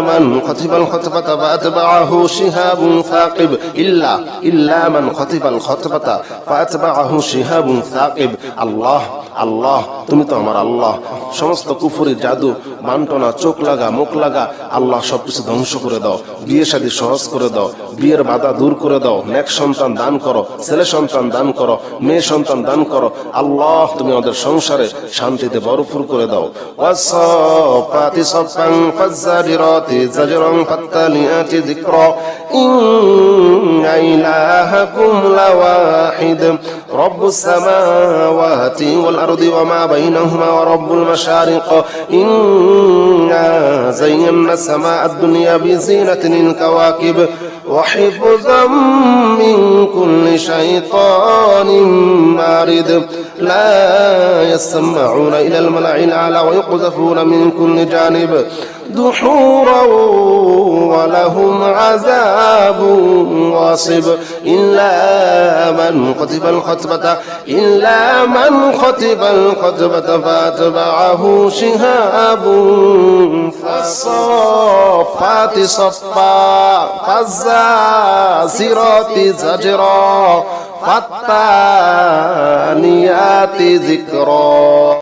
من خطف الخطفة فأتبعه شهاب ثاقب إلا من خطف الخطفة فأتبعه شهاب ثاقب الله তুমি তো আমার আল্লাহ সমস্ত কুফরি জাদু মান্টনা চোখ লাগা মুখ লাগা আল্লাহ সবকিছু ধ্বংস করে দাও বিয়ে শাদী সহজ করে দাও বিয়ের বাধা দূর করে দাও নেক সন্তান দান করো ছেলে সন্তান দান করো মেয়ে সন্তান দান করো আল্লাহ তুমি আমাদের সংসারে শান্তিতে ভরপুর করে দাও ওয়াসফাতি সফান ফাজ্জারিরাতি জাজরান ফাত্তালিয়াতি যিকরা ইন্না ইলাহাকুম লাওয়াহিদ রব্বুস সামাওয়াতি ওয়াল আরদি ওয়া মা বাইনাহুমা ওয়া রব্বুল মাশারিক ইন্না যায়্যানা সামাআদ দুনিয়া বিজিনাতিল কাওয়াকিব وحفظا من كل شيطان مارد لا يسمعون إلى الملأ الأعلى ويقذفون من كل جانب دحورا ولهم عذاب واصب إلا من خطف الخطبة فأتبعه شهاب فالصافات صفا فالزاجرات زجرا فالتاليات ذكرا